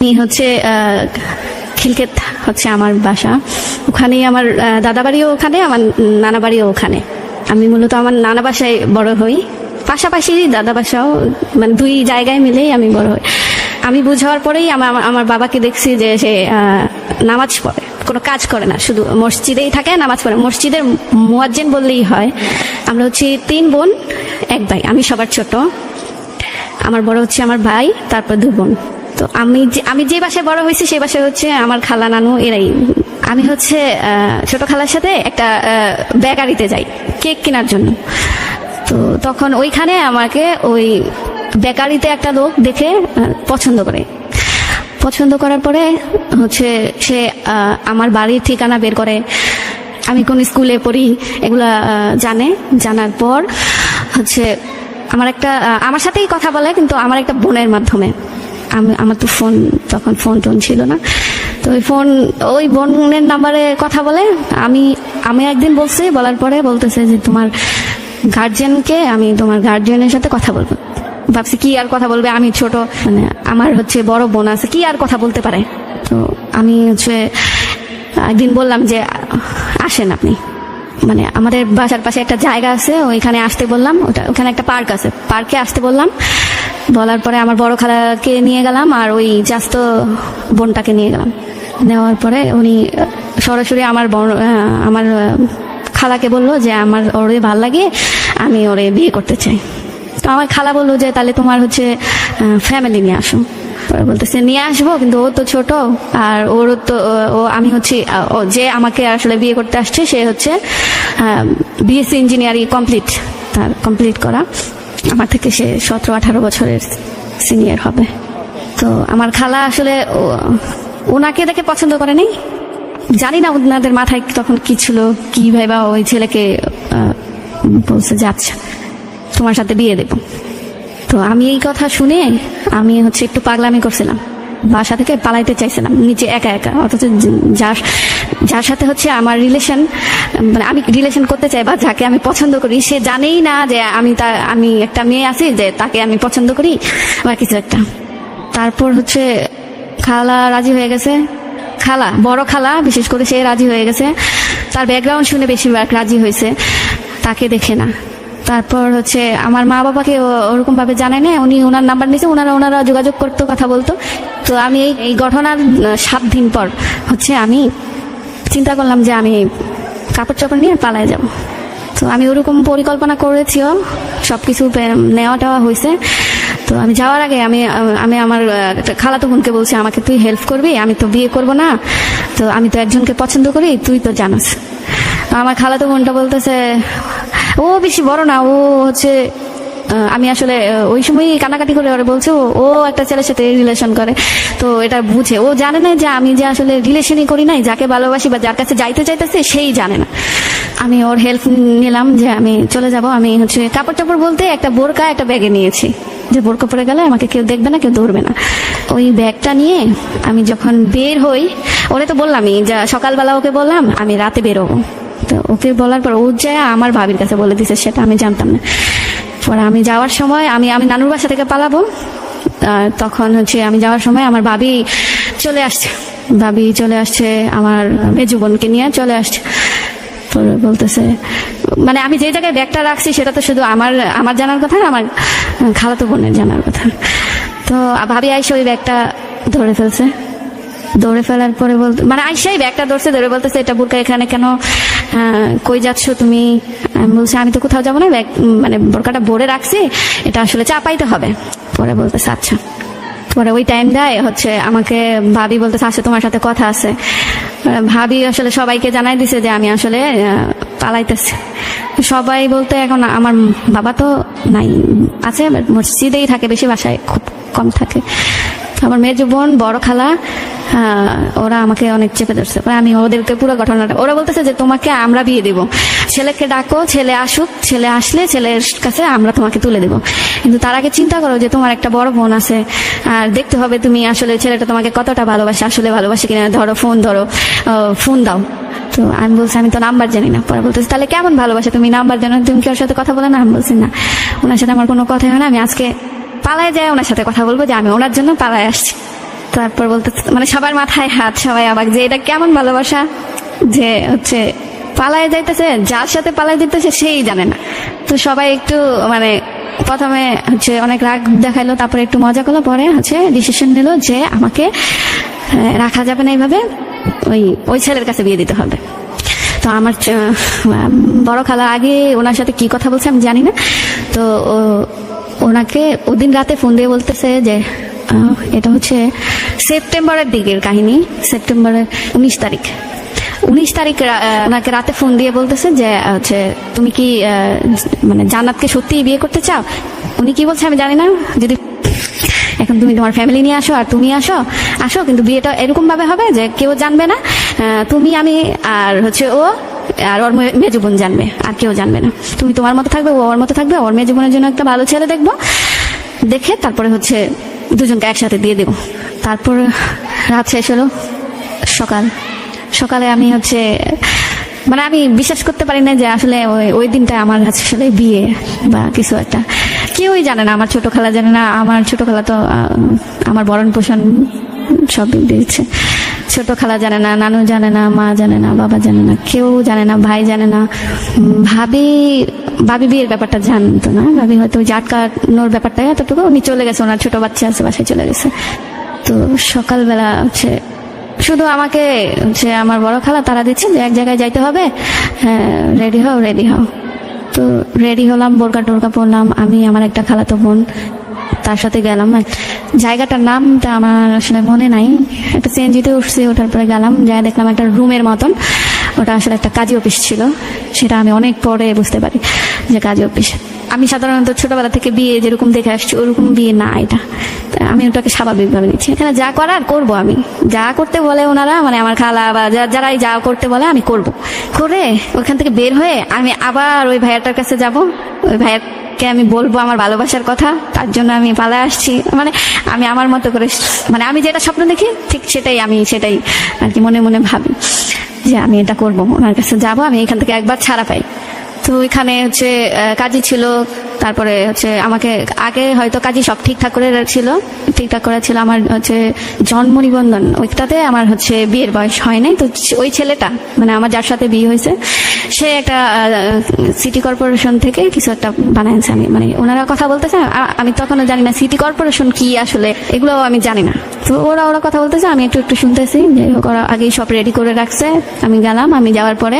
আমি হচ্ছে খিলক্ষেত হচ্ছে আমার বাসা। ওখানেই আমার দাদা বাড়িও ওখানে, আমার নানা বাড়িও ওখানে। আমি মূলত আমার নানা বাসায় বড় হই, পাশাপাশি দাদা বাসাও, মানে দুই জায়গায় মিলেই আমি বড় হই। আমি বুঝ হওয়ার পরেই আমার বাবাকে দেখছি যে সে নামাজ পড়ে, কোনো কাজ করে না, শুধু মসজিদেই থাকে, নামাজ পড়ে। মসজিদের মুয়াজ্জিন বললেই হয়। আমরা হচ্ছে 3 বোন 1 ভাই, আমি সবার ছোট। আমার বড় হচ্ছে আমার ভাই, তারপর 2 বোন। তো আমি যে বাসায় বড় হয়েছি সেই বাসায় হচ্ছে আমার খালা নানু এরাই। আমি হচ্ছে ছোট খালার সাথে একটা বেকারিতে যাই কেক কেনার জন্য। তো তখন ওইখানে আমাকে ওই বেকারিতে একটা লোক দেখে পছন্দ করার পরে হচ্ছে সে আমার বাড়ির ঠিকানা বের করে, আমি কোন স্কুলে পড়ি এগুলা জানার পর হচ্ছে আমার সাথেই কথা বলে, কিন্তু আমার একটা বোনের মাধ্যমে। আমার তো তখন ফোন ছিল না, তো ওই বোনের নাম্বারে কথা বলে। আমি একদিন বলার পরে বলতেছে যে তোমার গার্জিয়ানকে, আমি তোমার গার্জিয়ানের সাথে কথা বলবো। ভাবছি কি আর কথা বলবে, আমি ছোট, মানে আমার হচ্ছে বড় বোন আছে, কি আর কথা বলতে পারে। তো আমি হচ্ছে একদিন বললাম যে আসেন আপনি, মানে আমাদের বাসার পাশে একটা জায়গা আছে, ওইখানে আসতে বললাম। ওখানে একটা পার্ক আছে, পার্কে আসতে বললাম। বলার পরে আমার বড় খালাকে নিয়ে গেলাম, আর ওই জাস্ত বোনটাকে নিয়ে গেলাম। নেওয়ার পরে উনি সরাসরি আমার খালাকে বললো যে আমার ওরে ভাল লাগে, আমি ওরে বিয়ে করতে চাই। তো আমার খালা বললো যে তাহলে তোমার হচ্ছে ফ্যামিলি নিয়ে আসো। বলতেছে নিয়ে আসবো, কিন্তু ও তো ছোট, আর আমি হচ্ছে যে আমাকে আসলে বিয়ে করতে আসছে সে হচ্ছে বিএসসি ইঞ্জিনিয়ারিং কমপ্লিট করা। আমার থেকে সে 17-18 বছরের সিনিয়র হবে। তো আমার খালা আসলে ওনাকে দেখে পছন্দ করেনি, জানি না ওনাদের মাথায় তখন কি ছিল, কি ভাইবা ওই ছেলেকে বলছে যে আচ্ছা তোমার সাথে বিয়ে দেব। তো আমি এই কথা শুনে আমি হচ্ছে একটু পাগলামি করছিলাম, বাসা থেকে পালাইতে চাইছিলাম নিচে একা একা। অথচ যার সাথে হচ্ছে আমার রিলেশন, মানে আমি রিলেশন করতে চাই বা যাকে আমি পছন্দ করি, সে জানেই না যে আমি একটা মেয়ে আছি, যে তাকে আমি পছন্দ করি বা কিছু একটা। তারপর হচ্ছে খালা রাজি হয়ে গেছে, বড় খালা বিশেষ করে সে রাজি হয়ে গেছে। তার ব্যাকগ্রাউন্ড শুনে বেশিরভাগ রাজি হয়েছে, তাকে দেখে না। তারপর হচ্ছে আমার মা বাবাকে ওরকম ভাবে জানায় না, ওনার নাম্বার নিয়েছে, ওনারা যোগাযোগ করতো, কথা বলতো। তো আমি এই ঘটনার 7 দিন পর হচ্ছে আমি চিন্তা করলাম যে আমি কাপড় চাপড় নিয়ে পালায় যাব। তো আমি ওরকম পরিকল্পনা করেছিও, সবকিছু নেওয়া টেওয়া হয়েছে। তো আমি যাওয়ার আগে আমি আমার খালাতো বোনকে বলছি আমাকে তুই হেল্প করবি, আমি তো বিয়ে করব না, তো আমি তো একজনকে পছন্দ করি, তুই তো জানাস। আমার খালাতো বোনটা বলতেছে ও বেশি বড় না, ও হচ্ছে আমি আসলে ওই সময় কানাকাটি করে ওরা বলছে ও একটা ছেলের সাথে রিলেশন করে। তো এটা বুঝে, ও জানে না যে আমি যে আসলে রিলেশনই করি নাই, যাকে ভালোবাসি বা যার কাছে যাইতে চাইতেছে সেই জানে না। আমি ওর হেল্প নিলাম যে আমি চলে যাব। আমি হচ্ছে কাপড় টাপড় বলতে একটা বোরকা একটা ব্যাগে নিয়েছি, যে বোরকা পরে গেলে আমাকে কেউ দেখবে না, কেউ ধরবে না। ওই ব্যাগটা নিয়ে আমি যখন বের হই, ওরে তো বললামই, যা সকালবেলা ওকে বললাম আমি রাতে বেরোবো। তো ওকে বলার পর ও যায় আমার ভাবির কাছে বলে দিছে, সেটা আমি জানতাম না। পরে আমি যাওয়ার সময় আমি নানুর বাসা থেকে পালাবো, তখন হচ্ছে আমি যাওয়ার সময় আমার ভাবি চলে আসছে, আমার মেজু বোনকে নিয়ে চলে আসছে। পরে বলতেছে, মানে আমি যে জায়গায় ব্যাগটা রাখছি সেটা তো শুধু আমার জানার কথা না, আমার খালাতো বোনের জানার কথা। তো ভাবি আইসা ওই ব্যাগটা ধরে ফেলার পরে মানে আইসাই ব্যাগটা ধরে বলতেছে এটা বোরকা এখানে কেন, কই যাচ্ছ তুমি? আমি বলছি আমি তো কোথাও যাবো না, ব্যাগ মানে বোরকাটা ভরে রাখছি, এটা আসলে চাপাইতে হবে। পরে বলতেছে আচ্ছা। পরে ওই টাইম দেয় হচ্ছে আমাকে ভাবি বলতেছে আসলে তোমার সাথে কথা আছে। ভাবি আসলে সবাইকে জানাই দিছে যে আমি আসলে পালাইতেছি। সবাই বলতে এখন আমার বাবা তো নাই, আছে মসজিদেই থাকে, বেশি বাসায় খুব কম থাকে। আমার মেজো বোন, বড় খালা, ওরা আমাকে অনেক চেপে ধরছে। আমি ওদেরকে পুরো ঘটনাটা, ওরা বলতেছে যে তোমাকে আমরা বিয়ে দেব, ছেলেকে ডাকো, ছেলে আসুক, ছেলে আসলে ছেলের কাছে আমরা তোমাকে তুলে দেব। কিন্তু তার আগে চিন্তা করো যে তোমার একটা বড় বোন আছে, আর দেখতে হবে তুমি আসলে ছেলেটা তোমাকে কতটা ভালোবাসে, আসলে ভালোবাসে কিনা। ফোন দাও। তো আমি বলছি আমি তো নাম্বার জানি না। পরে বলতেছি তাহলে কেমন ভালোবাসে, তুমি নাম্বার জানো, তুমি কি ওর সাথে কথা বলে না? আমি বলছি না, ওনার সাথে আমার কোনো কথা হয় না, আমি আজকে পালায় যায় ওনার সাথে কথা বলবো যে আমি ওনার জন্য পালায় আসছি। তারপর বলতে মানে সবার মাথায় হাত, সবাই অবাক যে এটা কেমন ভালোবাসা, যে হচ্ছে পালায় যাইতেছে, যার সাথে পালায় দিতেছে সেই জানে না। তো সবাই একটু মানে প্রথমে হচ্ছে অনেক রাগ দেখাইলো, তারপরে একটু মজা করলো, পরে হচ্ছে ডিসিশন নিল যে আমাকে রাখা যাবে না এইভাবে, ওই ছেলের কাছে বিয়ে দিতে হবে। তো আমার বড় খালা আগে ওনার সাথে কি কথা বলছে আমি জানি না, তো ওনাকে ওদিন রাতে ফোন দিয়ে বলতেছে যে এটা হচ্ছে সেপ্টেম্বরের দিকের কাহিনী, সেপ্টেম্বরের 19 তারিখ ওনাকে রাতে ফোন দিয়ে বলতেছে যে হচ্ছে তুমি কি মানে জান্নাতকে সত্যি বিয়ে করতে চাও? উনি কি বলছে আমি জানি না, যদি এখন তুমি তোমার ফ্যামিলি নিয়ে আসো আর তুমি আসো, কিন্তু বিয়েটা এরকম ভাবে হবে যে কেউ জানবে না, তুমি আমি আর হচ্ছে ও আর ওর মেজো বোন জানবে, আর কেউ জানবে না। তুমি তোমার মতো থাকবে, ও ওর মতো থাকবে, ওর মেজো বোনের জন্য একটা ভালো ছেলে দেখবো, দেখে তারপরে হচ্ছে দুজনকে একসাথে দিয়ে দেবো। তারপর রাত শেষ হলো, সকালে আমি হচ্ছে মানে আমি বিশ্বাস করতে পারি না যে আসলে ওই দিনটা আমার আসলে বিয়ে বা কিছু একটা। কেউই জানে না, আমার ছোট খালা জানে না, আমার ছোট খালা তো আমার ভরণ পোষণ সব দিয়েছে। ছোট খালা জানে না, নানু জানে না, মা জানে না, বাবা জানে না, কেউ জানে না, ভাই জানে না। ভাবি বিয়ের ব্যাপারটা জানতো না, ভাবি হয়তো ওই আটকানোর ব্যাপারটা এতটুকু, উনি চলে গেছে, ওনার ছোট বাচ্চা আছে বাসায় চলে গেছে। তো সকালবেলা হচ্ছে শুধু আমাকে হচ্ছে আমার বড় খালা তারা দিচ্ছে যে এক জায়গায় যাইতে হবে, হ্যাঁ রেডি হও। তো রেডি হলাম, বোরকা টোরকা পরলাম, আমি আমার একটা খালাতো বোন, তার সাথে গেলাম। জায়গাটার নামটা আমার আসলে মনে নাই, একটা সিএনজিতে উঠছি, ওঠার পরে গেলাম, যাই দেখলাম একটা রুমের মতন, ওটা আসলে একটা কাজী অফিস ছিল। সেটা আমি অনেক পরে বুঝতে পারি যে কাজী অফিস। আমি সাধারণত ছোটবেলা থেকে বিয়ে যেরকম দেখে আসছি ওরকম বিয়ে না এটা, আমি ওটাকে স্বাভাবিকভাবে নিচ্ছি। এখানে যা করার করবো, আমি যা করতে বলে ওনারা, মানে আমার খালা বা যারাই যা করতে বলে আমি করব। করে ওইখান থেকে বের হয়ে আমি আবার ওই ভাইয়াটার কাছে যাব, ওই ভাইয়াকে আমি বলবো আমার ভালোবাসার কথা, তার জন্য আমি পালায় আসছি। মানে আমি আমার মতো করে, মানে আমি যেটা স্বপ্ন দেখি ঠিক সেটাই আর কি মনে মনে ভাবি যে আমি এটা করবো, ওনার কাছে যাব, আমি এখান থেকে একবার ছাড়া পাই। তো ওইখানে হচ্ছে কাজী ছিল, তারপরে হচ্ছে আমাকে আগে হয়তো কাজী সব ঠিকঠাক করে ছিল। আমার হচ্ছে জন্ম নিবন্ধন ওইটাতে আমার হচ্ছে বিয়ের বয়স হয় নাই। তো ওই ছেলেটা মানে আমার যার সাথে বিয়ে হয়েছে সে একটা সিটি কর্পোরেশন থেকে কিছু একটা বানাইছে। আমি মানে ওনারা কথা বলতেছে, আমি তখনও জানি না সিটি কর্পোরেশন কি আসলে, এগুলো আমি জানি না। তো ওরা কথা বলতেছে, আমি একটু শুনতেছি, যে ওরা আগেই সব রেডি করে রাখছে। আমি গেলাম, আমি যাওয়ার পরে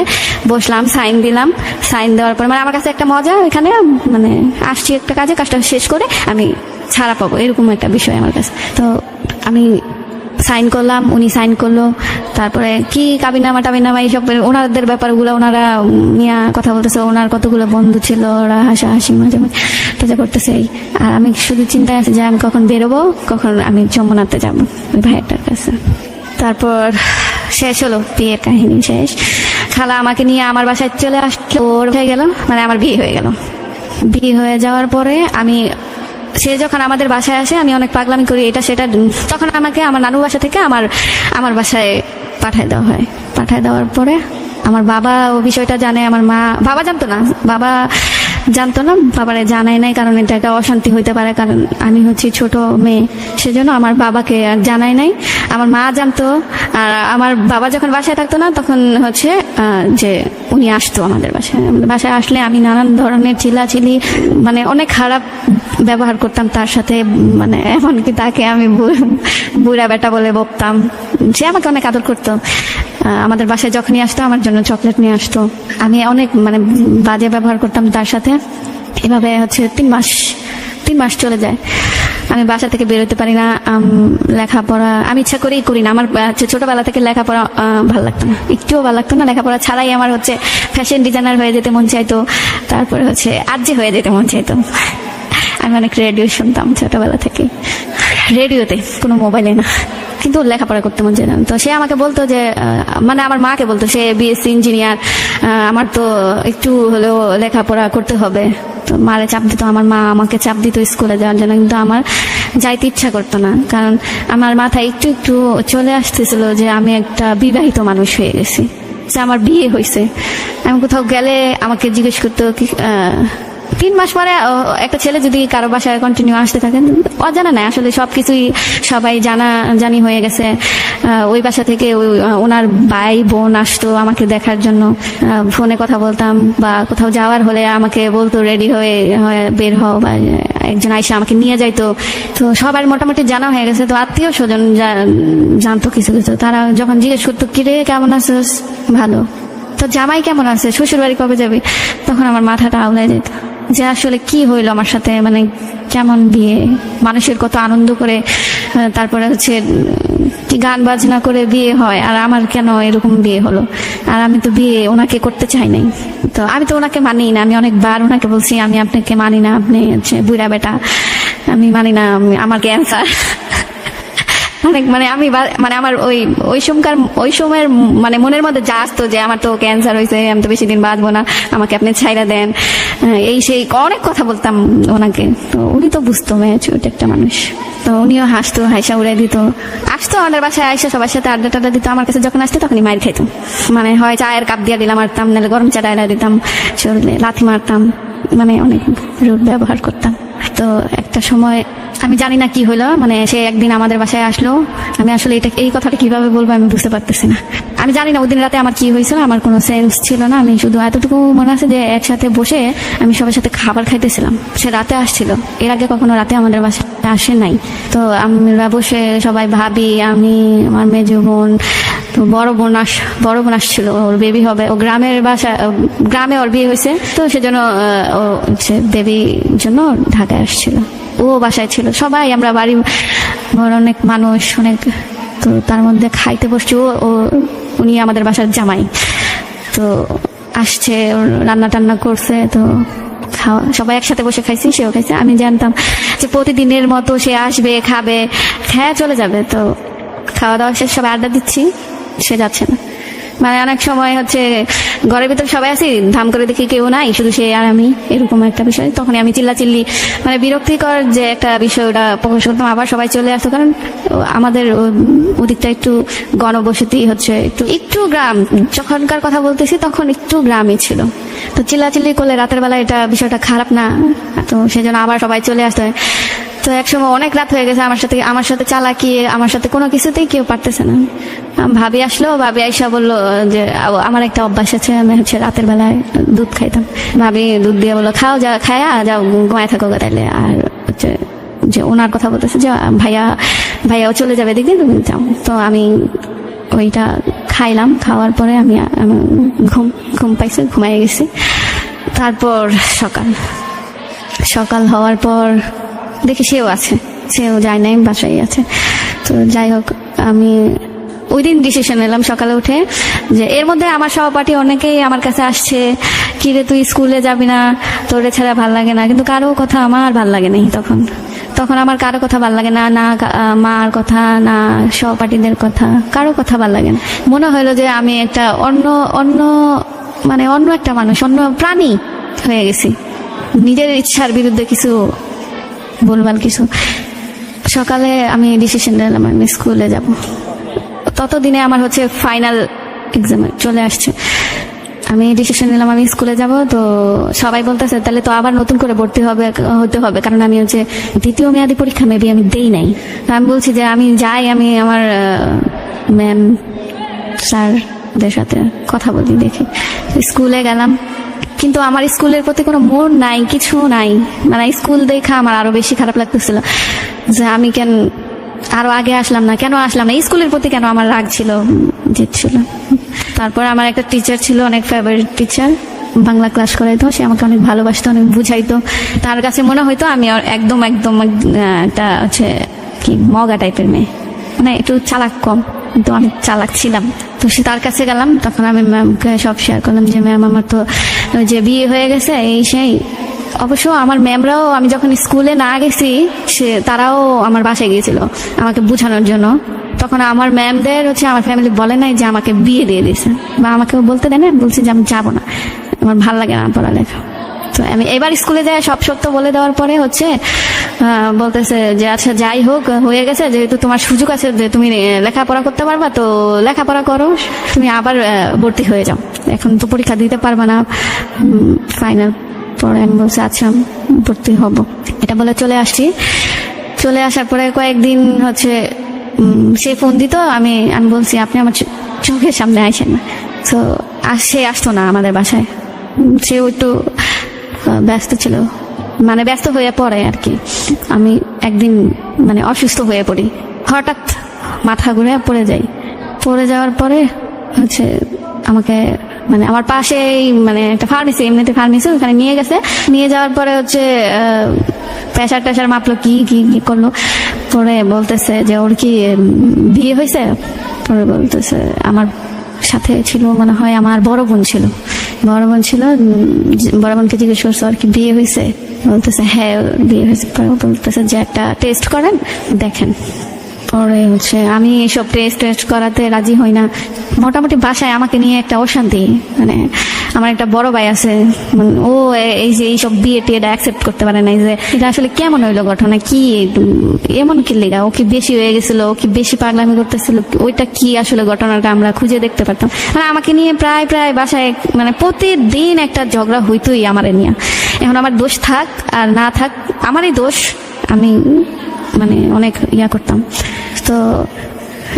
বসলাম, সাইন দিলাম। সাইন দেওয়ার পরে মানে আমার কাছে একটা মজা, এখানে মানে আসছি একটা কাজটা শেষ করে আমি ছাড়া পাবো, এরকম একটা বিষয় আমার কাছে। তো আমি সাইন করলাম, উনি সাইন করলো, তারপরে কি কাবিনামা এইসব ওনাদের ব্যাপারগুলো ওনারা নিয়ে কথা বলতেছে। ওনার কতগুলো বন্ধু ছিল, ওরা হাসাহাসি মাঝে মাঝে করতেছে। আর আমি শুধু চিন্তায় আছি যে আমি কখন বেরোবো, কখন আমি যমুনাতে যাবো ওই ভাইয়াটার কাছে। তারপর শেষ হলো, বিয়ের কাহিনী শেষ। খালা আমাকে নিয়ে আমার বাসায় চলে আসলো, ওর হয়ে গেল, মানে আমার বিয়ে হয়ে গেল। বিয়ে হয়ে যাওয়ার পরে সে যখন আমাদের বাসায় আসে, আমি অনেক পাগলামি করি এটা সেটা, তখন আমাকে আমার নানু বাসা থেকে আমার বাসায় পাঠায় দেওয়া হয়। পাঠায় দেওয়ার পরে আমার বাবা ও বিষয়টা জানে, আমার বাবা জানতো না, বাবারে জানাই নাই, কারণ এটা একটা অশান্তি হইতে পারে, কারণ আমি হচ্ছি ছোট মেয়ে, সেজন্য আমার বাবাকে আর জানাই নাই। আমার মা জানতো, আর আমার বাবা যখন বাসায় থাকতো না তখন হচ্ছে যে উনি আসতো আমাদের বাসায় আসলে আমি নানান ধরনের চিল্লাচিল্লি, মানে অনেক খারাপ ব্যবহার করতাম তার সাথে, মানে এমনকি তাকে আমি বুড়া বেটা বলে বকতাম। সে আমাকে অনেক আদর করতো। আমাদের বাসায় যখনই আসতো আমার জন্য চকলেট নিয়ে আসতো। আমি অনেক মানে বাজে ব্যবহার করতাম তার সাথে। এভাবে হচ্ছে 3 মাস চলে যায়। আমি বাসা থেকে বেরোতে পারি না। লেখাপড়া আমি ইচ্ছা করেই করি না। আমার ছোটবেলা থেকে লেখাপড়া ভালো লাগতো না, একটুও ভালো লাগতো না। লেখাপড়া ছাড়াই আমার হচ্ছে ফ্যাশন ডিজাইনার হয়ে যেতে মন চাইতো, তারপরে হচ্ছে আরজে হয়ে যেতে মন চাইতো। আমি অনেক রেডিও শুনতাম ছোটবেলা থেকে, রেডিওতে, কোনো মোবাইলে না, কিন্তু লেখাপড়া করতে মন চাইতাম। তো সে আমাকে বলতো যে, মানে আমার মাকে বলতো সে বিএসসি ইঞ্জিনিয়ার, আমার তো একটু হলেও লেখাপড়া করতে হবে। তো মারে চাপ দিত, আমার মা আমাকে চাপ দিত স্কুলে যাওয়ার জন্য, কিন্তু আমার যাইতে ইচ্ছা করতো না, কারণ আমার মাথায় একটু চলে আসতেছিল যে আমি একটা বিবাহিত মানুষ হয়ে গেছি, যে আমার বিয়ে হয়েছে। আমি কোথাও গেলে আমাকে জিজ্ঞেস করতো 3 মাস পরে একটা ছেলে যদি কারো বাসায় কন্টিনিউ আসতে থাকে, অজানা নাই আসলে সবকিছুই সবাই জানি হয়ে গেছে। ওই বাসা থেকে ওনার ভাই বোন আসতো আমাকে দেখার জন্য, ফোনে কথা বলতাম, বা কোথাও যাওয়ার হলে আমাকে বলতো রেডি হয়ে বের হও, বা একজন আইসা আমাকে নিয়ে যাইতো। তো সবার মোটামুটি জানা হয়ে গেছে। তো আত্মীয় স্বজন জানতো কিছু কিছু, তারা যখন জিজ্ঞেস করতো কিরে কেমন আছিস, ভালো, তো জামাই কেমন আছে, শ্বশুর বাড়ি কবে যাবে, তখন আমার মাথাটা আউলাই যেত যে আসলে কি হইলো আমার সাথে, মানে কেমন বিয়ে, মানুষের কত আনন্দ করে তারপরে হচ্ছে কি গান বাজনা করে বিয়ে হয়, আর আমার কেন এরকম বিয়ে হলো। আর আমি তো বিয়ে ওনাকে করতে চাই নাই, তো আমি তো ওনাকে মানি না। আমি অনেকবার ওনাকে বলছি আমি আপনাকে মানি না, আপনি হচ্ছে বুড়া বেটা, আমি মানি না, আমার ক্যান্সার। অনেক মানে আমার ওই সময়ের মানে মনের মধ্যে যা আসতো যে আমার তো ক্যান্সার হয়েছে, আমি তো বেশি দিন বাঁচবো না, আমাকে আপনি ছাইরা দেন, এই সেই অনেক কথা বলতাম ওনাকে। তো উনি তো বুঝতো ছোট একটা মানুষ, তো উনিও হাসতো, হাসা উড়াই দিত। আসতো আমাদের বাসায়, আইসা সবার সাথে আড্ডা টাড্ডা দিত। আমার কাছে যখন আসতো তখনই মার খাইতো, মানে হয় চায়ের কাপ দিয়ে দিলাম মারতাম, নাহলে গরম চা ডাইলা দিতাম, শরীরে লাথি মারতাম, মানে অনেক রুড ব্যবহার করতাম। তো একটা সময় আমি জানি না কি হলো, মানে সে একদিন আমাদের বাসায় আসলো। আমি আসলে এই কথাটা কিভাবে বলবো আমি বুঝতে পারতেছি না। আমি জানি না ওই দিন রাতে আমার কি হয়েছিল, আমার কোনো সেন্স ছিল না। আমি শুধু এতটুকু মনে আছে যে একসাথে বসে আমি সবার সাথে খাবার খাইতেছিলাম। সে রাতে আসছিল, এর আগে কখনো রাতে আমাদের বাসায় আসে নাই। তো আমরা বসে সবাই ভাবি, আমি, আমার মেজো বোন, তো বড় বোন আসছিল, ওর বেবি হবে, ও গ্রামে ওর বিয়ে হয়েছে, তো সেজন্য ও হচ্ছে বেবির জন্য ঢাকায় আসছিল, ও বাসায় ছিল। সবাই আমরা বাড়ি অনেক মানুষ, অনেক, তো তার মধ্যে খাইতে বসছি। উনি আমাদের বাসার জামাই, তো আসছে, রান্না টান্না করছে, তো সবাই একসাথে বসে খাইছি, সেও খাইছে। আমি জানতাম যে প্রতিদিনের মতো সে আসবে, খাবে, খেয়ে চলে যাবে। তো খাওয়া দাওয়া শেষ, সবাই আড্ডা দিচ্ছি, সে যাচ্ছে না। মানে অনেক সময় হচ্ছে ঘরের ভিতরে সবাই আছি, ধাম করে দেখি কেউ নাই, শুধু সে আর আমি, এরকম একটা বিষয়। তখন আমি চিল্লাচিল্লি, মানে বিরক্তিকর যে একটা বিষয়, ওটা প্রকাশ করতাম। আবার সবাই চলে আসতো, কারণ আমাদের ওদিকটা একটু গণবসতি হচ্ছে, একটু গ্রাম, যখনকার কথা বলতেছি তখন একটু গ্রামই ছিল। তো চিল্লাচিল্লি করলে রাতের বেলা এটা বিষয়টা খারাপ না, তো সেজন্য আবার সবাই চলে আসতো। তো একসময় অনেক রাত হয়ে গেছে, আমার সাথে চালাকি, আমার সাথে কোনো কিছুতেই কেউ পারতেছে না। ভাবি আসলো, ভাবি আইসা বললো যে আমার একটা অভ্যাস আছে, আমি হচ্ছে রাতের বেলায় দুধ খাইতাম। ভাবি দুধ দিয়ে বললো খাও, খায়া যাও, ঘুমায় থাকো তাইলে। আর হচ্ছে যে ওনার কথা বলতেছে যে ভাইয়াও চলে যাবে, দেখবি তুমি যাও। তো আমি ওইটা খাইলাম, খাওয়ার পরে আমি ঘুম পাইছি, ঘুমাই গেছি। তারপর সকাল হওয়ার পর দেখি সেও যায় নাই, বাসায় আছে। তো যাই হোক, আমি ওই দিন ডিসিশন নিলাম সকালে উঠে যে এর মধ্যে আমার সহপাঠী অনেকেই আমার কাছে আসছে, কিরে তুই স্কুলে যাবি না, তোরে ছাড়া ভাল লাগে না। কিন্তু কারো কথা আমার ভাল লাগে নাই তখন আমার কারো কথা ভাল লাগে না, না মার কথা, না সহপাঠীদের কথা, কারো কথা ভাল লাগে না। মনে হলো যে আমি একটা অন্য একটা মানুষ, অন্য প্রাণী হয়ে গেছি, নিজের ইচ্ছার বিরুদ্ধে কিছু বলবার কিছু। সকালে আমি ডিসিশন নিলাম আমি স্কুলে যাব। ততদিনে আমার হচ্ছে ফাইনাল এক্সাম চলে আসছে। আমি ডিসিশন নিলাম আমি স্কুলে যাব। তো সবাই বলতেছে তাহলে তো আবার নতুন করে ভর্তি হতে হবে, কারণ আমি হচ্ছে দ্বিতীয় মেয়াদি পরীক্ষা মেবি আমি দেই নাই। আমি বলছি যে আমি যাই, আমি আমার ম্যাম স্যারদের সাথে কথা বলি, দেখি। স্কুলে গেলাম, কিন্তু আমার স্কুলের প্রতি কোনো মন নাই, কিছু নাই। মানে স্কুল দেখা আমার আরো বেশি খারাপ লাগতেছিল যে আমি আরো আগে আসলাম না, কেন আসলাম না, স্কুলের প্রতি কেন আমার রাগ ছিল, জেদ ছিল। তারপর আমার একটা টিচার ছিল, অনেক ফেভারিট টিচার, বাংলা ক্লাস করাইতো। সে আমাকে অনেক ভালোবাসতো, অনেক বুঝাইতো। তার কাছে মনে হয়তো আমি একদম একটা হচ্ছে কি মগা টাইপের মেয়ে, মানে একটু চালাক কম, কিন্তু অনেক চালাক ছিলাম। তো সে তার কাছে গেলাম, তখন আমি ম্যামকে সব শেয়ার করলাম যে ম্যাম আমার তো যে বিয়ে হয়ে গেছে, এই সেই। অবশ্য আমার ম্যামরাও, আমি যখন স্কুলে না গেছি তারাও আমার বাসায় গিয়েছিল আমাকে বুঝানোর জন্য। তখন আমার ম্যামদের হচ্ছে আমার ফ্যামিলি বলে নাই যে আমাকে বিয়ে দিয়ে দিয়েছে, বা আমাকে বলতে দেয় না, বলছি যে আমি যাবো না, আমার ভাল লাগে না পড়ালেখা। তো আমি এবার স্কুলে যাই, সব সত্য বলে দেওয়ার পরে হচ্ছে বলতেছে যে আচ্ছা যাই হোক, হয়ে গেছে, যেহেতু তোমার সুযোগ আছে যে তুমি লেখাপড়া করতে পারবা, তো লেখাপড়া করো, তুমি আবার ভর্তি হয়ে যাও, এখন তো পরীক্ষা দিতে পারবা না, ফাইনাল পরে আমি বলছি আচ্ছা ভর্তি হব, এটা বলে চলে আসছি। চলে আসার পরে কয়েকদিন হচ্ছে সে ফোন দিত, আমি বলছি আপনি আমার চোখের সামনে আসেন না। তো সে আসতো না আমাদের বাসায়, সে একটু ব্যস্ত ছিল, মানে ব্যস্ত হয়ে পড়ে আর কি। আমি একদিন মানে অসুস্থ হয়ে পড়ি, হঠাৎ মাথা ঘুরে পড়ে যাই। পড়ে যাওয়ার পরে হচ্ছে আমাকে মানে আমার পাশেই মানে একটা ফার্মেসি, এমনিতে ফার্মেসি, ওখানে নিয়ে গেছে। নিয়ে যাওয়ার পরে হচ্ছে প্রেশার টেশার মাপলো, কি কি কি করলো। পরে বলতেছে যে ওর কি বিয়ে হয়েছে। পরে বলতেছে আমার সাথে ছিল মনে হয় আমার বড় বোন ছিল, বড় বোনকে জিজ্ঞেস করছে আর কি বিয়ে হয়েছে। বলতেছে হ্যাঁ বিয়ে হয়েছে। পরে বলতেছে যে একটা টেস্ট করেন দেখেন। পরে হচ্ছে আমি এসব টেস্ট করাতে রাজি হই না। মোটামুটি বাসায় আমাকে নিয়ে একটা অশান্তি, মানে আমার একটা বড় ভাই আছে, মানে ও এই যে এইসব বিয়ে টিয়ে অ্যাকসেপ্ট করতে পারে না, যে এটা আসলে কেমন হইলো ঘটনা, কি এমন কি লেগা, ও কি বেশি হয়ে গেছিল, ও কি বেশি পাগলামি করতেছিল, ওইটা কি আসলে ঘটনাটা আমরা খুঁজে দেখতে পারতাম। মানে আমাকে নিয়ে প্রায় বাসায় মানে প্রতিদিন একটা ঝগড়া হইতোই আমারে নিয়ে। এখন আমার দোষ থাক আর না থাক আমারই দোষ, আমি মানে অনেক করতাম। তো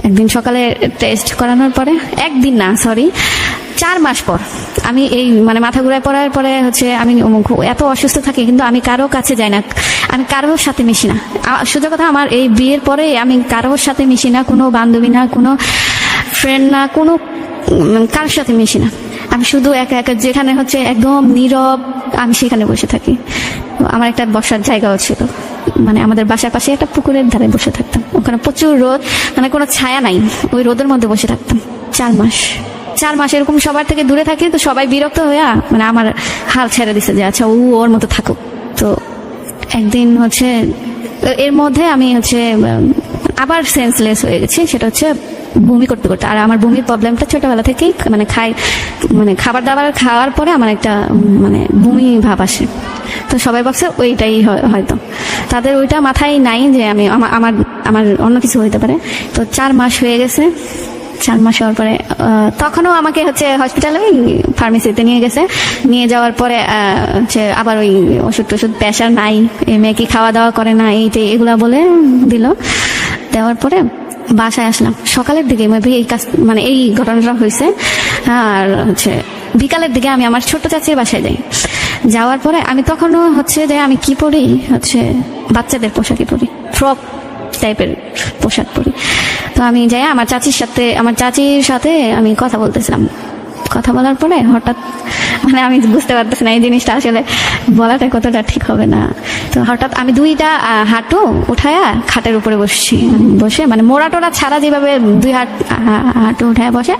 একদিন সকালে টেস্ট করানোর পরে, একদিন না সরি 4 মাস পর আমি এই মানে মাথা ঘুরায় পড়ার পরে হচ্ছে আমি এত অসুস্থ থাকি, কিন্তু আমি কারো কাছে যাই না, আমি কারোর সাথে মিশি না। সোজা কথা, আমার এই বিয়ের পরে আমি কারোর সাথে মিশি না, কোনো বান্ধবী না, কোনো ফ্রেন্ড না, কোনো কারোর সাথে মিশি না। আমি শুধু একা একা যেখানে হচ্ছে একদম নীরব, আমি সেখানে বসে থাকি। আমার একটা বসার জায়গাও ছিল, মানে আমাদের বাসার পাশে একটা পুকুরের ধারে বসে থাকতাম, ওখানে প্রচুর রোদ, মানে কোনো ছায়া নাই, ওই রোদের মধ্যে বসে থাকতাম 4 মাস এরকম সবার থেকে দূরে থাকি। তো সবাই বিরক্ত হয়ে মানে আমার হাল ছেড়ে দিছে যে আচ্ছা ওর মতো থাকুক। তো একদিন হচ্ছে এর মধ্যে আমি হচ্ছে আবার সেন্সলেস হয়ে গেছি, সেটা হচ্ছে বমি করতে করতে। আর আমার বমির প্রবলেমটা ছোটবেলা থেকেই, মানে মানে খাবার দাবার খাওয়ার পরে আমার একটা মানে বমি ভাব আসে। তো সবাই ভাবছে ওইটাই হয়তো, তাদের ওইটা মাথায় নাই যে আমি আমার অন্য কিছু হইতে পারে। তো 4 মাস হয়ে গেছে। 4 মাস হওয়ার পরে তখনও আমাকে হচ্ছে হসপিটালে ফার্মেসিতে নিয়ে গেছে। নিয়ে যাওয়ার পরে হচ্ছে আবার ওই ওষুধ প্রেশার নাই, এই মেয়ে কি খাওয়া দাওয়া করে না, এগুলা বলে দিল। দেওয়ার পরে বাসায় আসলাম সকালের দিকে, এই কাজ মানে এই ঘটনাটা হয়েছে। আর হচ্ছে বিকালের দিকে আমি আমার ছোট চাচির বাসায় যাই। যাওয়ার পরে আমি তখনও হচ্ছে যে আমি কি পরি, হচ্ছে বাচ্চাদের পোশাকই পরি, ফ্রক টাইপের পোশাক পরি। তো আমি যাই আমার চাচির সাথে আমি কথা বলতেছিলাম। কথা বলার পরে হঠাৎ মানে আমি বুঝতে পারতেছি না এই জিনিসটা আসলে বলাটা কতটা ঠিক হবে না। তো হঠাৎ আমি 2টা হাঁটু উঠায়া খাটের উপরে বসে মানে মোড়া টোড়া ছাড়া যেভাবে 2 হাঁটু উঠায় বসে,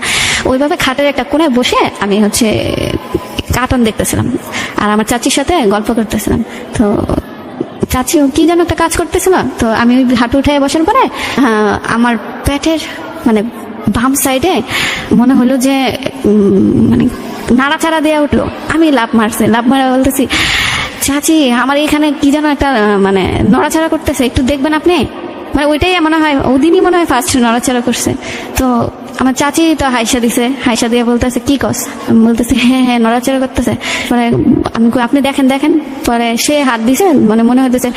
ওইভাবে খাটের একটা কোণায় বসে আমি হচ্ছে কার্টুন দেখতেছিলাম আর আমার চাচির সাথে গল্প করতেছিলাম। তো চাচি কি যেন একটা কাজ করতেছিল। তো আমি ওই হাঁটু উঠায় বসার পরে আমার পেটের মানে বাম সাইডে মনে হলো যে মানে নাড়াচাড়া দেওয়া উঠলো। আমি লাফ মারা বলতেছি চাচি আমার এখানে কি যেন একটা মানে নড়াচড়া করতেছে, একটু দেখবেন আপনি। মানে ওইটাই মনে হয় ওদিনই মনে হয় ফার্স্ট নড়াচড়া করছে। তো আমার চাচি তো হাইসা দিয়ে বলতেছে কি কস, বলতেছে হ্যাঁ নড়াচড়া করতেছে। পরে আমি আপনি দেখেন। পরে সে হাত দিছে, মানে মনে হইতেছে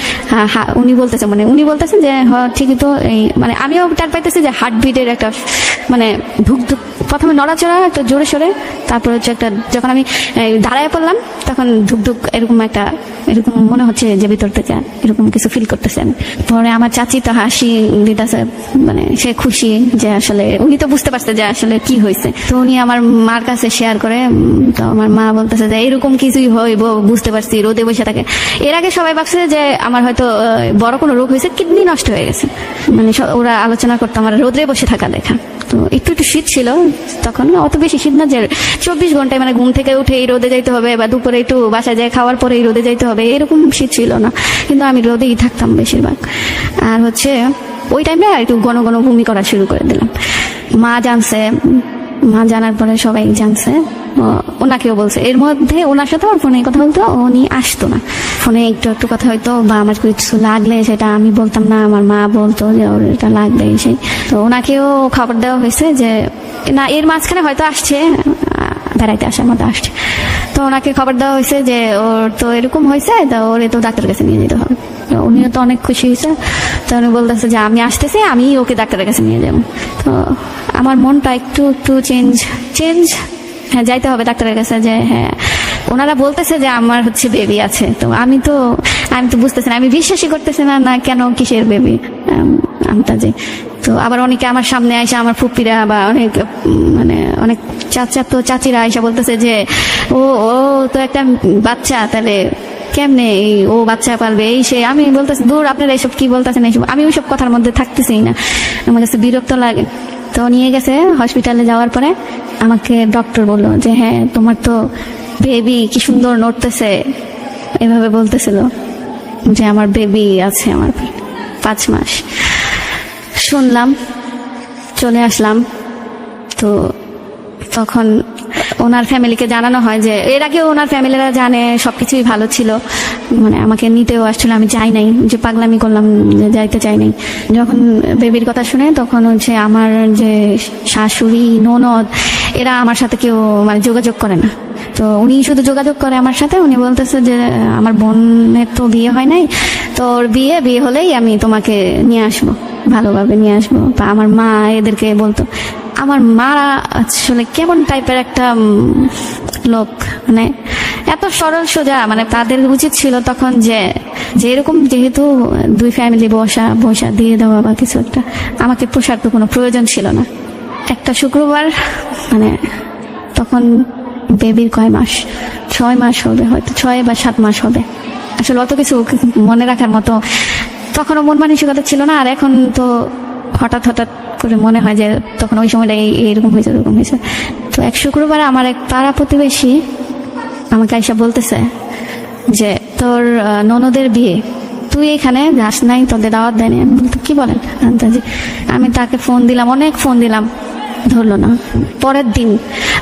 উনি বলতেছেন যে হ্যাঁ ঠিকই তো। এই মানে আমিও টার পাইতেছি যে হার্টবিটের একটা মানে ধুক প্রথমে নড়াচড়া একটা জোরে সোরে, তারপর হচ্ছে একটা যখন আমি দাঁড়ায় পড়লাম তখন ধুক এরকম মনে হচ্ছে যে ভিতর থেকে এরকম কিছু ফিল করতেছে আমি। পরে আমার চাচি তো হাসি দিতেছে, মানে সে খুশি যে আসলে উনি তো বুঝতে পারছে যে আসলে কি হয়েছে। তো উনি আমার মার কাছে শেয়ার করে। তো আমার মা বলতেছে যে এরকম কিছুই হইব, বুঝতে পারছি, রোদে বসে থাকে। এর আগে সবাই ভাবছে যে আমার হয়তো বড় কোনো রোগ হয়েছে, কিডনি নষ্ট হয়ে গেছে। মানে ওরা আলোচনা করতো আমার রোদে বসে থাকা দেখা। তো একটু শীত ছিল তখন, অত বেশি শীত না যে 24 ঘন্টায় মানে ঘুম থেকে উঠে এই রোদে যাইতে হবে, বা দুপুরে একটু বাসায় যায় খাওয়ার পরে এই রোদে যাইতে হবে, এরকম শীত ছিল না। কিন্তু আমি রোদেই থাকতাম বেশিরভাগ। আর হচ্ছে ওই টাইমে একটু ঘন বমি করা শুরু করে দিলাম। মা জানার পরে সবাই জানছে, ওনাকেও বলছে। এর মধ্যে ওনার সাথে আমার ফোনে কথা বলতো, উনি আসতো না। ফোনে একটু কথা হইতো, বা আমার কিছু লাগলে সেটা আমি বলতাম না, আমার মা বলতো যে ওর এটা লাগবে সেই। তো ওনাকেও খবর দেওয়া হয়েছে যে না, এর মাঝখানে হয়তো আসছে, বেড়াইতে আসার মতো আসছে। তো ওনাকে খবর দেওয়া হয়েছে যে ওর তো এরকম হয়েছে, তো ওরে তো ডাক্তারের কাছে নিয়ে যেতে হবে। তো উনিও তো অনেক খুশি হয়েছে, তো উনি বলতেছে যে আমি আসতেছি, আমি ওকে ডাক্তারের কাছে নিয়ে যাবো। তো আমার মনটা একটু একটু চেঞ্জ হ্যাঁ, যাইতে হবে ডাক্তারের কাছে, যে হ্যাঁ ওনারা বলতেছে যে আমার হচ্ছে বেবি আছে। তো আমি তো বুঝতেছি না, আমি বিশ্বাসই করতেছি না, না কেন কিসের বেবি আমতাজি। তো আবার অনেকে আমার সামনে আইসা, আমার ফুপিরা বা অনেক মানে অনেক চাচিরা আইসা বলতেছে যে ও ও তো একটা বাচ্চা, তাহলে কেমনে ও বাচ্চা পালবে এই সে। আমি বলতেছি দূর, আপনারা এইসব কি বলতেছেন এইসব, আমি ওইসব কথার মধ্যে থাকতেছি না, আমার কাছে বিরক্ত লাগে। তো নিয়ে গেছে হসপিটালে। যাওয়ার পরে আমাকে ডক্টর বললো যে হ্যাঁ তোমার তো বেবি কি সুন্দর নড়তেছে, এভাবে বলতেছিল যে আমার বেবি আছে আমার 5 মাস। শুনলাম, চলে আসলাম। তো তখন ওনার ফ্যামিলিকে জানানো হয় যে, এর আগে ওনার ফ্যামিলিরা জানে সবকিছুই ভালো ছিল, মানে আমাকে নিতেও আসছিল, আমি যাই নাই, যে পাগলামি করলাম যে যাইতে চাই নাই। যখন বেবির কথা শুনে তখন হচ্ছে আমার যে শাশুড়ি ননদ এরা আমার সাথে কেউ মানে যোগাযোগ করে না। তো উনি শুধু যোগাযোগ করে আমার সাথে, উনি বলতেছে যে আমার বোনের তো বিয়ে হয় নাই, তো ওর বিয়ে হলেই আমি তোমাকে নিয়ে আসবো, ভালোভাবে নিয়ে আসবো। বা আমার মা এদেরকে বলতো। আমার মা আসলে কেমন টাইপের একটা লোক, মানে এত সরল সোজা, মানে তাদের উচিত ছিল তখন যে এরকম যেহেতু 2 ফ্যামিলি বসা দিয়ে দেওয়া বা কিছু একটা, আমাকে পোষার তো কোনো প্রয়োজন ছিল না। একটা শুক্রবার মানে তখন বেবির কয় মাস, 6 মাস হবে হয়তো, 6 বা 7 মাস হবে। আসলে অত কিছু মনে রাখার মতো তখনও মন মানসিকতা ছিল না। আর এখন তো হঠাৎ করে মনে হয় যে তখন ওই সময়টা এইরকম হয়েছে, ওরকম হয়েছে। তো এক শুক্রবার আমার এক পাড়া প্রতিবেশী আমাকে আইসা বলতেছে যে তোর ননদের বিয়ে, তুই এখানে যাস নাই, তোদের দাওয়াত দেয়নি। আমি বলতো কি বলেন আন্তাজি। আমি তাকে ফোন দিলাম, অনেক ফোন দিলাম, ধরলো না। পরের দিন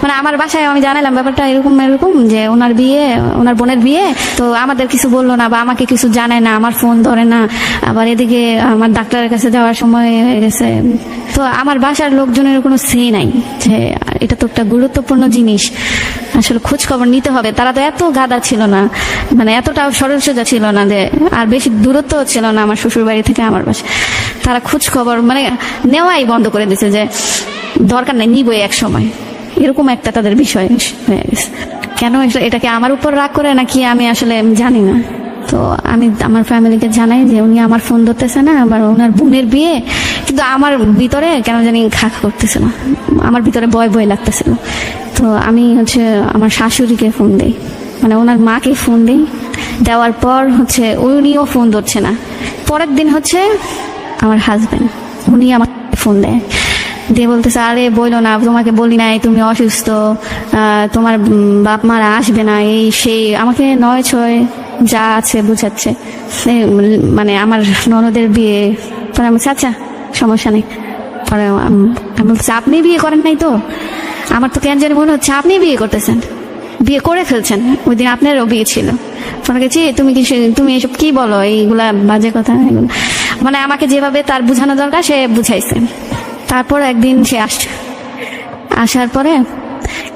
মানে আমার বাসায় আমি জানালাম ব্যাপারটা এরকম যে ওনার বিয়ে, ওনার বোনের বিয়ে, তো আমাদের কিছু বললো না বা আমাকে কিছু জানায় না, আমার ফোন ধরে না। আবার এদিকে আমার ডাক্তারের কাছে যাওয়ার সময় হয়ে গেছে। তো আমার বাসার লোকজনের কোনো সে নাই যে এটা তো একটা গুরুত্বপূর্ণ জিনিস, আসলে খোঁজ খবর নিতে হবে। তারা তো এত গাদা ছিল না, মানে এতটা সরল সোজা ছিল না, যে আর বেশি দূরত্ব ছিল না আমার শ্বশুর বাড়ি থেকে আমার বাসা। তারা খোঁজ খবর মানে নেওয়াই বন্ধ করে দিছে, যে দরকার নেই, নিবই এক সময়, এরকম একটা তাদের বিষয় হয়ে গেছে। কেন এটাকে আমার উপর রাগ করে নাকি আমি আসলে জানি না। তো আমি আমার ফ্যামিলিকে জানাই যে উনি আমার ফোন ধরতেছে না, আবার ওনার বোনের বিয়ে, কিন্তু আমার ভিতরে কেন জানি খা করতেছিল, আমার ভিতরে ভয় লাগতেছিল। তো আমি হচ্ছে আমার শাশুড়িকে ফোন দিই, মানে ওনার মাকে ফোন দিই। দেওয়ার পর হচ্ছে উনিও ফোন ধরছে না। পরের দিন হচ্ছে আমার হাজবেন্ড, উনি আমাকে ফোন দেয়, দিয়ে বলতেছে আরে বইলো না, তোমাকে বলি নাই তুমি অসুস্থ, তোমার বাপ মারা আসবে না, এই সেই আমাকে 9-6 যা আছে বুঝাচ্ছে, মানে আমার ননদের বিয়ে। পরে আমি আচ্ছা সমস্যা নেই। পরে আমি বলছি আপনি বিয়ে করেন নাই তো? আমার তো কেন জানি মনে হচ্ছে আপনি বিয়ে করতেছেন, বিয়ে করে ফেলছেন, ওই দিন আপনারও বিয়ে ছিল। পরে গেছি তুমি এসব কি বলো, এইগুলা বাজে কথা এগুলো, মানে আমাকে যেভাবে তার বুঝানো দরকার সে বুঝাইছে। তারপর একদিন সে আসার পরে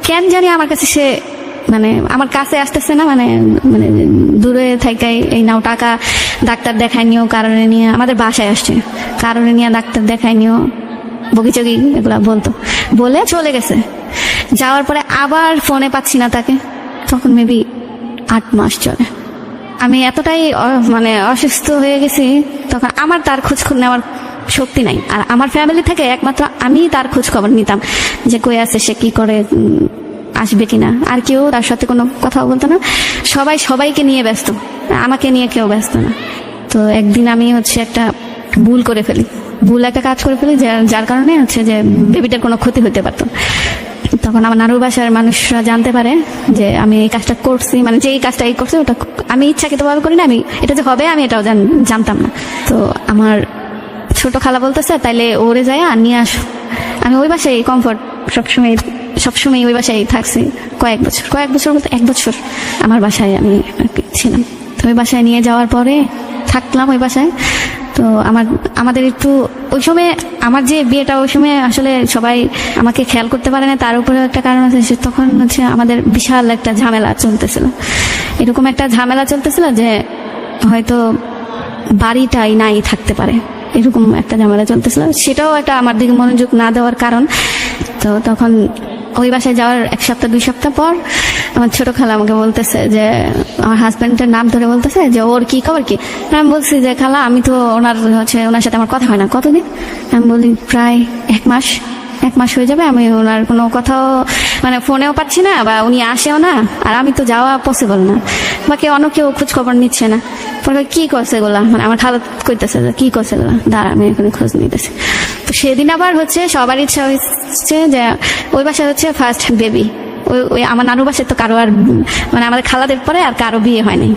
কেন জানি আমার কাছে সে মানে আমার কাছে আসতেছে না, মানে মানে দূরে থেকে এই নাও টাকা, ডাক্তার দেখায় নিও কারণে নিয়ে, আমাদের বাসায় আসছে কারণে নিয়ে ডাক্তার দেখায় নিও, বগিচগি এগুলা বলতো, বলে চলে গেছে। যাওয়ার পরে আবার ফোনে পাচ্ছি না তাকে, তখন মেবি 8 মাস চলে। আমি এতটাই মানে অসুস্থ হয়ে গেছি, তখন আমার তার খোঁজ নেওয়ার শক্তি নাই। আর আমার ফ্যামিলি থেকে একমাত্র আমি তার খোঁজ খবর নিতাম, যে কই আছে, সে কি করে, আসবে কিনা। আর কেউ তার সাথে কোনো কথা বলতো না, সবাইকে নিয়ে ব্যস্ত, আমাকে নিয়ে কেউ ব্যস্ত না। তো একদিন আমি হচ্ছে একটা ভুল একটা কাজ করে ফেলি, যার কারণে হচ্ছে যে বেবিটার কোনো ক্ষতি হতে পারতো। তখন আমার নানুর বাসার মানুষরা জানতে পারে যে আমি এই কাজটা করছি, মানে যে এই কাজটা করছি ওটা আমি ইচ্ছাকৃতভাবে করি না, আমি এটা যে হবে আমি এটাও জানতাম না। তো আমার ছোট খালা বলতেছে তাইলে ওরে যায় আর নিয়ে আস। আমি ওই বাসায় কমফর্ট সবসময় ওই বাসায় থাকছি কয়েক বছর বলতে 1 বছর আমার বাসায় আমি ছিলাম। তো ওই বাসায় নিয়ে যাওয়ার পরে থাকলাম ওই বাসায়। তো আমাদের একটু ওই সময় আমার যে বিয়েটা ওই সময় আসলে সবাই আমাকে খেয়াল করতে পারে না, তার উপরে একটা কারণ আছে, তখন হচ্ছে আমাদের বিশাল একটা ঝামেলা চলতেছিল। এরকম একটা ঝামেলা চলতেছিল যে হয়তো বাড়িটাই নাই থাকতে পারে, এরকম একটা ঝামেলা চলতেছিল। সেটাও একটা আমার দিকে মনোযোগ না দেওয়ার কারণ। তো তখন ওই বাসায় যাওয়ার 1 সপ্তাহ 2 সপ্তাহ পর আমার ছোট খালা আমাকে বলতেছে যে, আমার হাজব্যান্ডের নাম ধরে বলতেছে যে ওর কি খবর কি। আমি বলছি যে খালা আমি তো ওনার সাথে আমার কথা হয় না। কতদিন? আমি বলি প্রায় 1 মাস হয়ে যাবে। আমি ওনার কোনো কথাও মানে ফোনেও পাচ্ছি না, বা উনি আসেও না, আর আমি তো যাওয়া পসিবল না, বা কেউ খোঁজ খবর নিচ্ছে না। পরে কি করছে এগুলা, মানে আমার খালা কইতেছে যে কি করছে এগুলা, দাঁড়া আমি এখানে খোঁজ নিতেছি। তো সেদিন আবার হচ্ছে সবার ইচ্ছা হচ্ছে যে ওই বাসায় হচ্ছে ফার্স্ট বেবি, ওই আমার নানু বাসায় তো কারো আর মানে আমাদের খালাদের পরে আর কারো বিয়ে হয় নাই।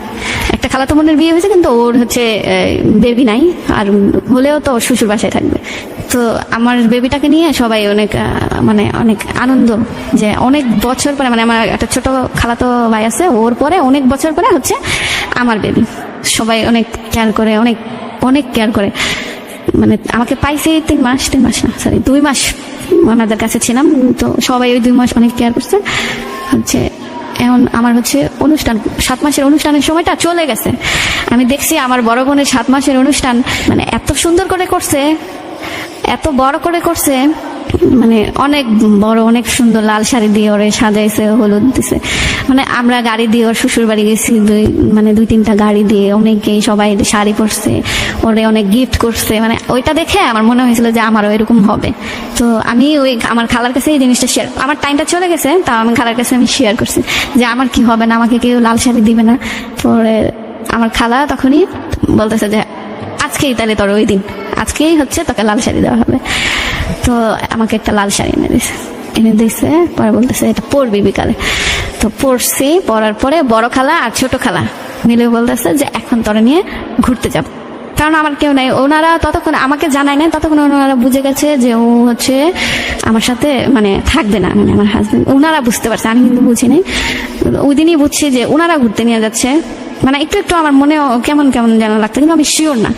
একটা খালাতো বোনের বিয়ে হয়েছে, কিন্তু ওর হচ্ছে বেবি নাই, আর হলেও তো ওর শ্বশুর বাসায় থাকবে। তো আমার বেবিটাকে নিয়ে সবাই অনেক মানে অনেক আনন্দ, যে অনেক বছর পরে, মানে আমার একটা ছোট খালাতো ভাই আছে, ওর পরে অনেক বছর পরে হচ্ছে আমার বেবি। সবাই অনেক কেয়ার করে, অনেক কেয়ার করে। মানে আমাকে পাইছে 3 মাস না সরি 2 মাস ওনাদের কাছে ছিলাম। তো সবাই ওই 2 মাস অনেক কেয়ার করছে। হচ্ছে এখন আমার হচ্ছে অনুষ্ঠান, 7 মাসের অনুষ্ঠানের সময়টা চলে গেছে। আমি দেখছি আমার বড় বোনের 7 মাসের অনুষ্ঠান মানে এত সুন্দর করে করছে, এত বড় করে করছে, মানে অনেক বড়, অনেক সুন্দর লাল শাড়ি দিয়ে ওরে সাজাইছে, হলুদ দিছে। মানে আমরা গাড়ি দিয়ে ওর শ্বশুর বাড়ি গেছি, 2-3টা গাড়ি দিয়ে, অনেকেই সবাই শাড়ি পরছে, ওরে অনেক গিফট করছে। মানে ওইটা দেখে আমার মনে হয়েছিল যে আমারও এরকম হবে। তো আমি ওই আমার খালার কাছে এই জিনিসটা শেয়ার, আমার টাইমটা চলে গেছে, তাও আমি খালার কাছে আমি শেয়ার করছি যে আমার কি হবে না, আমাকে কেউ লাল শাড়ি দিবে না। পরে আমার খালা তখনই বলতেছে যে আজকেই তাহলে তোর ওই দিন, আজকেই হচ্ছে তোকে লাল শাড়ি দেওয়া হবে। তো আমাকে একটা লাল শাড়ি এনে দিয়েছে। পরে বলতেছে এটা পরবি বিকালে। তো পরছি, পরার পরে বড় খালা আর ছোট খালা মিলে বলতেছে যে এখন তোরা নিয়ে ঘুরতে যাব। কারণ আমার কেউ নাই, ওনারা ততক্ষণ আমাকে জানায় না, ততক্ষণ ওনারা বুঝে গেছে যে ও হচ্ছে আমার সাথে মানে থাকবে না, মানে আমার হাজবেন্ড। ওনারা বুঝতে পারছে, আমি কিন্তু বুঝি নাই। ওই দিনই বুঝছি যে ওনারা ঘুরতে নিয়ে যাচ্ছে। মানে একটু আমার মনে কেমন যেন লাগতো, কিন্তু আমি শিওর না।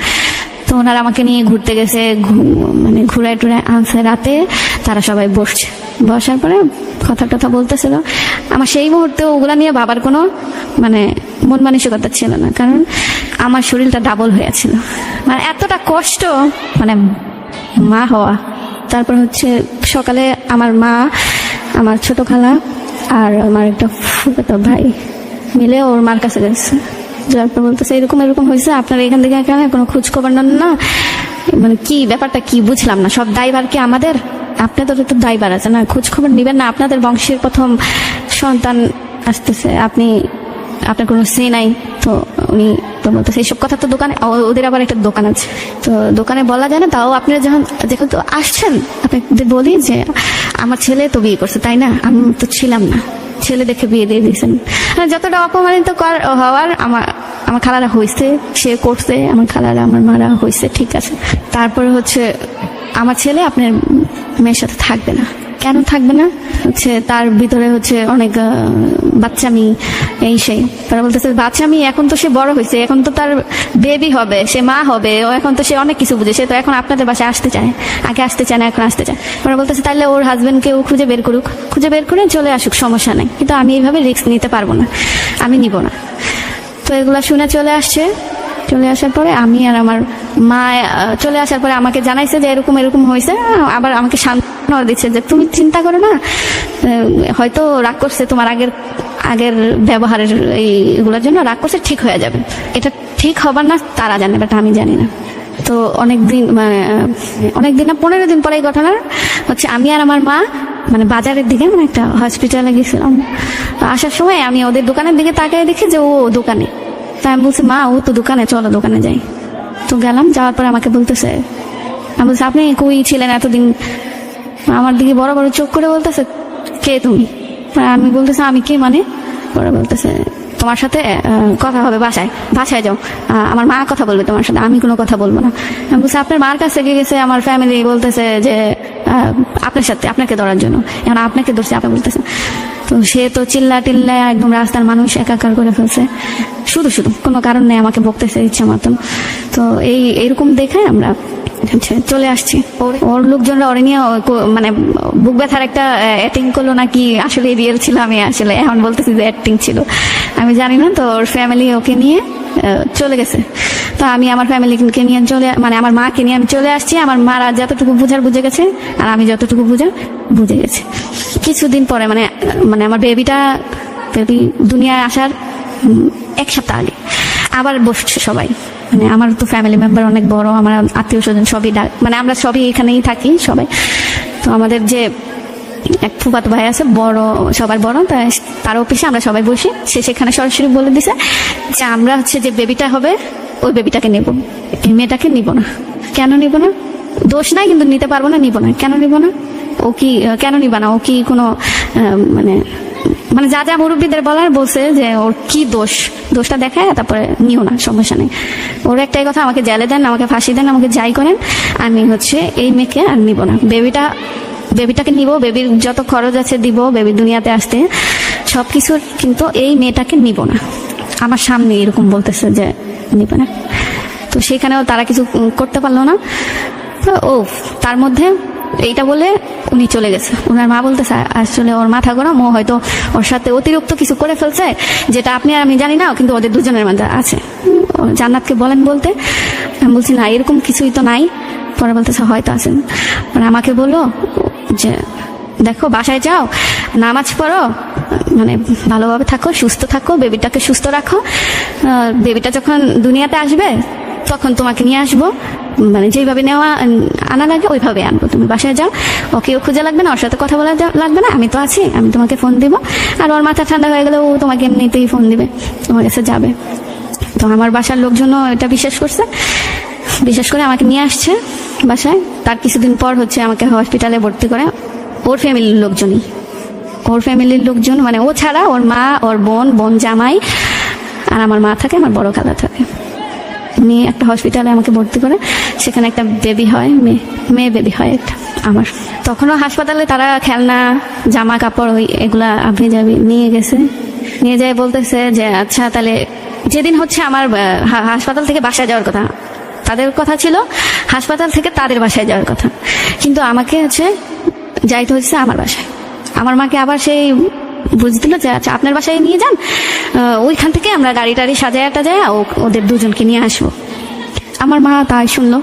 তো ওনারা আমাকে নিয়ে ঘুরতে গেছে, মানে ঘুরায় টুরায় আনছে। রাতে তারা সবাই বসার পরে কথা বলতেছিল। আমার সেই মুহূর্তে ওগুলা নিয়ে ভাবার কোনো মানে মন মানসিকতা ছিল না, কারণ আমার শরীরটা ডাবল হয়েছিল। মানে এতটা কষ্ট, মানে মা হওয়া। তারপর হচ্ছে সকালে আমার মা, আমার ছোট খালা আর আমার একটা ফুফাতো ভাই মিলে ওর মার কাছে গেছে। যার পর বলতেছে এরকম হয়েছে, আপনারা এখান থেকে কোনো খোঁজ খবর নেন না। মানে কি ব্যাপারটা কি বুঝলাম না, সব দায়ভার কি আমাদের? আপনাদের তো দায়ভার আছে না, খোঁজ খবর নিবেন না? আপনাদের বংশের প্রথম সন্তান আসতেছে, আপনার কোনো সে নাই। তো উনি তো বলতেছে এইসব কথা তো দোকানে, ওদের আবার একটা দোকান আছে, তো দোকানে বলা যায় না। তাও আপনারা যেহেতু আসছেন, আপনাদের বলি যে আমার ছেলে তো বিয়ে করছে, তাই না? আমি তো ছিলাম না, ছেলে দেখে বিয়ে দিয়ে দিয়েছেন। যতটা অপমানিত হওয়ার আমার খালারা হয়েছে, সে করছে, আমার খালারা আমার মারা হয়েছে, ঠিক আছে। তারপরে হচ্ছে আমার ছেলে আপনার মেয়ের সাথে থাকবে না। কেন থাকবে না? হচ্ছে তার ভিতরে হচ্ছে অনেক বাচ্চামি, এই সেই। তারা বলতেছে বাচ্চামি, এখন তো সে বড় হয়েছে, এখন তো তার বেবি হবে, সে মা হবে, ও এখন তো সে অনেক কিছু বুঝে, সে তো এখন আপনাদের বাসায় আসতে চায়, আগে আসতে চায় না, এখন আসতে চায়। ওরা বলতেছে তাহলে ওর হাজবেন্ডকে ও খুঁজে বের করে চলে আসুক, সমস্যা নেই, কিন্তু আমি এইভাবে রিস্ক নিতে পারবো না, আমি নিব না। তো এগুলা শুনে চলে আসার পরে আমি আর আমার মা চলে আসার পরে আমাকে জানাইছে যে এরকম হয়েছে। আবার আমাকে সান্ত্বনা দিচ্ছে যে তুমি চিন্তা করো না, হয়তো রাগ করছে তোমার আগের ব্যবহারের এইগুলোর জন্য রাগ করছে, ঠিক হয়ে যাবে। এটা ঠিক হবার না তারা জানে, বাট আমি জানি না। তো অনেকদিন না 15 দিন পরে এই ঘটনার হচ্ছে আমি আর আমার মা মানে বাজারের দিকে, মানে একটা হসপিটালে গেছিলাম। আসার সময় আমি ওদের দোকানের দিকে তাকিয়ে দেখি যে ও দোকানে। তাই আমি বলছি মা ও তো দোকানে, চলো দোকানে যাই। তো গেলাম, যাওয়ার পরে আমাকে বলতেছে, আমি বলছি আপনি কই ছিলেন এতদিন? আমার দিকে বড় চোখ করে বলতেছে কে তুমি? আমি বলতেছে আমি কে মানে? পরে বলতেছে তোমার সাথে কথা হবে বাসায় যাও, আমার মা কথা বলবে তোমার সাথে, আমি কোনো কথা বলবো না। আমি বলছি আপনার মার কাছ থেকে গেছে, আমার ফ্যামিলি বলতেছে যে আপনার সাথে, আপনাকে ধরার জন্য, এখন আপনাকে ধরছে আপনি বলতেছেন। তো সে তো চিল্লা টিল্লা একদম রাস্তার মানুষ একাকার করে ফেলছে, শুধু কোনো কারণ নেই আমাকে বকতেছে ইচ্ছা মতন। তো এইরকম দেখে আমরা চলে আসছি। ওর লোকজনরা ওরে নিয়ে মানে বুক ব্যথার একটা অ্যাক্টিং করলো নাকি আসলে রিয়েল ছিল, আমি আসলে এখন বলতেছি যে অ্যাক্টিং ছিল, আমি জানি না। তো ওর ফ্যামিলি ওকে নিয়ে চলে গেছে। তো আমি আমার ফ্যামিলিকে নিয়ে মানে আমার মাকে নিয়ে আমি চলে আসছি। আমার মারা যতটুকু বুঝে গেছে, আর আমি যতটুকু বুঝে গেছি। কিছুদিন পরে মানে আমার বেবি দুনিয়ায় আসার 1 সপ্তাহ আগে আবার বসছে সবাই, মানে আমার তো ফ্যামিলি মেম্বার অনেক বড়, আমার আত্মীয় স্বজন সবই মানে আমরা সবই এখানেই থাকি সবাই। তো আমাদের যে এক ফুফাতো ভাই আছে বড়, সবার বড়, তার অফিসে আমরা সবাই বসি। সে সেখানে সরাসরি বলে দিছে যে আমরা যে বেবিটা হবে ওই বেবিটাকে নেব, এই মেয়েটাকে নিব না। কেন নিব না? দোষ নাই, কিন্তু নিতে পারবো না, নিব না। কেন নিব না? ও কি কেন নিবা না? ও কি কোনো মানে যা মুরব্বীদের বলার বলছে যে ওর কি দোষটা দেখায়, তারপরে নিও না, সমস্যা নেই। ওর একটাই কথা, আমাকে জেলে দেন, আমাকে ফাঁসি দেন, আমাকে যাই করেন, আমি এই মেয়েকে আর নিব না। বেবিটাকে নিব, বেবির যত খরচ আছে দিব, বেবি দুনিয়াতে আসতে সবকিছুর, কিন্তু এই মেয়েটাকে নিব না। আমার সামনে এরকম বলতেছে যে নিব না। তো সেখানেও তারা কিছু করতে পারলো না। ও তার মধ্যে এইটা বলে উনি চলে গেছে। ওনার মা বলতেছে আসলে ওর মাথা গরম, ও হয়তো ওর সাথে অতিরিক্ত কিছু করে ফেলছে, যেটা আপনি আর আমি জানি না, কিন্তু ওদের দুজনের মধ্যে আছে। জান্নাতকে বলেন বলতে, আমি বলছি না এরকম কিছুই তো নাই। পরে বলতেছে হয়তো আছেন। মানে আমাকে বললো যে দেখো বাসায় যাও, নামাজ পড়ো, মানে ভালোভাবে থাকো, সুস্থ থাকো, বেবিটাকে সুস্থ রাখো, বেবিটা যখন দুনিয়াতে আসবে তখন তোমাকে নিয়ে আসবো, মানে যেভাবে আনা লাগে ওইভাবে আনবো। তুমি বাসায় যাও, ওকেও খুঁজে লাগবে না, ওর সাথে কথা বলা লাগবে না, আমি তো আছি, আমি তোমাকে ফোন দিব। আর ওর মাথা ঠান্ডা হয়ে গেলে ও তোমাকে এমনিতেই ফোন দিবে, তোমার কাছে যাবে। তো আমার বাসার লোকজনও এটা বিশ্বাস করে আমাকে নিয়ে আসছে বাসায়। তার কিছুদিন পর আমাকে হসপিটালে ভর্তি করে ওর ফ্যামিলির লোকজন, মানে ও ছাড়া ওর মা, ওর বোন জামাই, আর আমার মা থাকে, আমার বড় খালা থাকে, নিয়ে একটা হসপিটালে আমাকে ভর্তি করে। সেখানে একটা বেবি হয়, মেয়ে বেবি হয় একটা আমার। তখনও হাসপাতালে তারা খেলনা, জামা কাপড় এগুলা আপনি যাবি নিয়ে যায় বলতেছে যে আচ্ছা তাহলে যেদিন আমার হাসপাতাল থেকে বাসায় যাওয়ার কথা, তাদের কথা ছিল হাসপাতাল থেকে তাদের বাসায় যাওয়ার কথা, কিন্তু আমাকে যাইতে হচ্ছে আমার বাসায়। আমার মাকে আবার সেই বুঝ দিল যে আচ্ছা আপনার বাসায় নিয়ে যান, ওইখান থেকে আমরা গাড়ি সাজায় ওদের দুজনকে নিয়ে আসবো। আমার মা তাই শুনলো,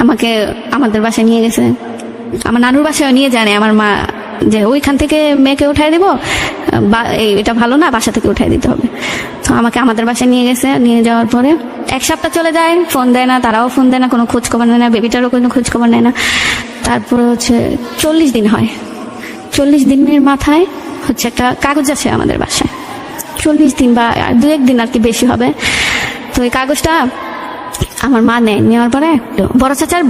আমাকে আমাদের বাসায় নিয়ে গেছে। আমার নানুর বাসায় নিয়ে জানে আমার মা যে ওইখান থেকে মেয়েকে উঠাই দিব, এটা ভালো না, বাসা থেকে উঠাই দিতে হবে। তো আমাকে আমাদের বাসায় নিয়ে গেছে। নিয়ে যাওয়ার পরে 1 সপ্তাহ চলে যায়, ফোন দেয় না, তারাও ফোন দেয় না, কোনো খোঁজ খবর নেয় না, বেবিটারও কোনো খোঁজ খবর নেয় না। তারপরে 40 দিন হয়। 40 দিনের মাথায় একটা কাগজ আছে আমাদের বাসায়, 40 দিন বা 2-1 দিন আর কি বেশি হবে। তো এই কাগজটা আমার মা নেওয়ার পরে বড় চাচার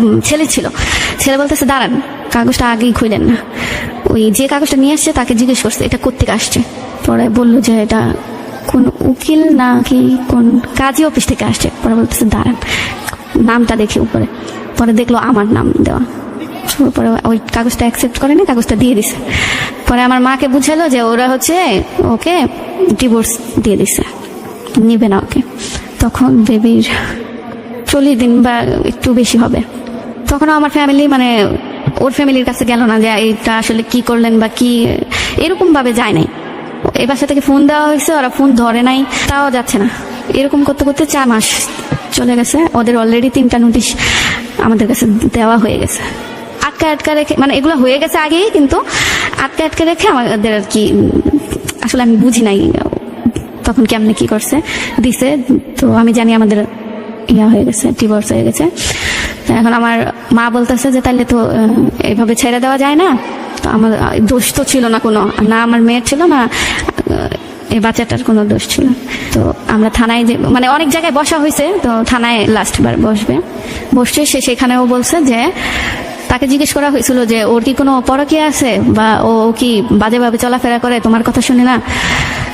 ছেলে বলতেছে দাঁড়ান, কাগজটা আগেই খুলেন না। ওই যে কাগজটা নিয়ে আসছে তাকে জিজ্ঞেস করছে এটা কোত্থেকে আসছে। পরে বললো যে এটা কোন উকিল না কি কোন কাজী অফিস থেকে আসছে। পরে বলতেছে দাঁড়ান, নামটা দেখি উপরে। পরে দেখলো আমার নাম দেওয়া। পরে ওই কাগজটা অ্যাকসেপ্ট করেনি, কাগজটা দিয়ে দিছে। পরে আমার মাকে বুঝালো যে ওরা ওকে ডিভোর্স দিয়ে দিছে, নিবে না ওকে। তখন বেবির 40 দিন বা একটু বেশি হবে। তখন আমার ফ্যামিলি মানে ওর ফ্যামিলির কাছে গেল না যে এটা আসলে কি করলেন বা কি, এরকম ভাবে যায় নাই। এই বাসা থেকে ফোন দেওয়া হয়েছে, ওরা ফোন ধরে নাই, তাও যাচ্ছে না। এরকম করতে করতে 4 মাস চলে গেছে। ওদের অলরেডি 3টা নোটিশ আমাদের কাছে দেওয়া হয়ে গেছে। আটকা রেখে, মানে এগুলো হয়ে গেছে আগেই, কিন্তু আটকা রেখে আমাদের আর কি, আসলে আমি বুঝি নাই তখন কেমনে কি করছে দিছে। তো আমি জানি আমাদের হয়ে গেছে, ডিভোর্স হয়ে গেছে। এখন আমার মা বলতেছে যে তাহলে তো এইভাবে ছেড়ে দেওয়া যায় না। তো আমার দোষ তো ছিল না কোনো, না আমার মেয়ের ছিল না এই বাচ্চাটার কোনো দোষ ছিল। তো আমরা থানায় মানে অনেক জায়গায় বসা হয়েছে, তো থানায় লাস্টবার বসছে সেখানেও বলছে যে তাকে জিজ্ঞেস করা হয়েছিল যে ওর কি কোনো পরকীয়া আছে বা ও কি বাজেভাবে চলাফেরা করে, তোমার কথা শুনে না?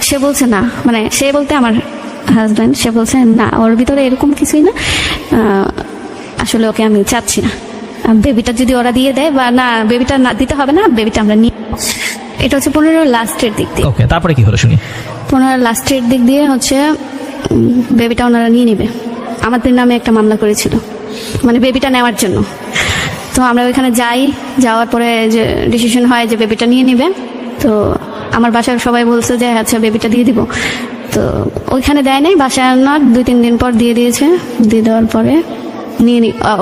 সে বলছে না, মানে সে বলতে আমার হাজব্যান্ড, সে বলছে না, ওর ভিতরে এরকম কিছুই না, আসলে ওকে আমি চাচ্ছি না, বেবিটা যদি ওরা দিয়ে দেয় বা না, বেবিটা না দিতে হবে না, বেবিটা আমরা নিই। এটা হচ্ছে 15 লাস্টের দিক দিয়ে। ওকে, তারপরে কি হলো শুনি। 15 লাস্টের দিক দিয়ে হচ্ছে বেবিটা ওনারা নিয়ে নেবে, আমাদের নামে একটা মামলা করেছিল, মানে বেবিটা নেওয়ার জন্য। তো আমরা ওইখানে যাই, যাওয়ার পরে যে ডিসিশন হয় যে বেবিটা নিয়ে নেবে, তো আমার বাসার সবাই বলছে যে আচ্ছা বেবিটা দিয়ে দিব। তো ওইখানে দেয় নাই, বাসায় আনার 2-3 দিন পর দিয়ে দিয়েছে। দিয়ে দেওয়ার পরে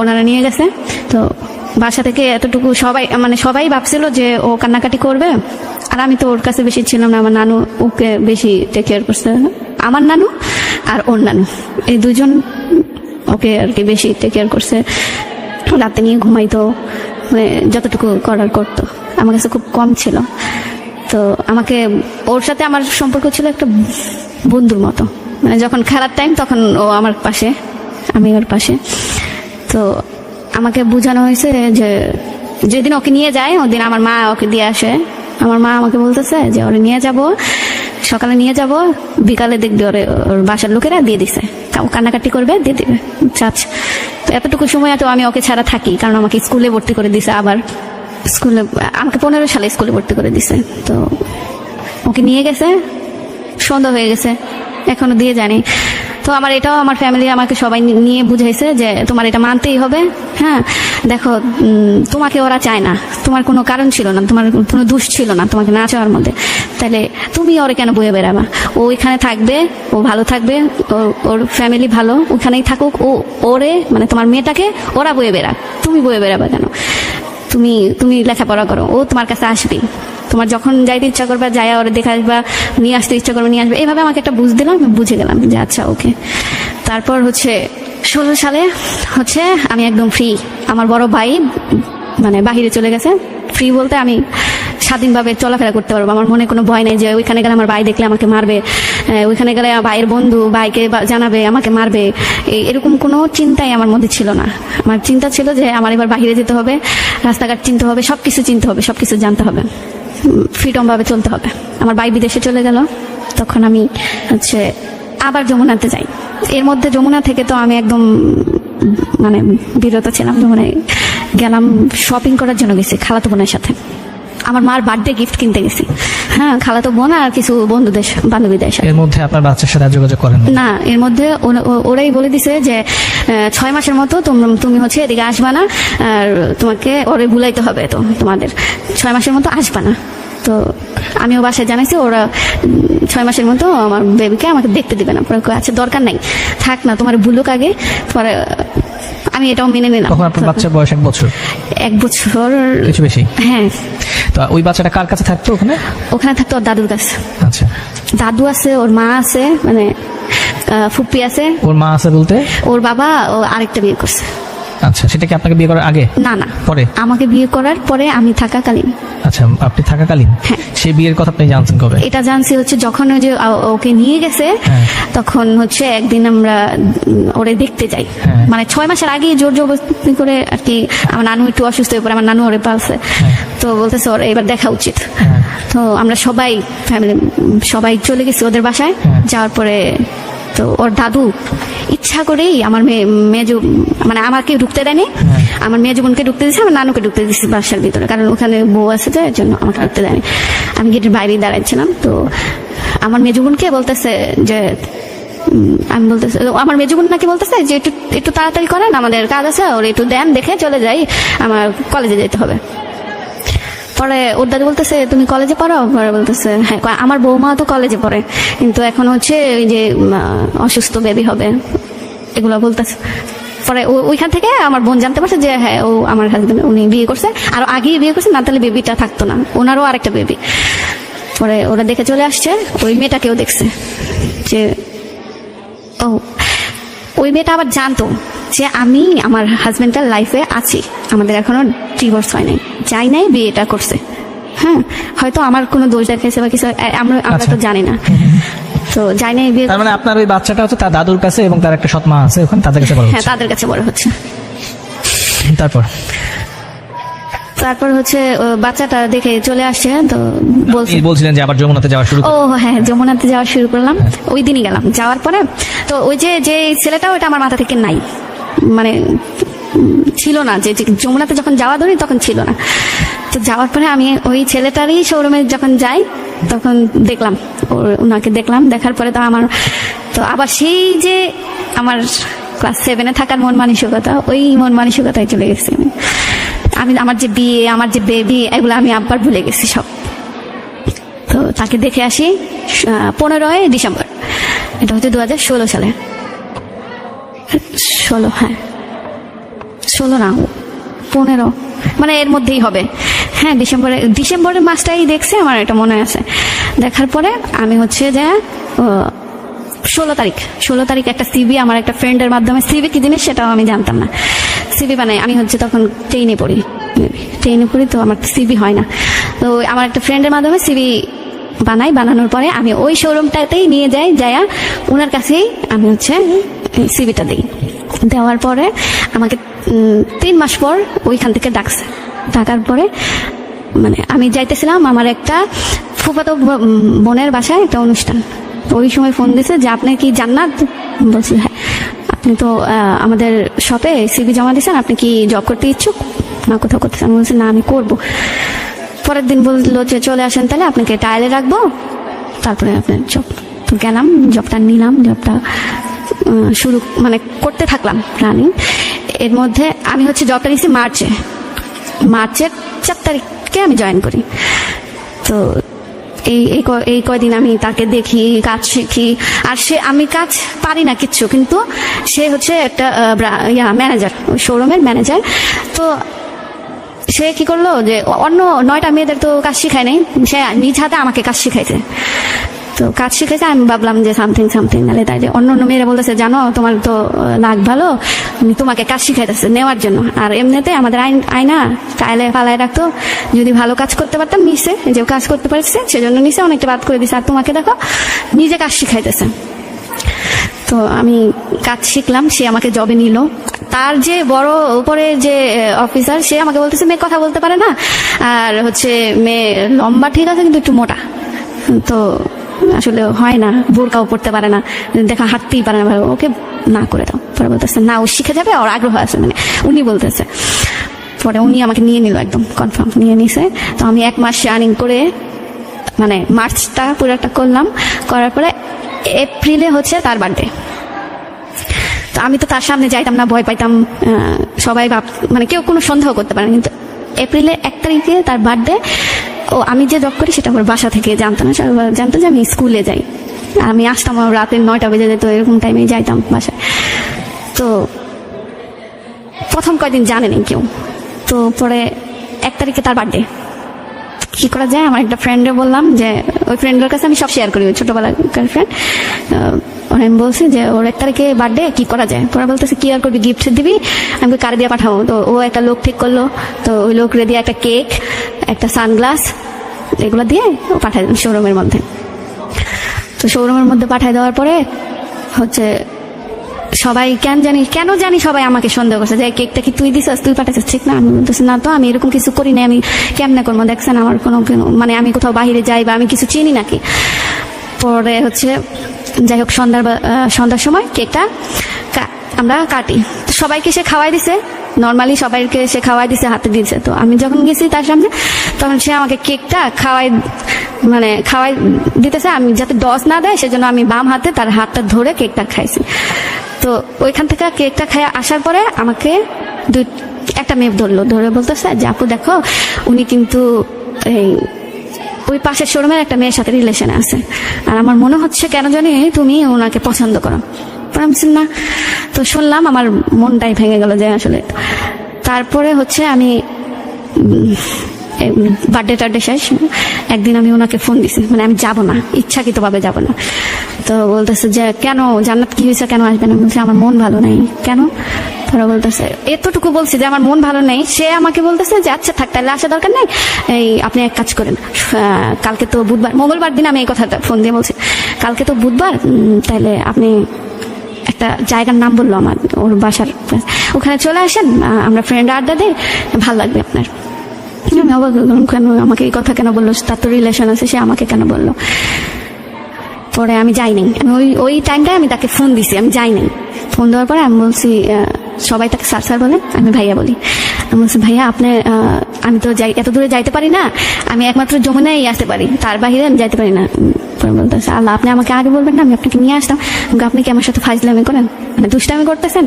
ওনারা নিয়ে গেছে। তো বাসা থেকে এতটুকু সবাই, মানে সবাই ভাবছিল যে ও কান্নাকাটি করবে, আর আমি তো ওর কাছে বেশি ছিলাম না, আমার নানু ওকে বেশি টেক কেয়ার করছে, আমার নানু আর ওর নানু, এই দুজন ওকে আর কি বেশি টেক কেয়ার করছে। রাতে নিয়ে ঘুমাইতো, মানে যতটুকু করার করতো। আমার কাছে খুব কম ছিল, তো আমাকে, ওর সাথে আমার সম্পর্ক ছিল একটা বন্ধুর মতো, মানে যখন খেলার টাইম তখন ও আমার পাশে, আমি ওর পাশে। তো আমাকে বোঝানো হয়েছে যে যেদিন ওকে নিয়ে যায় ওদিন আমার মা ওকে দিয়ে আসে। আমার মা আমাকে বলতেছে যে ওরে নিয়ে যাব, সকালে নিয়ে যাব, বিকালে দেখবে ওর বাসার লোকেরা দিয়ে দিছে, ও কান্নাকাটি করবে, দিয়ে দিবে, আচ্ছা। তো এতটুকু সময় তো আমি ওকে ছাড়া থাকি, কারণ আমাকে স্কুলে ভর্তি করে দিছে, আবার স্কুলে আমাকে 15 সালে স্কুলে ভর্তি করে দিছে। তো ওকে নিয়ে গেছে, সন্ধ্যা হয়ে গেছে, এখনো দিয়ে জানি। তো আমার এটাও, আমার ফ্যামিলি আমাকে সবাই নিয়ে বুঝাইছে যে তোমার এটা মানতেই হবে। হ্যাঁ, দেখো, তোমাকে ওরা চায় না, তোমার কোনো কারণ ছিল না, তোমার কোনো দোষ ছিল না তোমাকে না চাওয়ার মধ্যে, তাহলে তুমি ওরে কেন বয়ে বেড়াবা? ও ওইখানে থাকবে, ও ভালো থাকবে, ওর ফ্যামিলি ভালো, ওখানেই থাকুক, ওরে মানে তোমার মেয়েটাকে ওরা বয়ে বেড়াক, তুমি বয়ে বেড়াবা কেন? তুমি লেখাপড়া করো, ও তোমার কাছে আসবেই, তোমার যখন যাইতে ইচ্ছা করবে যাই ওরা দেখে আসবা, নিয়ে আসতে ইচ্ছা করবে নিয়ে আসবে। এইভাবে আমাকে একটা বুঝ দিলাম, বুঝে গেলাম যে আচ্ছা ওকে। তারপর হচ্ছে 16 সালে হচ্ছে আমি একদম ফ্রি। আমার বড় ভাই মানে বাহিরে চলে গেছে, ফ্রি বলতে আমি স্বাধীনভাবে চলাফেরা করতে পারবো, আমার মনে কোনো ভয় নেই যে ওইখানে গেলে আমার ভাই দেখলে আমাকে মারবে, ওইখানে গেলে আমার ভাইয়ের বন্ধু ভাইকে জানাবে আমাকে মারবে, এরকম কোনো চিন্তাই আমার মধ্যে ছিল না। আমার চিন্তা ছিল যে আমার এবার বাহিরে যেতে হবে, রাস্তাঘাট চিনতে হবে, সবকিছু চিনতে হবে, সবকিছু জানতে হবে, ফ্রিডম ভাবে চলতে হবে। আমার ভাই বিদেশে চলে গেল, তখন আমি হচ্ছে আবার যমুনাতে যাই। এর মধ্যে যমুনা থেকে তো আমি একদম মানে বিরত ছিলাম, মানে গেলাম শপিং করার জন্য, গেছি খালাতো বোনের সাথে, আমার মার বার্থডে গিফট কিনতে গেছি। হ্যাঁ, খালাতো বোন আর কিছু বন্ধুদের বান্ধবীদের সাথে। এর মধ্যে আপনার বাচ্চার সাথে যোগাযোগ করেন না? এর মধ্যে ওরাই বলে দিছে যে 6 মাসের মতো তুমি হচ্ছে এদিকে আসবা না, আর তোমাকে ওরে ভুলাইতে হবে, তো তোমাদের 6 মাসের মতো আসবা না। তো আমিও বাসায় জানাইছি, ওরা 6 মাসের মতো আমার বেবিকে আমাকে দেখতে দিবে না। পরে আচ্ছা দরকার নাই, থাক না, তোমার ভুলুক আগে। পরে আমি এটাও মেনে নিলাম। তখন আপনার বাচ্চার বয়স 1 বছর? 1 বছর কিছু বেশি। হ্যাঁ। তো ওই বাচ্চাটা কার কাছে থাকতো ওখানে? ওখানে থাকতো ওর দাদুর কাছে। আচ্ছা, দাদু আছে, ওর মা আছে, মানে ফুপ্পি আছে। ওর মা আছে বলতে? ওর বাবা ও আরেকটা বিয়ে করছে। আচ্ছা, সেটা কি আপনাকে বিয়ে করার আগে? না না, পরে? আমাকে বিয়ে করার পরে, আমি থাকাকালীন। আচ্ছা, আপনি থাকাকালীন? হ্যাঁ। সেই বিয়ের কথা আপনি জানতেন কবে? এটা জানছি হচ্ছে যখন ওই যে ওকে নিয়ে গেছে, তখন হচ্ছে একদিন আমরা ওরে দেখতে যাই। মানে 6 মাসের আগে জোর জবরদস্তি করে আর কি, আমার নানু একটু অসুস্থ হয়ে পড়ে, আমার নানু ওরে পালছে, তো বলতেছে ওর এবার দেখা উচিত। তো আমরা সবাই ফ্যামিলি সবাই চলে গেছি ওদের বাসায়। যাওয়ার পরে তো ওর দাদু ইচ্ছা করেই আমার মেজু, মানে আমাকে ঢুকতে দেয়নি, আমার মেজু বোনকে ঢুকতে দিচ্ছে, আমার নানুকে ঢুকতে দিচ্ছি বাসার ভিতরে, কারণ ওখানে বউ আছে, তো এর জন্য আমাকে ঢুকতে দেয়নি। আমি গেটের বাইরেই দাঁড়াচ্ছিলাম। তো আমার মেজু বোনকে বলতেছে যে, আমি বলতেছে, আমার মেজু বোন নাকি বলতেছে যে একটু তাড়াতাড়ি করেন, আমাদের কাজ আছে, ওর একটু দেন, দেখে চলে যাই, আমার কলেজে যেতে হবে। পরে ওর দাদু বলতেছে তুমি কলেজে পড়ো? পরে বলতেছে হ্যাঁ। আমার বৌমা তো কলেজে পড়ে, কিন্তু এখন হচ্ছে ওই যে অসুস্থ বেবি হবে, এগুলো বলতেছে। পরে ওইখান থেকে আমার বোন জানতে পারছে যে হ্যাঁ, ও আমার হাজবেন্ড, উনি বিয়ে করছে, আর আগেই বিয়ে করছে, না তাহলে বেবিটা থাকতো না, ওনারও আরেকটা বেবি। পরে ওরা দেখে চলে আসছে, ওই মেয়েটাকেও দেখছে যে ও, ওই মেয়েটা আবার জানতো যে আমি আমার হাজবেন্ডটার লাইফে আছি, আমাদের এখনো ডিভোর্স হয় নাই, যাই নাই, বিয়েটা করছে। হ্যাঁ, হয়তো আমার কোনো দোষ দেখাইছে বা কিছু, আমরা তো জানি না। তো যাই নাই বিয়ে। তার মানে আপনার ওই বাচ্চাটা হচ্ছে তার দাদুর কাছে, এবং তার একটা সৎ মা আছে ওখানে, তাদের কাছে বড় হচ্ছে। হ্যাঁ, তাদের কাছে বড় হচ্ছে। তারপর তারপর হচ্ছে বাচ্চাটা দেখে চলে আসছে, তো বলছে আপনি বলছিলেন যে আবার যমুনাতে যাওয়া শুরু ও হ্যাঁ, যমুনাতে যাওয়া শুরু করলাম। ওই দিনই গেলাম। যাওয়ার পরে তো ওই যে ছেলেটা, ওটা আমার মাথা থেকে নাই, মানে ছিল না। যে যমুনাতে যখন যাওয়া ধরি তখন ছিল না। তো যাওয়ার পরে আমি ওই ছেলেটারই শোরুমে যখন যাই তখন দেখলাম, ওনাকে দেখলাম। দেখার পরে তো আমার তো আবার সেই যে আমার ক্লাস 7-এ থাকার মন মানসিকতা, ওই মন মানসিকতায় চলে গেছি আমি। আমার যে বিয়ে, আমার যে বেবি, এগুলো আমি আবার ভুলে গেছি সব। তো তাকে দেখে আসি 15ই ডিসেম্বর, এটা হচ্ছে 2016 সালে। 16, হ্যাঁ 16 না 15, মানে এর মধ্যেই হবে। হ্যাঁ, ডিসেম্বরের মাসটাই দেখছে, আমার এটা মনে আছে। দেখার পরে আমি হচ্ছে যে 16 তারিখ একটা সিবি আমার একটা ফ্রেন্ডের মাধ্যমে, সিবি কি জিনিস সেটাও আমি জানতাম না, সিবি বানাই। আমি হচ্ছে তখন ট্রেনে পড়ি, তো আমার সিবি হয় না। তো আমার একটা ফ্রেন্ডের মাধ্যমে সিবি বানানোর পরে আমি ওই শোরুমটাতেই নিয়ে যাই, যাইয়া ওনার কাছেই আমি হচ্ছে সিবিটা দিই। দেওয়ার পরে আমাকে 3 মাস পর ওইখান থেকে ডাকার পরে মানে আমি যাইতেছিলাম আমার একটা ফুফাতো বোনের বাসায় একটা অনুষ্ঠান। ওই সময় ফোন দিছে যে আপনি কি জান্নাত? বলছি হ্যাঁ। আপনি তো আমাদের শপে সিবি জমা দিয়েছেন, আপনি কি জব করতে ইচ্ছুক? না, কোথাও করতেছেন? আমি বলছি না, আমি করবো। পরের দিন বললো যে চলে আসেন, তাহলে আপনাকে ট্রায়ালে রাখবো, তারপরে আপনার জব। তো গেলাম, জবটা নিলাম, জবটা শুরু মানে করতে থাকলাম রানিং। এর মধ্যে আমি হচ্ছে জবটা নিয়েছি মার্চের 4 তারিখে আমি জয়েন করি। তো এই কয়দিন আমি তাকে দেখি, কাজ শিখি। আর আমি কাজ পারি না কিচ্ছু, কিন্তু সে হচ্ছে একটা ম্যানেজার, ওই শোরুমের ম্যানেজার। তো সে কি করলো যে অন্য 9টা মেয়েদের তো কাজ শিখায় নাই, সে নিজ হাতে আমাকে কাজ শিখাইছে। তো কাজ শিখেছে, আমি ভাবলাম যে সামথিং নালে তাই যে অন্য মেয়েরা বলতেছে জানো তোমার তো লাগ ভালো, তোমাকে কাজ শিখাইতেছে নেওয়ার জন্য। আর এমনিতে আমাদের আয়না টাইলে ফালায় রাখতো, যদি ভালো কাজ করতে পারতাম নিচে, যে কাজ করতে পারছে সেজন্য নিচে অনেকটা বাদ করে দিছে। আর তোমাকে দেখো নিজে কাজ শিখাইতেছে। তো আমি কাজ শিখলাম, সে আমাকে জবে নিল। তার যে বড় উপরে যে অফিসার, সে আমাকে বলতেছে মেয়ে কথা বলতে পারে না, আর হচ্ছে মেয়ে লম্বা ঠিক আছে কিন্তু একটু মোটা, তো আসলে হয় না, বোরকাও পড়তে পারে না, দেখা হাঁটতেই পারে না, ওকে না করে দাও। পরে বলতেছে না, ও শিখে যাবে, ওর আগ্রহ আছে, মানে উনি বলতেছে। পরে উনি আমাকে নিয়ে নিল, একদম কনফার্ম নিয়ে নিছে। তো আমি 1 মাস রানিং করে মানে মার্চটা পুরোটা করলাম। করার পরে এপ্রিলে হচ্ছে তার বার্থডে। তো আমি তো তার সামনে যাইতাম না, ভয় পাইতাম। সবাই মানে কেউ কোনো সন্দেহ করতে পারে না। কিন্তু এপ্রিলে 1 তারিখে তার বার্থডে। ও আমি যে জব করি সেটা আমার বাসা থেকে জানতো না, সবাই জানতো যে আমি স্কুলে যাই। আমি আসতাম রাতে 9টা বেজে যেত, এরকম টাইমে যাইতাম বাসায়। তো প্রথম কয়দিন জানেনি কেউ। তো পরে 1 তারিখে তার বার্থডে, কি করা যায়? আমার একটা ফ্রেন্ডে বললাম যে, ওই ফ্রেন্ডের কাছে আমি সব শেয়ার করি, ওই ছোটবেলার ফ্রেন্ড। আমি বলছি যে ওর 1 তারিখে বার্থডে, কি করা যায়? পরে বলতেছে কি আর করবি, গিফট দিবি, আমি কারে দিয়ে পাঠাবো। তো ও একটা লোক ঠিক করলো। তো ওই লোক দিয়ে একটা কেক, একটা সানগ্লাস, এগুলো দিয়ে ও পাঠাই দিল শোরুমের মধ্যে। তো শোরুমের মধ্যে পাঠাই দেওয়ার পরে হচ্ছে সবাই কেন জানি সবাই আমাকে সন্দেহ করছে যে কেকটা কি তুই দিছিস, তুই পাঠাইছিস, ঠিক না? আমি বলতেছি না তো, আমি এরকম কিছু করি না, আমি কেমনে করবো? দেখছেন আমার কোনো মানে আমি কোথাও বাইরে যাই বা আমি কিছু চিনি নাকি? পরে হচ্ছে যাই হোক সন্ধ্যার সময় কেকটা আমরা কাটি। সবাইকে সে খাওয়াই দিছে, নর্মালি সবাইকে সে খাওয়াই দিছে, হাতে দিয়েছে। তো আমি যখন গেছি তার সামনে, তখন সে আমাকে কেকটা খাওয়াই দিতেছে। আমি যাতে ডস না দেয় সেজন্য আমি বাম হাতে তার হাতটা ধরে কেকটা খাইছি। তো ওইখান থেকে কেকটা খাই আসার পরে আমাকে একটা মেয়ে ধরে বলতেছে যে আপু দেখো, উনি কিন্তু ওই পাশের শোরুমের একটা মেয়ের সাথে রিলেশনে আছে, আর আমার মনে হচ্ছে কেন জানি তুমি ওনাকে পছন্দ করো। না, তো শুনলাম, আমার মনটাই ভেঙে গেল যে আসলে। তারপরে হচ্ছে আমি বার্থডে শেষ, একদিন আমি ওনাকে ফোন দিছি, মানে আমি যাবো না, ইচ্ছাকৃতভাবে যাবো না। তো বলতেছে যে কেন জান্নাত, কি হয়েছে, কেন আসবে না? বলছে আমার মন ভালো নেই। কেন? তারা বলতেছে, এতটুকু বলছি যে আমার মন ভালো নেই। সে আমাকে বলতেছে যে আচ্ছা থাক, তাহলে আসা দরকার নেই, এই আপনি এক কাজ করেন, কালকে তো বুধবার, মঙ্গলবার দিন আমি এই কথাটা ফোন দিয়ে বলছি, কালকে তো বুধবার, তাহলে আপনি একটা জায়গার নাম বললো আমার, ওর বাসার, ওখানে চলে আসেন, আমরা ফ্রেন্ড আড্ডা দিই, ভালো লাগবে আপনার। আমি অবাক হলাম, কেন আমাকে এই কথা কেন বললো, তার তো রিলেশন আছে, সে আমাকে কেন বললো। পরে আমি যাইনি, আমি ওই টাইমটায় আমি তাকে ফোন দিছি, আমি যাইনি। ফোন দেওয়ার পরে আমি বলছি, সবাই তাকে স্যার স্যার বলে, আমি ভাইয়া বলি। আমি বলছি ভাইয়া আপনি, আমি তো যাই এত দূরে যাইতে পারি না, আমি একমাত্র যমুনাই আসতে পারি, তার বাইরে আমি যাইতে পারি না। পরে বলতেছে আল্লাহ, আপনি আমাকে আগে বলবেন না, আমি আপনাকে নিয়ে আসতাম। আপনি কি আমার সাথে ফাইজলামি করেন, মানে দুষ্টামি করতেছেন?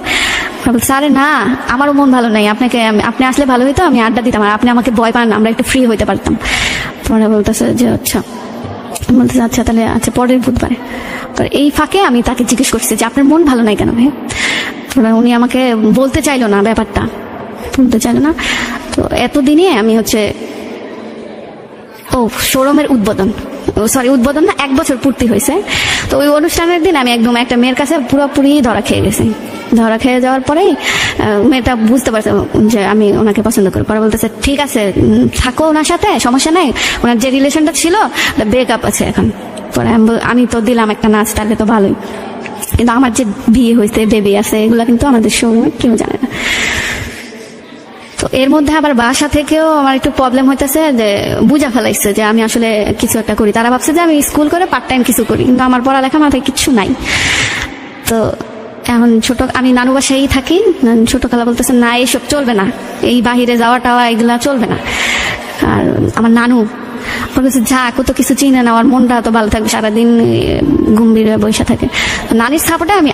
বলছে আরে না, আমারও মন ভালো নাই, আপনাকে আপনি আসলে ভালো হইতো, আমি আড্ডা দিতাম, আর আপনি আমাকে ভয় পান, আমরা একটু ফ্রি হইতে পারতাম। পরে বলতেছে যে আচ্ছা, বলতেছে আচ্ছা তাহলে আচ্ছা পরের বুধবারে। এই ফাঁকে আমি তাকে জিজ্ঞেস করছি যে আপনার মন ভালো নাই কেন ভাই? উনি আমাকে বলতে চাইলো না, ব্যাপারটা বলতে চাইলো না। তো এতদিনে আমি হচ্ছে শোরুমের উদ্বোধন, উদ্বোধন না, 1 বছর পূর্তি হয়েছে। তো ওই অনুষ্ঠানের দিন আমি একদম একটা মেয়ের কাছে পুরোপুরি ধরা খেয়ে গেছি। ধরা খেয়ে যাওয়ার পরেই মেয়েটা বুঝতে পারছে যে আমি ওনাকে পছন্দ করি। পরে বলতেছে ঠিক আছে থাকো ওনার সাথে, সমস্যা নাই, ওনার যে রিলেশনটা ছিল ব্রেকআপ আছে এখন। পরে আমি তো দিলাম একটা নাচ, তাহলে তো ভালোই, কিন্তু আমার যে বিয়ে হয়েছে, বেবি আছে, এগুলো কিন্তু আমাদের শোরুমে কেউ জানে না। তো এর মধ্যে আবার বাসা থেকেও আমার একটু প্রবলেম হইতেছে, যে বুঝা ফেলাইছে যে আমি আসলে কিছু একটা করি। তারা ভাবছে যে আমি স্কুল করে পার্ট টাইম কিছু করি, কিন্তু আমার পড়ালেখা মাথায় কিচ্ছু নাই। তো এখন আমি নানু বাসায় থাকি, ছোট খালা বলতেছে না এইসব চলবে না, এই বাহিরে যাওয়া টাওয়া এগুলা চলবে না। আর আমার নানু বলতেছে যা কত কিছু চিনে না, আমার মনটা তো ভালো থাকবে, সারাদিন গম্ভীর বসে থাকে। নানির সাপোর্টে আমি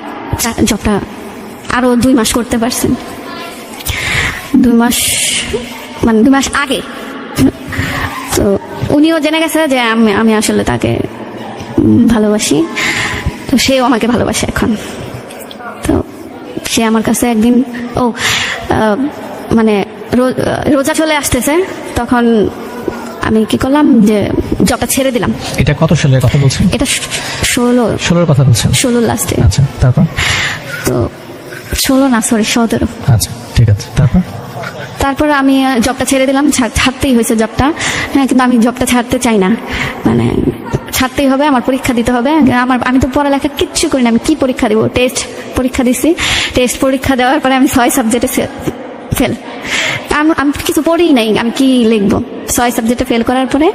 জবটা আরো 2 মাস করতে পারছি। 2 মাস মানে 2 মাস আগে তো উনিও জেনে গেছে যে আমি আসলে তাকে ভালোবাসি, তো সেও আমাকে ভালোবাসে এখন। তো সে আমার কাছে একদিন মানে রোজা চলে আসতেছে, তখন আমি কি করলাম যে জবটা ছেড়ে দিলাম। এটা কত সালের কথা বলছেন? এটা 16 কথা বলছেন? 16 লাস্টে। আচ্ছা তারপর? তো 16 না সরি 17। আচ্ছা ঠিক আছে, তারপর আমি জবটা ছেড়ে দিলাম, ছাড়তেই হয়েছে জবটা। হ্যাঁ, কিন্তু আমি জবটা ছাড়তে চাই না, মানে ছাড়তেই হবে, আমার পরীক্ষা দিতে হবে। আমি তো পড়ালেখা কিচ্ছু করি না, আমি কি পরীক্ষা দিব? টেস্ট পরীক্ষা দিছি, টেস্ট পরীক্ষা দেওয়ার পরে আমি 6 সাবজেক্টে ফেল। আমি কিছু পড়িই নাই, আমি কি লিখবো? 6 সাবজেক্টে ফেল করার পরে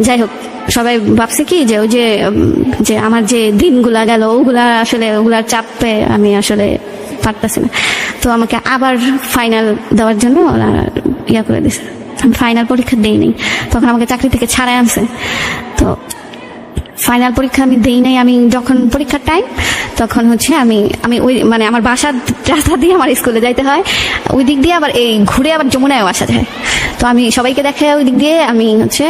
যাই হোক, সবাই ভাবছে কি যে ওই যে আমার যে দিনগুলা গেল ওগুলার চাপে আমি আসলে পারতেছি না। তো আমাকে আবার ফাইনাল দেওয়ার জন্য ওরা করে দিছে। আমি ফাইনাল পরীক্ষা দেই নাই, তখন আমাকে চাকরি থেকে ছাড়াই আনছে। তো ফাইনাল পরীক্ষা আমি দেই নাই। আমি যখন পরীক্ষার টাইম, তখন হচ্ছে আমি ওই মানে আমার বাসার রাস্তা দিয়ে আমার স্কুলে যাইতে হয়, ওই দিক দিয়ে আবার এই ঘুরে আবার যমুনায় আসা যায়। তো আমি সবাইকে দেখে ওই দিক দিয়ে আমি হচ্ছে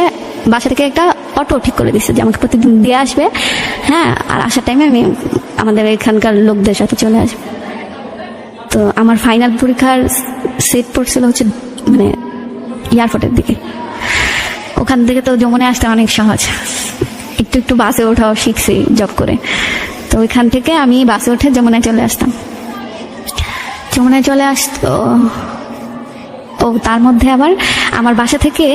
বাসা থেকে একটা অটো ঠিক করে দিচ্ছি যে আমাকে প্রতিদিন দিয়ে আসবে। হ্যাঁ, আর আসার টাইমে আমি আমাদের এখানকার লোকদের সাথে চলে আসবো। তো আমার ফাইনাল পরীক্ষার সেট পড়ছিল হচ্ছে মানে এয়ারপোর্টের দিকে। ওখান থেকে তো যমুনায় আসতে অনেক সহজ, একটু বাসে ওঠাও শিখছি জব করে। তো ওইখান থেকে আমি বাসে উঠে যমুনায় চলে আসতাম। যমুনায় চলে আসতো। তার মধ্যে আবার আমার বাসা থেকে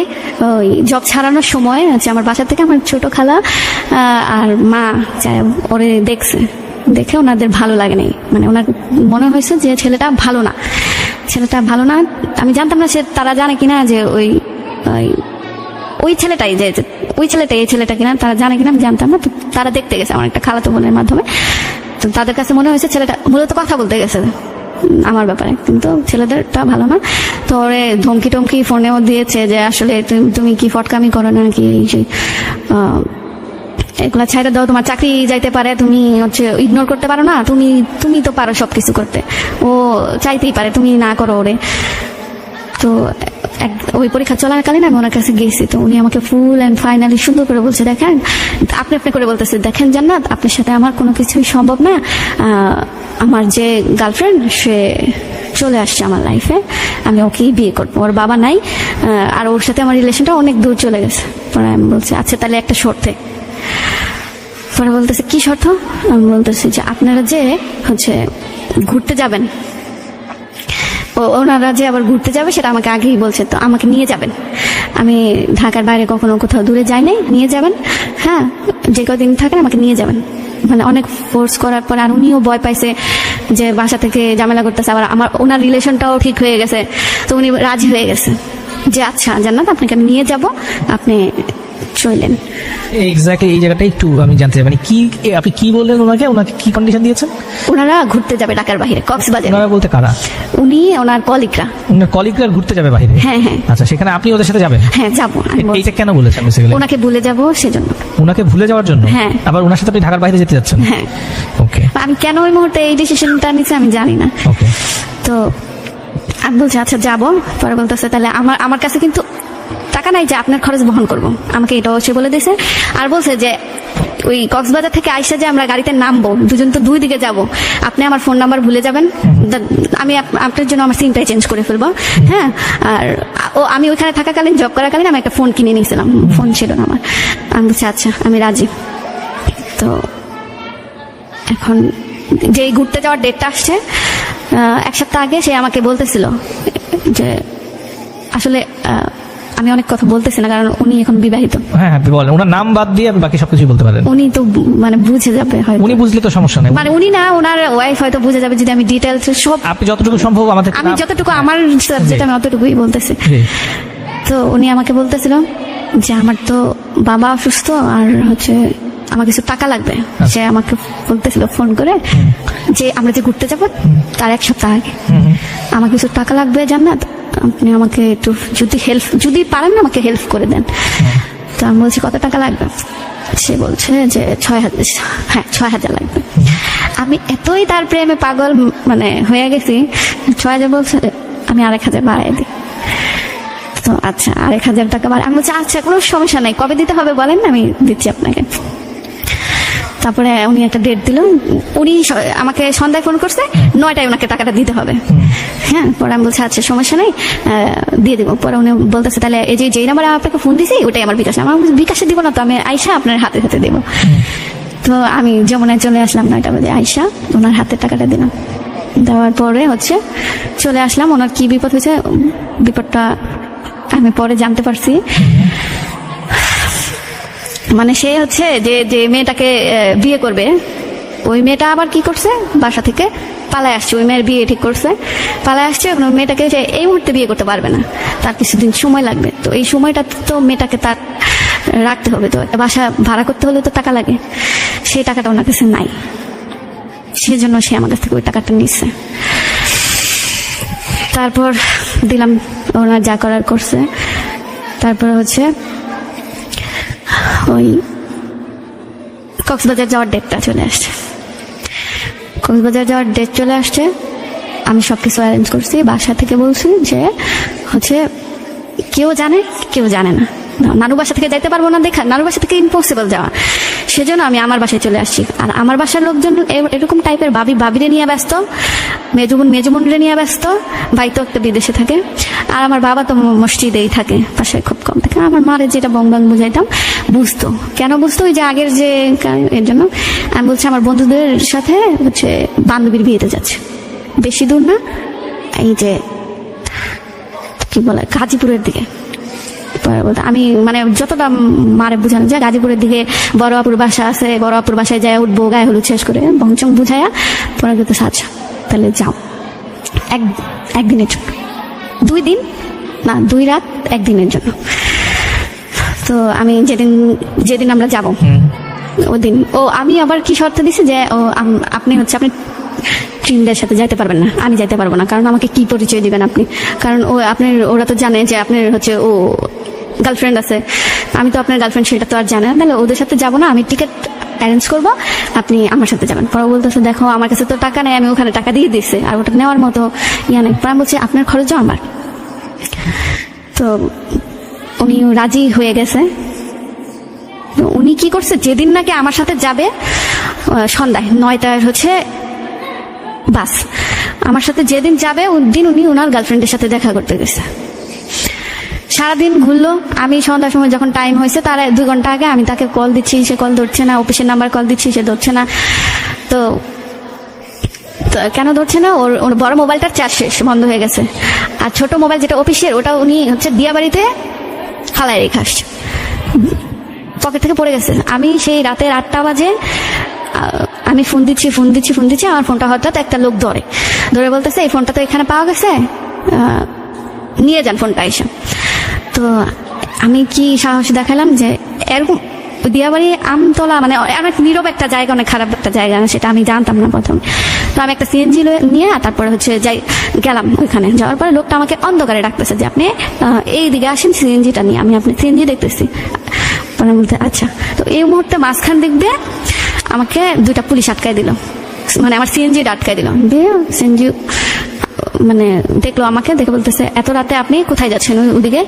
ওই জব ছাড়ানোর সময় আছে, আমার বাসা থেকে আমার ছোট খালা আর মা ওরে দেখে ওনাদের ভালো লাগে নাই, মানে ওনার মনে হয়েছে যে ছেলেটা ভালো না। আমি জানতাম না তারা জানে কিনা যে ওই ছেলেটাই এই ছেলেটা কিনা তারা জানে কিনা আমি জানতাম না। তো তারা দেখতে গেছে আমার একটা খালাতো বোনের মাধ্যমে। তো তাদের কাছে মনে হয়েছে ছেলেটা মূলত কথা বলতে গেছে আমার ব্যাপারে, কিন্তু ছেলেদেরটা ভালো না। তো ওরে ধমকি টমকি ফোনেও দিয়েছে যে আসলে তুমি কি ফটকামি করো না কি, এগুলা ছাইড়া দাও, তোমার চাকরি যাইতে পারে, তুমি হচ্ছে ইগনোর করতে পারো না, তুমি তো পারো সবকিছু করতে, ও চাইতেই পারে, তুমি না করো ওরে। তো ওই পরীক্ষা চলাকালীন আমি ওনার কাছে গেছি। তো উনি আমাকে ফুল অ্যান্ড ফাইনালি সুন্দর করে বলছে, দেখেন আপনি করে বলতেছে, দেখেন জান্নাত, আপনার সাথে আমার কোনো কিছুই সম্ভব না। আমার যে গার্লফ্রেন্ড সে চলে আসছে আমার লাইফে, আমি ওকেই বিয়ে করবো, ওর বাবা নাই, আর ওর সাথে আমার রিলেশনটা অনেক দূর চলে গেছে। পরে আমি বলছি আচ্ছা তাহলে একটা শর্তে। পরে বলতেছে কি শর্ত? আমি বলতেছি যে আপনারা যে হচ্ছে ঘুরতে যাবেন, ওনারা যে আবার ঘুরতে যাবে সেটা আমাকে আগেই বলছে, তো আমাকে নিয়ে যাবেন। আমি ঢাকার বাইরে কখনো কোথাও দূরে যাই নাই, নিয়ে যাবেন। হ্যাঁ, যে কদিন থাকেন আমাকে নিয়ে যাবেন। মানে অনেক ফোর্স করার পর, আর উনিও ভয় পাইছে যে বাসা থেকে ঝামেলা করতেছে, আবার ওনার রিলেশনটাও ঠিক হয়ে গেছে, তো উনি রাজি হয়ে গেছে। যে আচ্ছা জান্নাত আপনাকে আমি নিয়ে যাব, আপনি চলেন। এক্স্যাক্টলি এই জায়গাটা একটু আমি জানতে চাই, মানে কি আপনি কি বললেন ওনাকে, ওনাকে কি কন্ডিশন দিয়েছেন? ওনারা ঘুরতে যাবে ঢাকার বাইরে, কক্সবাজার। ওনারা বলতে কারা? উনি ওনার কলিগরা। ওনার কলিগরা ঘুরতে যাবে বাইরে? হ্যাঁ হ্যাঁ আচ্ছা, সেখানে আপনি ওদের সাথে যাবেন? হ্যাঁ যাবো। এইটা কেন বলেছেন বেসিক্যালি? ওনাকে ভুলে যাব সেজন্য। ওনাকে ভুলে যাওয়ার জন্য? হ্যাঁ। আবার ওনার সাথে আপনি ঢাকার বাইরে যেতে যাচ্ছেন? হ্যাঁ। ওকে। আমি কেন ওই মুহূর্তে এই ডিসিশনটা নিচ্ছি আমি জানি না। ওকে। তো আমি বলছি আচ্ছা যাবো। পরে বলতেছে তাহলে আমার কাছে কিন্তু টাকা নাই যে আপনার খরচ বহন করব, আমাকে এটাও সে বলে দিয়েছে। আর বলছে যে ওই কক্সবাজার থেকে আইসা যে আমরা গাড়িতে নামবো, দুজন তো দুই দিকে যাব, আপনি আমার ফোন নাম্বার ভুলে যাবেন, আমি আপনার জন্য আমার সিমটাই চেঞ্জ করে ফেলবো। হ্যাঁ। আর আমি ওইখানে থাকাকালীন, জব করাকালীন আমি একটা ফোন কিনে নিয়েছিলাম, ফোন ছিল না আমার। আমি বলছি আচ্ছা আমি রাজি। তো এখন যে ঘুরতে যাওয়ার ডেটটা আসছে, এক সপ্তাহ আগে সে আমাকে বলতেছিল যে আসলে আমি অনেক কথা বলতেছি না, কারণ উনি এখন বিবাহিত। হ্যাঁ হ্যাঁ বলেন, ওনার নাম বাদ দিয়ে আপনি বাকি সবকিছু বলতে পারেন। উনি তো মানে বুঝে যাবে হয়তো। উনি বুঝলে তো সমস্যা নেই। মানে উনি না, ওনার ওয়াইফ হয়তো বুঝে যাবে যদি আমি ডিটেলস সব, আপনি যতটুকু সম্ভব আমাদের, আমি যতটুকু আমার সাবজেক্ট আমি অতটুকুই বলতেছি। জি। তো উনি আমাকে বলতেছিল যে আমার তো বাবা অসুস্থ, আর হচ্ছে আমার কিছু টাকা লাগবে। সে আমাকে বলতেছিল ফোন করে যে আমরা যে ঘুরতে যাবো তার এক সপ্তাহ আগে আমার কিছু টাকা লাগবে জান্নাত, আপনি আমাকে একটু যদি পারেন না আমাকে হেল্প করে দেন। তো আমি বলছি কত টাকা লাগবে? সে বলছে যে 6,000। হ্যাঁ 6,000 লাগবে। আমি এতই তার প্রেমে পাগল মানে হয়ে গেছি, 6,000 বলছে, আমি 1,000 বাড়াই দিই। তো আচ্ছা 1,000 টাকা বাড়াই। আমি বলছি আচ্ছা কোনো সমস্যা নাই, কবে দিতে হবে বলেন, আমি দিচ্ছি আপনাকে। তারপরে উনি একটা ডেট দিল, উনি আমাকে সন্ধ্যায় ফোন করছে, 9টায় ওনাকে টাকাটা দিতে হবে। হ্যাঁ। পরে আমি বলছি আচ্ছা সমস্যা নেই, দিয়ে দেবো। পরে উনি বলতেছে তাহলে এই যে যেই নাম্বারে আপনাকে ফোন দিছি ওটাই আমার বিকাশ। আমার বিকাশে দিব না তো, আমি আইসা আপনার হাতে হাতে দেবো। তো আমি যমুনায় চলে আসলাম 9টা বাজে, আইসা ওনার হাতে টাকাটা দিলাম। দেওয়ার পরে হচ্ছে চলে আসলাম। ওনার কি বিপদ হয়েছে, বিপদটা আমি পরে জানতে পারছি। মানে সে হচ্ছে যে মেয়েটাকে বিয়ে করবে, ওই মেয়েটা আবার কি করছে, বাসা থেকে পালায় আসছে। ওই মেয়ের বিয়ে ঠিক করছে, পালায় আসছে। এখন ওই মেয়েটাকে সে এই মুহূর্তে বিয়ে করতে পারবে না, তার কিছুদিন সময় লাগবে। তো এই সময়টা তো মেয়েটাকে তার রাখতে হবে, তো একটা বাসা ভাড়া করতে হলে তো টাকা লাগে। সেই টাকাটা ওনার কাছে নাই, সেজন্য সে আমার কাছ থেকে ওই টাকাটা নিচ্ছে। তারপর দিলাম, ওনার যা করার করছে। তারপর হচ্ছে ওই কক্সবাজার যাওয়ার ডেটটা চলে আসছে। কক্সবাজার যাওয়ার ডেট চলে আসছে, আমি সবকিছু অ্যারেঞ্জ করছি। বাসা থেকে বলছি যে হচ্ছে কেউ জানে কেউ জানে না, নানু বাসা থেকে যাইতে পারবো না, দেখা নানু বাসা থেকে ইম্পসিবল যাওয়া, সেজন্য আমি আমার বাসায় চলে আসছি। আর আমার বাসার লোকজন এরকম টাইপের, বাবিরে নিয়ে ব্যস্ত, মেজুমনরে নিয়ে ব্যস্ত, ভাই তো একটা বিদেশে থাকে, আর আমার বাবা তো মসজিদেই থাকে, বাসায় খুব কম থাকে। আমার মারে যেটা বং বুঝাইতাম বুঝতো। কেন বুঝতো? ওই যে আগের যে এর জন্য। আমি বলছি আমার বন্ধুদের সাথে হচ্ছে বান্ধবীর বিয়েতে যাচ্ছে, বেশি দূর না, এই যে কি বলে গাজীপুরের দিকে। আমি মানে যতটা মারে বুঝানো যায়, গাজীপুরের দিকে বড় আপুর বাসা আছে, বড় আপুর বাসায় যায় উঠবো, গায়ে হলুদ শেষ করে বংচং বুঝাইয়া পরে যেতে সাজা, তাহলে যাও একদিনের জন্য, 2 দিন না 2 রাত, 1 দিনের জন্য। তো আমি যেদিন আমরা যাব ওদিন আমি আবার কি শর্ত দিছি যে আপনি ফ্রেন্ডের সাথে যাইতে পারবেন না, আমি যাইতে পারবো না, কারণ আমাকে কি পরিচয় দিবেন আপনি, কারণ ওরা তো জানে যে আপনার হচ্ছে গার্লফ্রেন্ড আছে, আমি তো আপনার গার্লফ্রেন্ড সেটা তো আর জানে না, তাহলে ওদের সাথে যাবো না, আমি টিকিট অ্যারেঞ্জ করবো, আপনি আমার সাথে যাবেন। পরে বলতেছে দেখো আমার কাছে তো টাকা নেই, আমি ওখানে টাকা দিয়ে দিচ্ছি, আর ওটা নেওয়ার মতো নেই। পরে আমি বলছি আপনার খরচও আমার। তো উনি রাজি হয়ে গেছে। উনি কি করছে, যেদিন নাকি আমার সাথে যাবে সন্ধ্যায় 9টায় হচ্ছে বাস, আমার সাথে যেদিন যাবে ওই দিন উনি ওনার গার্লফ্রেন্ডের সাথে দেখা করতে গেছে। সারাদিন ঘুরলো। আমি সন্ধ্যার সময় যখন টাইম হয়েছে তার 2 ঘন্টা আগে আমি তাকে কল দিচ্ছি, সে কল ধরছে না, অফিসের নাম্বার কল দিচ্ছি, সে ধরছে না। তো কেন ধরছে না, ওর বড় মোবাইলটার চার্জ শেষ, বন্ধ হয়ে গেছে, আর ছোট মোবাইল যেটা অফিসের ওটা উনি হচ্ছে দিয়াবাড়িতে ফালায় রেখে আসছে, পকেট থেকে পড়ে গেছে। আমি সেই রাতের 8টা বাজে আমি ফোন দিচ্ছি, আমার ফোনটা হঠাৎ একটা লোক ধরে বলতেছে এই ফোনটা তো এখানে পাওয়া গেছে, নিয়ে যান ফোনটা এসে। তো আমি কি সাহস দেখালাম যে এরকম দিয়াবাড়ি আমতলা মানে অনেক নীরব একটা জায়গা, অনেক খারাপ একটা জায়গা, সেটা আমি জানতাম না প্রথমে। তো আমি একটা সিএনজি নিয়ে তারপরে হচ্ছে যাই গেলাম ওইখানে। যাওয়ার পরে লোকটা আমাকে অন্ধকারে ডাকতেছে যে আপনি এই দিকে আসেন সিএনজিটা নিয়ে, আমি আপনি সিএনজি দেখতেছি। পরে বলতে আচ্ছা। তো এই মুহূর্তে মাঝখান দিক দিয়ে আমাকে 2টা পুলিশ আটকায় দিল, মানে আমার সিএনজিটা আটকায় দিল। দিয়ে সিএনজি মানে দেখলো আমাকে, দেখে বলতেছে এত রাতে আপনি কোথায় যাচ্ছেন ওদিকে?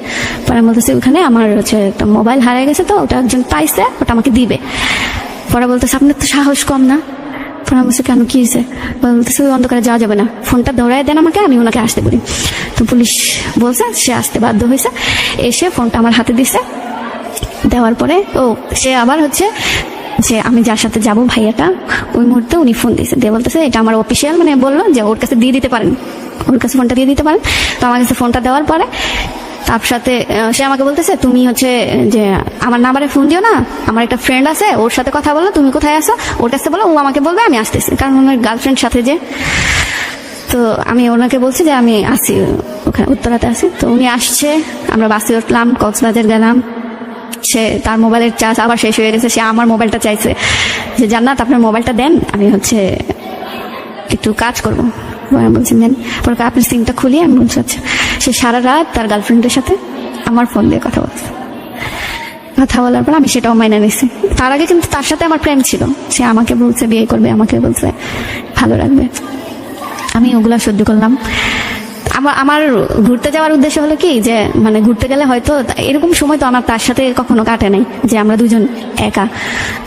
পরে বলতেছে ওখানে আমার হচ্ছে একটা মোবাইল হারিয়ে গেছে, তো ওটা একজন পাইছে, ওটা আমাকে দিবে। পরে বলতেছে আপনার তো সাহস কম না? পরে বলছে কেন, কি হয়েছে? বলতেছে ওই অন্ধকারে যাওয়া যাবে না, ফোনটা ধরাই দেন আমাকে, আমি ওনাকে আসতে বলি। তো পুলিশ বলছে সে আসতে বাধ্য হয়েছে, এসে ফোনটা আমার হাতে দিছে। দেওয়ার পরে সে আবার হচ্ছে যে আমি যার সাথে যাব ভাইয়াটা, ওই মুহূর্তে উনি ফোন দিয়েছে, দিয়ে বলতেছে এটা আমার অফিসিয়াল, মানে বললো যে ওর কাছে দিয়ে দিতে পারেন, ওর কাছে ফোনটা দিয়ে দিতে পারেন। তো আমার কাছে ফোনটা দেওয়ার পরে তার সাথে সে আমাকে বলতেছে তুমি হচ্ছে যে আমার নাম্বারে ফোন দিও না, আমার একটা ফ্রেন্ড আছে ওর সাথে কথা বলো, তুমি কোথায় আসো ওর কাছে বলো, ও আমাকে বলবে আমি আসতেছি, কারণ ওনার গার্লফ্রেন্ড সাথে যে। তো আমি ওনাকে বলছি যে আমি আসি, ওখানে উত্তরাতে আসি। তো উনি আসছে, আমরা বাসে উঠলাম, কক্সবাজার গেলাম। সে তার মোবাইলের চার্জ আবার শেষ হয়ে গেছে, সে আমার মোবাইলটা চাইছে যে জান্নাত আপনার মোবাইলটা দেন, আমি হচ্ছে একটু কাজ করবো। বলছেন দেন। পরে আপনার সিমটা খুলিয়ে আমি বলছি আচ্ছা। সে সারা রাত তার গার্লফ্রেন্ডের সাথে আমার ফোন দিয়ে কথা বলছে। কথা বলার পর আমি সেটাও মাইনে নিছি। তার আগে কিন্তু তার সাথে আমার প্রেম ছিল, সে আমাকে বলছে বিয়ে করবে, আমাকে বলছে ভালো রাখবে, আমি ওগুলা সহ্য করলাম। আমার ঘুরতে যাওয়ার উদ্দেশ্য হলো কি যে মানে ঘুরতে গেলে হয়তো এরকম সময় তো আমার তার সাথে কখনো কাটে নাই যে আমরা দুজন একা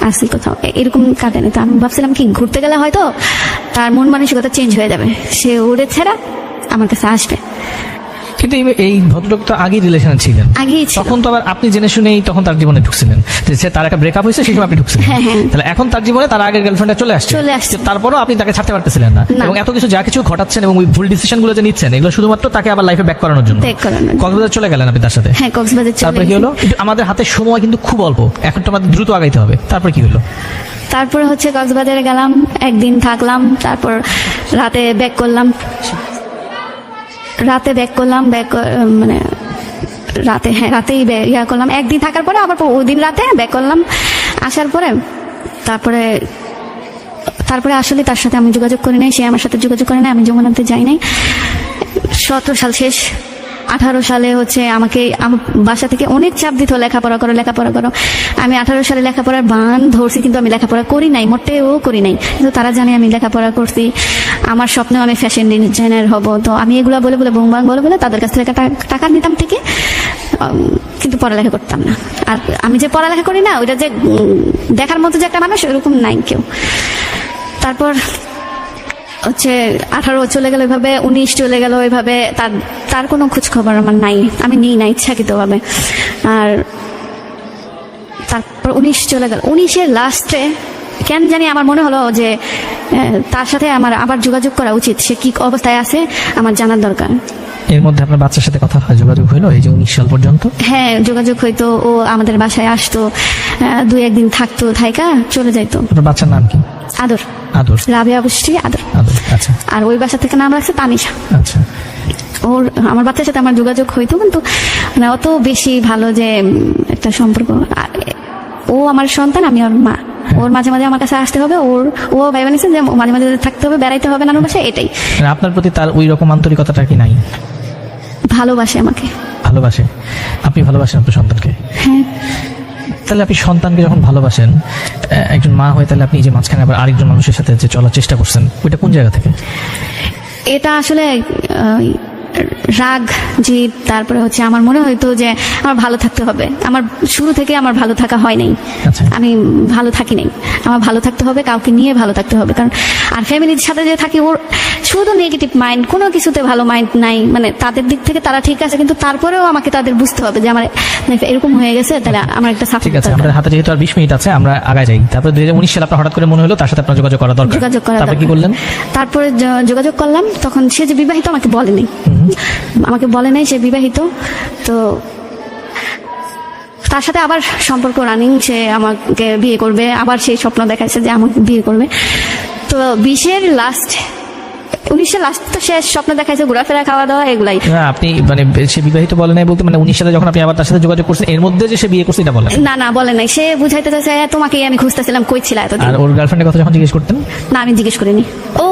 আসি কোথাও, এরকম কাটে নাই। তো আমি ভাবছিলাম কি ঘুরতে গেলে হয়তো তার মন মানসিকতা চেঞ্জ হয়ে যাবে, সে উড়ে ছেড়া আমার কাছে আসবে। কিন্তু এই ভদ্রলোক তো আগেই রিলেশনে ছিলেন, আগেই ছিল। তখন তো আবার আপনি জেনে শুনেই তখন তার জীবনে ঢুকছিলেন, যে সে তার একটা ব্রেকআপ হয়েছে সেই সময় আপনি ঢুকছিলেন। হ্যাঁ, হ্যাঁ। তাহলে এখন তার জীবনে তার আগের গার্লফ্রেন্ডটা চলে আসছে, তারপরও আপনি তাকে ছাড়তে পারতেছিলেন না, না। এবং এত কিছু যা কিছু ঘটাচ্ছেন এবং ওই ভুল ডিসিশন গুলো যে নিচ্ছেন এগুলো শুধুমাত্র তাকে আবার লাইফে ব্যাক করানোর জন্য। কক্সবাজার চলে গেলেন আপনি তার সাথে। হ্যাঁ, কক্সবাজার চলে তারপরে কি হলো? কিন্তু আমাদের হাতে সময় কিন্তু খুব অল্প, এখন তো আমাদের দ্রুত আগাইতে হবে। তারপর কি হলো? তারপরে হচ্ছে কক্সবাজারে গেলাম, একদিন থাকলাম, তারপর রাতে ব্যাক করলাম, মানে রাতেই ইয়া করলাম। একদিন থাকার পরে আবার ওই দিন রাতে ব্যাক করলাম। আসার পরে তারপরে আসলে তার সাথে আমি যোগাযোগ করি নাই, সে আমার সাথে যোগাযোগ করে নাই, আমি যমুনাতে যাই নাই। 17 সাল শেষ, 18 সালে হচ্ছে আমাকে আমার বাসা থেকে অনেক চাপ দিত লেখাপড়া করো। আমি 18 সালে লেখাপড়ার বান ধরছি, কিন্তু আমি লেখাপড়া করি নাই, মোটেও করি নাই। কিন্তু তারা জানে আমি লেখাপড়া করছি, আমার স্বপ্নেও আমি ফ্যাশন ডিজাইনার হব। তো আমি এগুলা বলে বলে তাদের কাছ থেকে টাকা নিতাম ঠিকই, কিন্তু পড়ালেখা করতাম না। আর আমি যে পড়ালেখা করি না, ওইটা যে দেখার মতো যে একটা মানুষ, ওরকম নাই কেউ। তারপর হচ্ছে 18 চলে গেল ওইভাবে, 19 চলে গেল ওইভাবে, তার কোনো খোঁজ খবর আমার নাই, আমি নিই না ইচ্ছাকৃতভাবে। আর তারপর 19 চলে গেল, 19-এর লাস্টে কেন জানি আমার মনে হলো যে তার সাথে আমার আবার যোগাযোগ করা উচিত, সে কি অবস্থায় আছে আমার জানার দরকার। এর মধ্যে আপনার বাচ্চার সাথে কথা হয়, যোগাযোগ হইলো এই যে 19 সাল পর্যন্ত? হ্যাঁ, যোগাযোগ হইতো, ও আমাদের বাসায় আসতো, 2-1 দিন থাকতো, থাইকা চলে যাইতো। আপনার বাচ্চার নাম কি? আদর। রাবেয়া বৃষ্টি আদর। আচ্ছা। আর ওই বাসা থেকে নাম রাখছে তানিশা। আচ্ছা। আমার বাচ্চার সাথে আমার যোগাযোগ হইতো, কিন্তু মানে অত বেশি ভালো যে একটা সম্পর্ক। ও আমার সন্তান, আমি ওর মা, ওর মাঝে মাঝে আমার কাছে আসতে হবে, ও ভাইবা নিছে যে মাঝে মাঝে থাকতে হবে, বেড়াইতে হবে নানুর বাসায়, এটাই। আপনার প্রতি তার ওই রকম আন্তরিকতাটা কি নাই? ভালোবাসে আমাকে। ভালোবাসে? আপনি ভালোবাসেন আপনার সন্তানকে? হ্যাঁ। তাহলে আপনি সন্তানকে যখন ভালোবাসেন, একজন মা হয়ে, তাহলে আপনি যে মাঝখানে আবার আরেকজন মানুষের সাথে যে চলার চেষ্টা করছেন, ওইটা কোন জায়গা থেকে? এটা আসলে রাগ জিদ, তারপরে হচ্ছে আমার মনে হইতো যে আমার ভালো থাকতে হবে। আমার শুরু থেকে আমার ভালো থাকা হয় নাই, আমি ভালো থাকি নাই। আমার ভালো থাকতে হবে, কাউকে নিয়ে ভালো থাকতে হবে, কারণ আর ফ্যামিলির সাথে যে থাকি, ওর শুধু নেগেটিভ মাইন্ড, কোনো কিছুতে ভালো মাইন্ড নাই। মানে তাদের দিক থেকে তারা ঠিক আছে, কিন্তু তারপরেও আমাকে তাদের বুঝতে হবে যে আমার এরকম হয়ে গেছে, তাহলে আমার একটা সাপোর্ট। ঠিক আছে, আমাদের হাতে যেহেতু আর 20 মিনিট আছে, আমরা আগায় যাই। তারপরে 2019 সালে আপনার হঠাৎ করে মনে হলো তার সাথে আপনার যোগাযোগ করা দরকার। তারপরে কি করলেন? তারপরে যোগাযোগ করলাম, তখন সে যে বিবাহিত আমাকে বলে নাই সে বিবাহিত। তো তার সাথে আবার সম্পর্ক রানিং, সে আমাকে বিয়ে করবে, আবার সেই স্বপ্ন দেখাচ্ছে যে আমাকে বিয়ে করবে। তো 20-এর লাস্ট 19 লাস্ট তো শেষ, স্বপ্ন দেখাইছে, ঘোরাফেরা, খাওয়া দাওয়া, এগুলাই। না আপনি মানে সে বিবাহিত বলে নাই বলতে, মানে 19 সালে যখন আপনি আবার তার সাথে যোগাযোগ করছেন এর মধ্যে যে সে বিয়ে করছে এটা বলেন? না না বলে নাই, সে বুঝাইতে চাইছে তোমাকেই আমি খুঁজতেছিলাম, কই ছিল এতদিন। আর ওর গার্লফ্রেন্ডের কথা যখন জিজ্ঞেস করতেন? না আমি জিজ্ঞেস করিনি। ও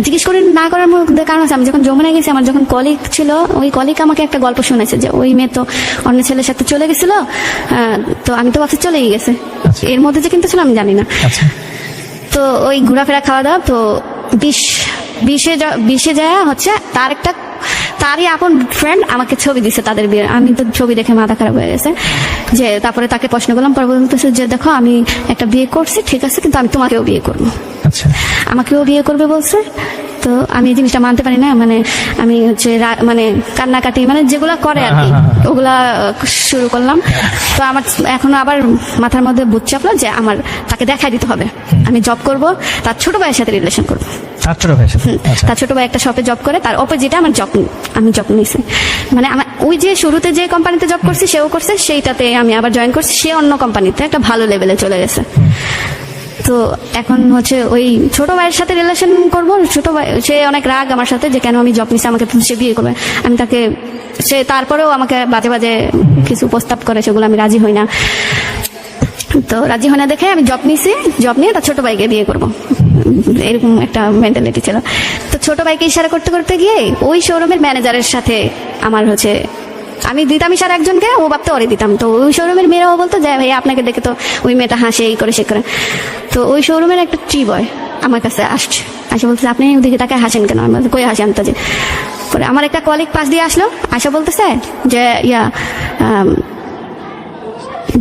জিজ্ঞেস করি না করার মধ্যে কারণ আছে, আমি যখন যমুনায় গেছি আমার যখন কলিগ ছিল, ওই কলিগ আমাকে একটা গল্প শুনেছে যে ওই মেয়ে তো অন্য ছেলের সাথে চলে গেছিল, তো আমি তো ভাবছি চলেই গেছে, আচ্ছা। এর মধ্যে যে কিন্তু ছিল আমি জানি না। আচ্ছা তো ওই ঘোরাফেরা খাওয়া দাওয়া, তো বিশে যায় হচ্ছে তারই আপন ফ্রেন্ড আমাকে ছবি দিছে তাদের বিয়ে। আমি তো ছবি দেখে মাথা খারাপ হয়ে গেছে, যে তারপরে তাকে প্রশ্ন করলাম, পরে বলতেছে যে দেখো আমি একটা বিয়ে করছি, ঠিক আছে, কিন্তু আমি তোমাকেও বিয়ে করবো। আচ্ছা। আমাকেও বিয়ে করবে বলছে। তো আমি এই জিনিসটা মানতে পারি না, মানে আমি হচ্ছে মানে কান্নাকাটি, মানে যেগুলা করে আর কি, ওগুলা শুরু করলাম। তো আমার এখন আবার মাথার মধ্যে বুঝ চাপলো যে আমার তাকে দেখাই দিতে হবে, আমি জব করব, তার ছোট ভাইয়ের সাথে রিলেশন করবো। তার ছোট ভাই সাথে? আচ্ছা। তার ছোট ভাই একটা শপে জব করে, তার অপোজিটে আমি জব নিয়েছি। মানে আমার ওই যে শুরুতে যে কোম্পানিতে জব করছি সেও করছে, সেইটাতে আমি আবার জয়েন করছি, সে অন্য কোম্পানিতে একটা ভালো লেভেলে চলে গেছে। তো এখন হচ্ছে ওই ছোট ভাইয়ের সাথে রিলেশন করবো, ছোট ভাই সে অনেক রাগ আমার সাথে যে কেন আমি জব নিছি, আমাকে সে বিয়ে করবে। আমি তাকে, সে তারপরেও আমাকে বাজে বাজে কিছু প্রস্তাব করে, সেগুলো আমি রাজি হই না। তো রাজি হয় না দেখে আমি জব নিছি, জব নিয়ে তার ছোট ভাইকে বিয়ে করবো, এরকম একটা মেন্টালিটি ছিল। তো ছোট ভাইকে ইশারা করতে করতে গিয়ে ওই শোরুমের ম্যানেজারের সাথে আমার হচ্ছে, আমি দিতাম ইশারা একজনকে, ও ভাবতে ওরে দিতাম। তো ওই শোরুমের মেয়েরাও বলতো যে ভাই আপনাকে দেখে তো ওই মেয়েটা হাসে, এই করে সে করে। তো ওই শোরুমের একটা ট্রি বয় আমার কাছে আসে বলতেছে আপনি ওদিকে তাকে হাসেন কেন? আমি বলতে কই হাসি আনতে যে। পরে আমার একটা কলিগ পাশ দিয়ে আসলো, আসা বলতেছে যে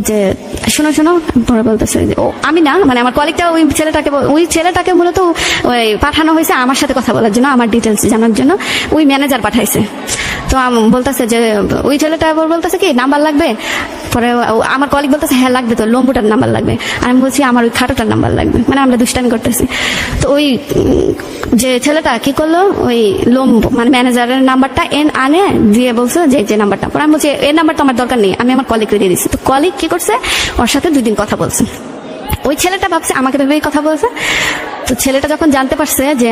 যে শোনো পরে বলতেছে যে ও আমি না, মানে আমার কলিগটা ওই ছেলেটাকে মূলত ওই পাঠানো হয়েছে আমার সাথে কথা বলার জন্য, আমার ডিটেলস জানার জন্য ওই ম্যানেজার পাঠাইছে। তো বলতেছে যে ওই ছেলেটা বলতেছে কি নাম্বার লাগবে? পরে আমার কলিগ বলতেছে হ্যাঁ লাগবে, তো লম্বুটার নাম্বার লাগবে। আর আমি বলছি আমার ওই খাটোটার নাম্বার লাগবে, মানে আমরা দুষ্টামি করতেছি। তো ওই যে ছেলেটা কি করলো, ওই লম্বু মানে ম্যানেজারের নাম্বারটা আনে দিয়ে বলছে যে নাম্বারটা। পরে আমি বলছি এই নাম্বার তো আমার দরকার নেই, আমি আমার কলিগকে দিয়ে দিচ্ছি। তো কলিগ কি করছে, ওর সাথে 2 দিন কথা বলছে। ওই ছেলেটা ভাবছে আমাকে ভেবেই কথা বলছে। তো ছেলেটা যখন জানতে পারছে যে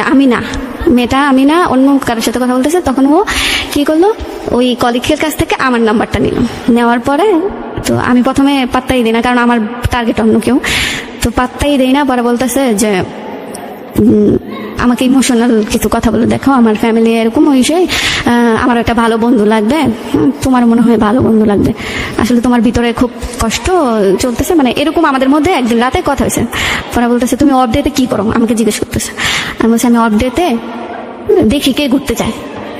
মেয়েটা আমি না, অন্য কারোর সাথে কথা বলতেছে, তখন ও কি করলো, ওই কলিগের কাছ থেকে আমার নাম্বারটা নিল। নেওয়ার পরে তো আমি প্রথমে পাত্তাই দিই না, কারণ আমার টার্গেট অন্য কেউ, তো পাত্তাই দেই না। পরে বলতেছে যে আমাকে ইমোশনাল কিছু কথা বলে দেখো, আমার ফ্যামিলি এরকম, ওই সেই আমার একটা ভালো বন্ধু লাগবে, তোমার মনে হয় ভালো বন্ধু লাগবে, আসলে তোমার ভিতরে খুব কষ্ট চলতেছে, মানে এরকম আমাদের মধ্যে একদিন রাতে কথা হয়েছে। পরে বলতেছে তুমি অফ ডেতে কি করো, আমাকে জিজ্ঞেস করতেছে। আমি বলছি আমি অফ ডেতে দেখি কে ঘুরতে যায়,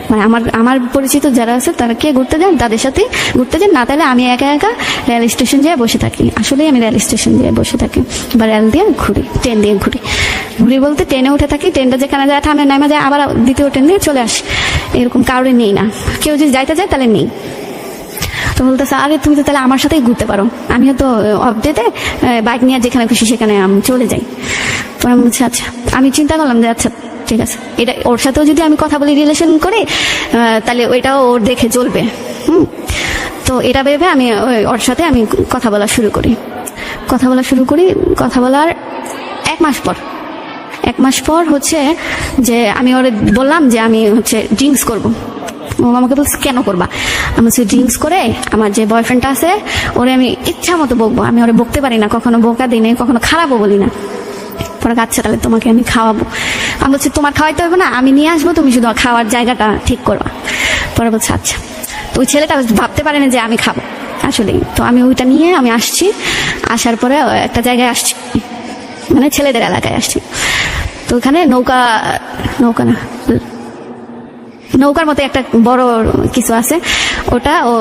মানে আমার পরিচিত যারা আছে তারা কে ঘুরতে যান তাদের সাথে ঘুরতে যান, না তাহলে আমি একা একা রেল স্টেশন যেয়ে বসে থাকি। আসলে আমি রেল স্টেশন দিয়ে বসে থাকি বা রেল দিয়ে ঘুরি, ট্রেন দিয়ে ঘুরি বলতে ট্রেনে উঠে থাকি, ট্রেনটা যেখানে যায় থামে নামা যায়, আবার দ্বিতীয় ট্রেন দিয়ে চলে আসি, এরকম কাউরে নেই না, কেউ যদি যাইতে যায় তাহলে নেই। তো বলতেছে আরে তুমি তো তাহলে আমার সাথেই ঘুরতে পারো, আমিও তো অফ ডেতে বাইক নিয়ে যেখানে খুশি সেখানে আমি চলে যাই। পরে আমি বলছি আচ্ছা, আমি চিন্তা করলাম যে আচ্ছা ঠিক আছে, এটা ওর সাথেও যদি আমি কথা বলি রিলেশন করে, তাহলে ওইটাও ওর দেখে চলবে। তো এটা ভেবে আমি ওর সাথে আমি কথা বলা শুরু করি। কথা বলার 1 মাস পর হচ্ছে যে আমি ওরে বললাম যে আমি হচ্ছে ড্রিঙ্কস করবো। ও আমাকে বলছে কেন করবা? আমি হচ্ছে ড্রিঙ্কস করে আমার যে বয়ফ্রেন্ডটা আছে ওরে আমি ইচ্ছা মতো বকবো, আমি ওরে বকতে পারি না, কখনো বোকা দিই না, কখনো খারাপও বলি না। পরে আচ্ছা তাহলে তোমাকে আমি খাওয়াবো। আমি বলছি তোমার খাওয়াইতে হবে না, আমি নিয়ে আসবো, তুমি শুধু খাওয়ার জায়গাটা ঠিক করবা। পরে বলছে আচ্ছা। তো ওই ছেলেটা ভাবতে পারে না যে আমি খাবো আসলেই। তো আমি ওইটা নিয়ে আমি আসছি, আসার পরে একটা জায়গায় আসছি, মানে ছেলেদের এলাকায় আসছি। তো ওখানে নৌকার মতো একটা বড় কিছু আছে, ওটা ও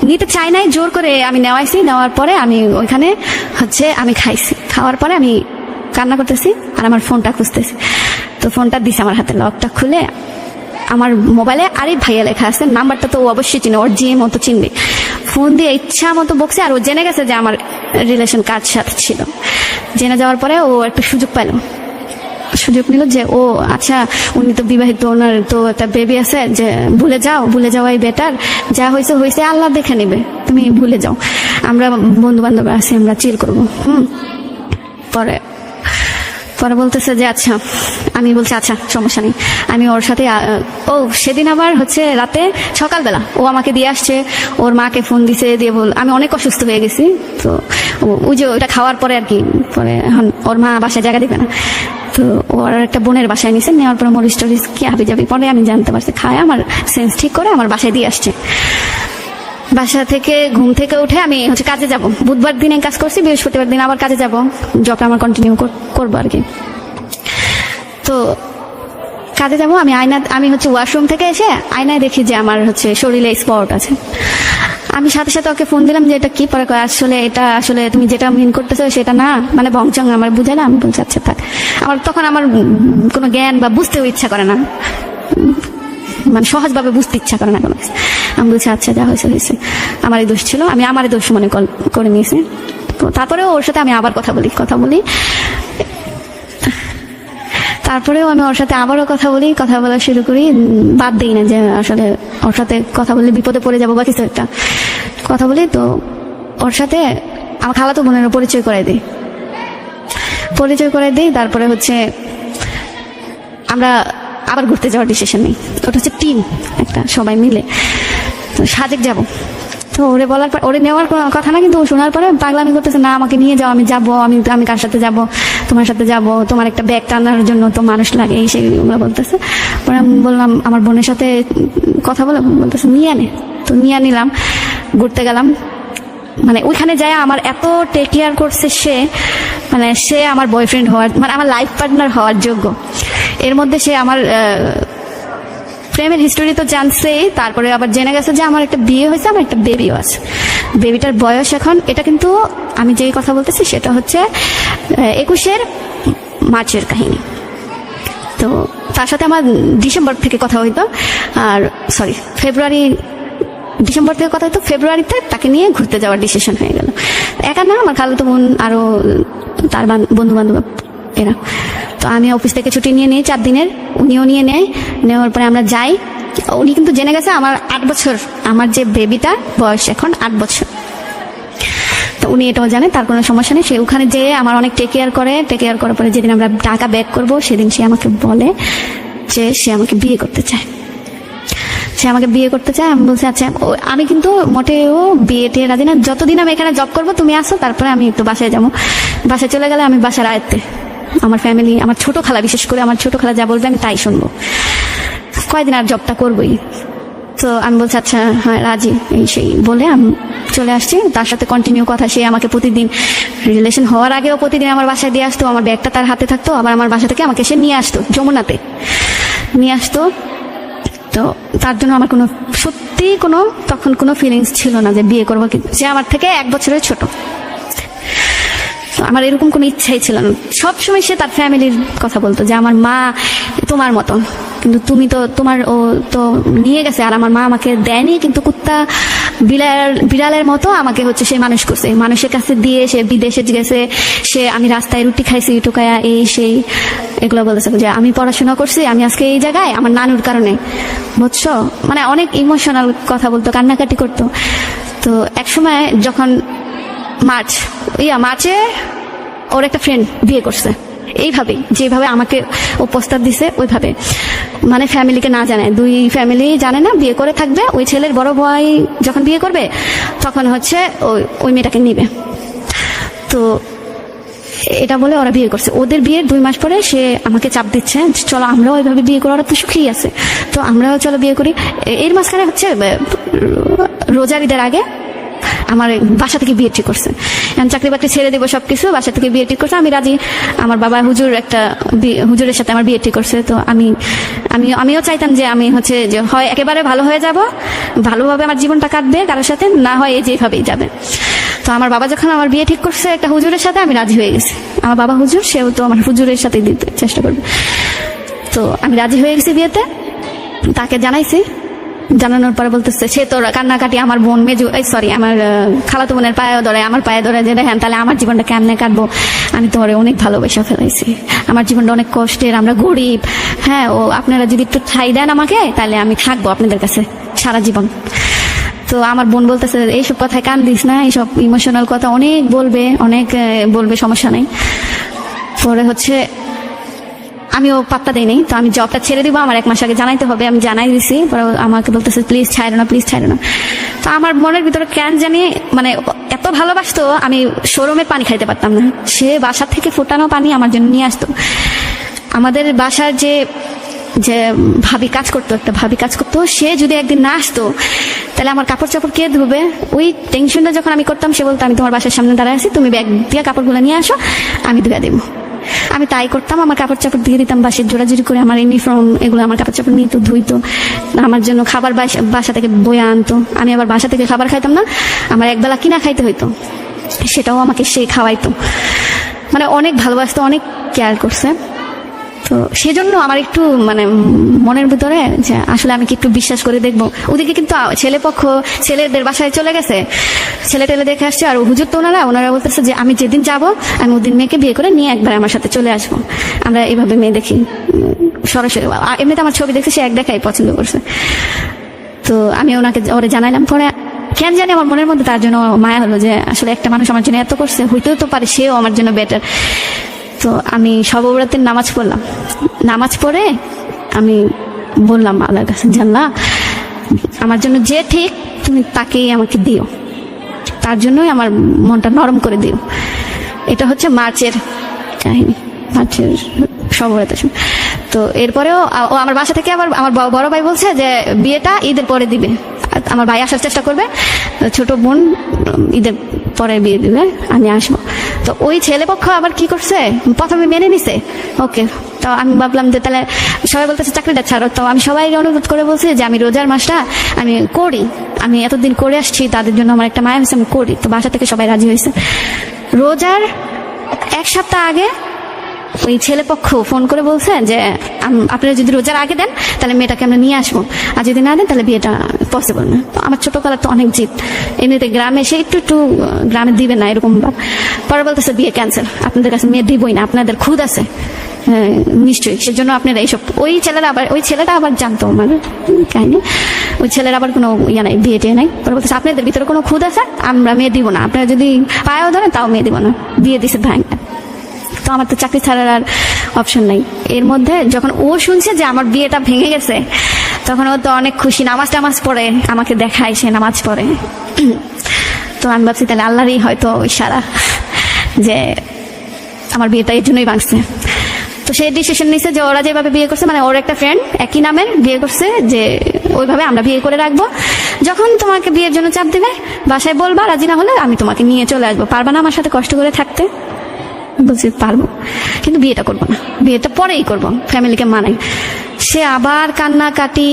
নিতে চাই নাই, জোর করে আমি নেওয়াইছি। নেওয়ার পরে আমি ওইখানে হচ্ছে আমি খাইছি, খাওয়ার পরে আমি কান্না করতেছি আর আমার ফোনটা খুঁজতেছি। তো ফোনটা দিছে আমার হাতে, লকটা খুলে আমার মোবাইলে আরিফ ভাইয়া লেখা আছে, নাম্বারটা তো ও অবশ্যই চিনে, ওর যে মতো চিনবে। ফোন দিয়ে ইচ্ছা মতো বকছে, আর ও জেনে গেছে যে আমার রিলেশন কার সাথে ছিল। জেনে যাওয়ার পরে ও একটা সুযোগ নিল যে ও আচ্ছা উনি তো বিবাহিত, ওনার তো একটা বেবি আছে, যে ভুলে যাওয়াই বেটার, যা হয়েছে আল্লাহ দেখে নেবে, তুমি ভুলে যাও, আমরা বন্ধু বান্ধব আছি, আমরা চিল করবো। পরে পরে বলতেছে যে আচ্ছা, আমি বলছি আচ্ছা সমস্যা নেই, আমি ওর সাথে ও সেদিন আবার হচ্ছে রাতে সকালবেলা ও আমাকে দিয়ে আসছে, ওর মাকে ফোন দিছে, দিয়ে আমি অনেক অসুস্থ হয়ে গেছি। তো ওই যে ওইটা খাওয়ার পরে আর কি, পরে এখন ওর মা বাসায় জায়গা দিবে না, তো ওর একটা বোনের বাসায় নিছে, নেওয়ার পরে মরিচ টরিচ কি হাবি যাবি, পরে আমি জানতে পারছি খায় আমার সেন্স ঠিক করে আমার বাসায় দিয়ে আসছে। বাসা থেকে ঘুম থেকে উঠে আমি হচ্ছে কাজে যাব, বুধবার দিনে কাজ করছি, বৃহস্পতিবার দিন আবার কাজে যাব, জবটা আমার কন্টিনিউ করবো আর কি। তো কাজে যাব, আমি হচ্ছে ওয়াশরুম থেকে এসে আয়নায় দেখি যে আমার হচ্ছে শরীরে স্পট আছে। আমি সাথে সাথে ওকে ফোন দিলাম যে এটা কি, পরে আসলে এটা আসলে তুমি যেটা মিন করতেছো সেটা না, মানে বংচং আমার বুঝাইলাম। আমি বলছি আচ্ছা থাক, তখন আমার কোনো জ্ঞান বা বুঝতেও ইচ্ছা করে না, মানে সহজভাবে বুঝতে ইচ্ছা করে না কোনো কিছু। আমি বলছি আচ্ছা যা হয়েছে হয়েছে, আমারই দোষ ছিল, আমি আমারই দোষ মনে করে নিয়েছি। তো তারপরেও ওর সাথে আমি আবার কথা বলি, তারপরেও আমি ওর সাথে আবারও কথা বলা শুরু করি, বাদ দিই না যে আসলে ওর সাথে কথা বললে বিপদে পড়ে যাবো বা কিছু একটা। কথা বলি, তো ওর সাথে আমার খালাতো বোনের পরিচয় করে দিই। তারপরে হচ্ছে আমরা আবার ঘুরতে যাওয়ার ডিসিশন নেই, ওটা হচ্ছে টিম একটা, সবাই মিলে তো সাজেক যাব। তো ওরে বলার পর, ওরে নেওয়ার কথা না, কিন্তু ও শোনার পরে পাগলামি করতেছে, না আমাকে নিয়ে যাও, আমি যাবো, আমি কার সাথে যাব, তোমার সাথে যাব, তোমার একটা ব্যাগ টানার জন্য তো মানুষ লাগে, এই সেগুলো বলতেছে। পরে আমি বললাম আমার বোনের সাথে কথা বলতেছে নিয়ে নিয়ে নিলাম, ঘুরতে গেলাম। মানে ওইখানে যায় আমার এত টেক কেয়ার করছে সে আমার বয়ফ্রেন্ড হওয়ার, মানে আমার লাইফ পার্টনার হওয়ার যোগ্য। এর মধ্যে সে আমার প্রেমের হিস্টোরি তো জানছেই, তারপরে আবার জেনে গেছে যে আমার একটা বিয়ে হয়েছে, আমার একটা বেবিও আছে। বেবিটার বয়স এখন, এটা কিন্তু আমি যেই কথা বলতেছি সেটা হচ্ছে 21 মার্চের কাহিনী। তো তার সাথে আমার ডিসেম্বর থেকে কথা হইতো, আর ডিসেম্বর থেকে কথা হইতো, ফেব্রুয়ারিতে তাকে নিয়ে ঘুরতে যাওয়ার ডিসিশন হয়ে গেল। একা না, আমার খালাতো বোন আরো তার বন্ধু বান্ধব এরা। তো আমি অফিস থেকে ছুটি নিয়ে নিই 4 দিনের, উনিও নেওয়ার পরে আমরা যাই। উনি কিন্তু জেনে গেছে আমার 8 বছর, আমার যে বেবিটা বয়স এখন 8 বছর। তো উনি এটাও জানে, তার কোনো সমস্যা নেই। সে ওখানে যেয়ে আমার অনেক টেক কেয়ার করার পরে যেদিন আমরা টাকা ব্যাক করবো, সেদিন সে আমাকে বলে যে সে আমাকে বিয়ে করতে চায়। আমি বলছি আচ্ছা, আমি কিন্তু মোটেও বিয়ে টিয়ে রাজি না, যতদিন আমি এখানে জব করবো তুমি আসো, তারপরে আমি একটু বাসায় যাবো। বাসায় চলে গেলে আমি বাসার আয়ত্তে, আমার ফ্যামিলি, আমার ছোট খালা, বিশেষ করে আমার ছোট খালা যা বলবে আমি তাই শুনবো, কয়দিন আর জবটা করবোই। তো আমি বলছি আচ্ছা হ্যাঁ রাজি, এই সেই বলে আমি চলে আসছি। তার সাথে কন্টিনিউ কথা, সে আমাকে প্রতিদিন, রিলেশন হওয়ার আগেও প্রতিদিন আমার বাসায় দিয়ে আসতো, আমার ব্যাগটা তার হাতে থাকতো, আবার আমার বাসা থেকে আমাকে সে নিয়ে আসতো, যমুনাতে নিয়ে আসতো। তো তার জন্য আমার তখন কোনো ফিলিংস ছিল না যে বিয়ে করবো, কিন্তু সে আমার থেকে 1 বছরের ছোট। আমার এরকম কোনো ইচ্ছাই ছিল না। সবসময় সে তার ফ্যামিলির কথা বলতো যে আমার মা তোমার মতন, কিন্তু তুমি তো ও তো নিয়ে গেছে, আর আমার মা আমাকে দেয়নি, কিন্তু কুত্তা বিড়ালের মতো আমাকে হচ্ছে সে মানুষ করছে, মানুষের কাছে দিয়ে সে বিদেশে গেছে, আমি রাস্তায় রুটি খাইছি টুকায়া, এই সেই এগুলো বলতেছে যে আমি পড়াশোনা করছি, আমি আজকে এই জায়গায় আমার নানুর কারণে, বুঝছো, মানে অনেক ইমোশনাল কথা বলতো, কান্নাকাটি করতো। তো একসময় যখন মার্চে ওর একটা ফ্রেন্ড বিয়ে করছে, এইভাবেই যেভাবে আমাকে ও প্রস্তাব দিছে ওইভাবে, মানে ফ্যামিলিকে না জানায়, 2 ফ্যামিলি জানে না, বিয়ে করে থাকবে। ওই ছেলের বড় ভাই যখন বিয়ে করবে তখন হচ্ছে ওই মেয়েটাকে নিবে। তো এটা বলে ওরা বিয়ে করছে। ওদের বিয়ের 2 মাস পরে সে আমাকে চাপ দিচ্ছে, চলো আমরাও ওইভাবে বিয়ে করি, ওরা তো সুখী আছে, তো আমরাও চলো বিয়ে করি। এর মাঝখানে হচ্ছে রোজার ঈদের আগে আমার বাসা থেকে বিয়ে ঠিক করছে, চাকরি বাকরি ছেড়ে দেবো সবকিছু, বাসা থেকে বিয়ে ঠিক করছে, আমি রাজি। আমার বাবা হুজুরের সাথে আমার বিয়ে ঠিক করছে। তো আমিও চাইতাম যে আমি হচ্ছে যে হয় একেবারে ভালো হয়ে যাব, ভালোভাবে আমার জীবনটা কাটবে কারোর সাথে, না হয় যেভাবেই যাবে। তো আমার বাবা যখন আমার বিয়ে ঠিক করছে একটা হুজুরের সাথে, আমি রাজি হয়ে গেছি। আমার বাবা হুজুর, সেও তো আমার হুজুরের সাথে দিতে চেষ্টা করবে। তো আমি রাজি হয়ে গেছি বিয়েতে, তাকে জানাইছি। জানানোর পরে বলতেছে, সে তো কান্নাকাটি, আমার বোন আমার খালাতো বোনের আমার পায়ে ধরে যে দেখেন তাহলে আমার জীবনটা কেমনে কাটবো, আমি তোমার অনেক ভালোবাসা ফেলাইছি, আমার জীবনটা অনেক কষ্টের, আমরা গরিব, হ্যাঁ, আপনারা যদি একটু ঠাই দেন আমাকে, তাহলে আমি থাকবো আপনাদের কাছে সারা জীবন। তো আমার বোন বলতেছে এইসব কথায় কান দিস না, এইসব ইমোশনাল কথা অনেক বলবে, সমস্যা নেই। পরে হচ্ছে আমিও পাত্তা দেই নাই। তো আমি জবটা ছেড়ে দিব, আমার 1 মাস আগে জানাইতে হবে, আমি জানাই দিছি। পরে আমাকে বলতেছে প্লিজ ছাড়ো না, প্লিজ ছাড়ো না। তো আমার মনের ভিতরে কেন জানি মানে এত ভালোবাসতো, আমি শোরুমের পানি খাইতে পারতাম না। সে বাসা থেকে ফুটানো পানি আমার জন্য নিয়ে আসতো। আমাদের বাসার যে যে ভাবি কাজ করতো, একটা ভাবি কাজ করতো, সে যদি একদিন না আসতো তাহলে আমার কাপড় চাপড় কে ধুবে। ওই টেনশনটা যখন আমি করতাম, সে বলতো আমি তোমার বাসার সামনে দাঁড়ায় আছি, তুমি ব্যাগ দিয়ে কাপড়গুলো নিয়ে আসো, আমি ধুয়ে দেবো। আমি তাই করতাম, আমার কাপড় চাপড় দিয়ে দিতাম, বাসে জোড়াজুড়ি করে আমার ইউনিফর্ম এগুলো আমার কাপড় চাপড় নিত, ধুইতো। আমার জন্য খাবার বাসা থেকে বয়ে আনতো। আমি আবার বাসা থেকে খাবার খাইতাম না, আমার একবেলা কিনা খাইতে হইতো, সেটাও আমাকে সে খাওয়াইতো। মানে অনেক ভালোবাসতো, অনেক কেয়ার করছে। তো সেজন্য আমার একটু মানে মনের ভিতরে যে আসলে আমি কি একটু বিশ্বাস করে দেখবো। ওদিকে কিন্তু ছেলে পক্ষ ছেলেদের বাসায় চলে গেছে, ছেলে টেলে দেখে আসছে। আর হুজুর তো ওনারা বলতেছে যে আমি যেদিন যাবো আমি ওদিন মেয়েকে বিয়ে করে নিয়ে একবার আমার সাথে চলে আসবো। আমরা এভাবে মেয়ে দেখি সরাসরি। এমনিতে আমার ছবি দেখছে, সে এক দেখাই পছন্দ করছে। তো আমি ওরে জানাইলাম। পরে কেন জানি আমার মনের মধ্যে তার জন্য মায়া হলো যে আসলে একটা মানুষ আমার জন্য এত করছে, হইতেও তো পারে সেও আমার জন্য বেটার। তো আমি সবরাতের নামাজ পড়লাম। নামাজ পড়ে আমি বললাম আল্লাহর কাছে, জানলা আমার জন্য যে ঠিক তুমি তাকেই আমাকে দিও, তার জন্যই আমার মনটা নরম করে দিও। এটা হচ্ছে মার্চের কাহিনী, মার্চের সবরাতের সময়। তো এরপরেও ও আমার বাসা থেকে আবার আমার বড় ভাই বলছে যে বিয়েটা ঈদের পরে দিবে, আমার ভাই আসার চেষ্টা করবে, ছোট বোন ঈদের পরে বিয়ে দিবে, আমি আসবো। তো ওই ছেলে পক্ষ আবার কি করছে, প্রথমে মেনে নিছে, ওকে। তো আমি ভাবলাম যে তাহলে সবাই বলতেছে চাকরিটা ছাড়ো। তো আমি সবাই অনুরোধ করে বলছি যে আমি রোজার মাসটা আমি করি, আমি এতদিন করে আসছি, তাদের জন্য আমার একটা মায়া হয়েছে, আমি করি। তো বাসা থেকে সবাই রাজি হয়েছে। রোজার 1 সপ্তাহ আগে ওই ছেলে পক্ষ ফোন করে বলছে যে আপনারা যদি রোজার আগে দেন তাহলে মেয়েটাকে আমরা নিয়ে আসবো, আর যদি না দেন তাহলে বিয়েটা পসিবল না। তো আমার ছোটবেলা তো অনেক জিদ, এমনিতে গ্রামে এসে একটু গ্রামে দিবে না এরকম। পরে বলতেছে বিয়ে ক্যান্সেল, আপনাদের কাছে মেয়ে দিবই না, আপনাদের খুদ আছে নিশ্চয়ই, সেজন্য আপনারা এইসব। ওই ছেলেটা আবার জানতো আমার কাহিনী, ওই ছেলের আবার কোনো ইয়ে নাই, বিয়ে টিয়ে নাই। পরে বলতেছে আপনাদের ভিতরে কোনো খুদ আছে, আমরা মেয়ে দিব না, আপনারা যদি পায়েও ধরেন তাও মেয়ে দিব না, দিয়ে দিছে ভাঙ। তো আমার তো চাকরি ছাড়ার আর অপশন নাই। এর মধ্যে যখন ও শুনছে যে আমার বিয়েটা ভেঙে গেছে, তখন ও তো অনেক খুশি, নামাজ পড়ে আমাকে দেখায়, সে নামাজ পড়ে। তো আমি ভাবছি তাহলে আল্লাহরই হয়তো ইশারা যে আমার বিয়েটা এর জন্যই ভাঙছে। তো সে ডিসিশন নিছে যে ওরা যেভাবে বিয়ে করছে, মানে ওর একটা ফ্রেন্ড একই নামের বিয়ে করছে, যে ওইভাবে আমরা বিয়ে করে রাখবো, যখন তোমাকে বিয়ের জন্য চাপ দিবে বাসায় বলবা, রাজি না হলে আমি তোমাকে নিয়ে চলে আসবো, পারবা না আমার সাথে কষ্ট করে থাকতে? বলছি পারবো, কিন্তু বিয়েটা করবো না, বিয়েটা পরেই করবো, ফ্যামিলিকে মানাই। সে আবার কান্নাকাটি,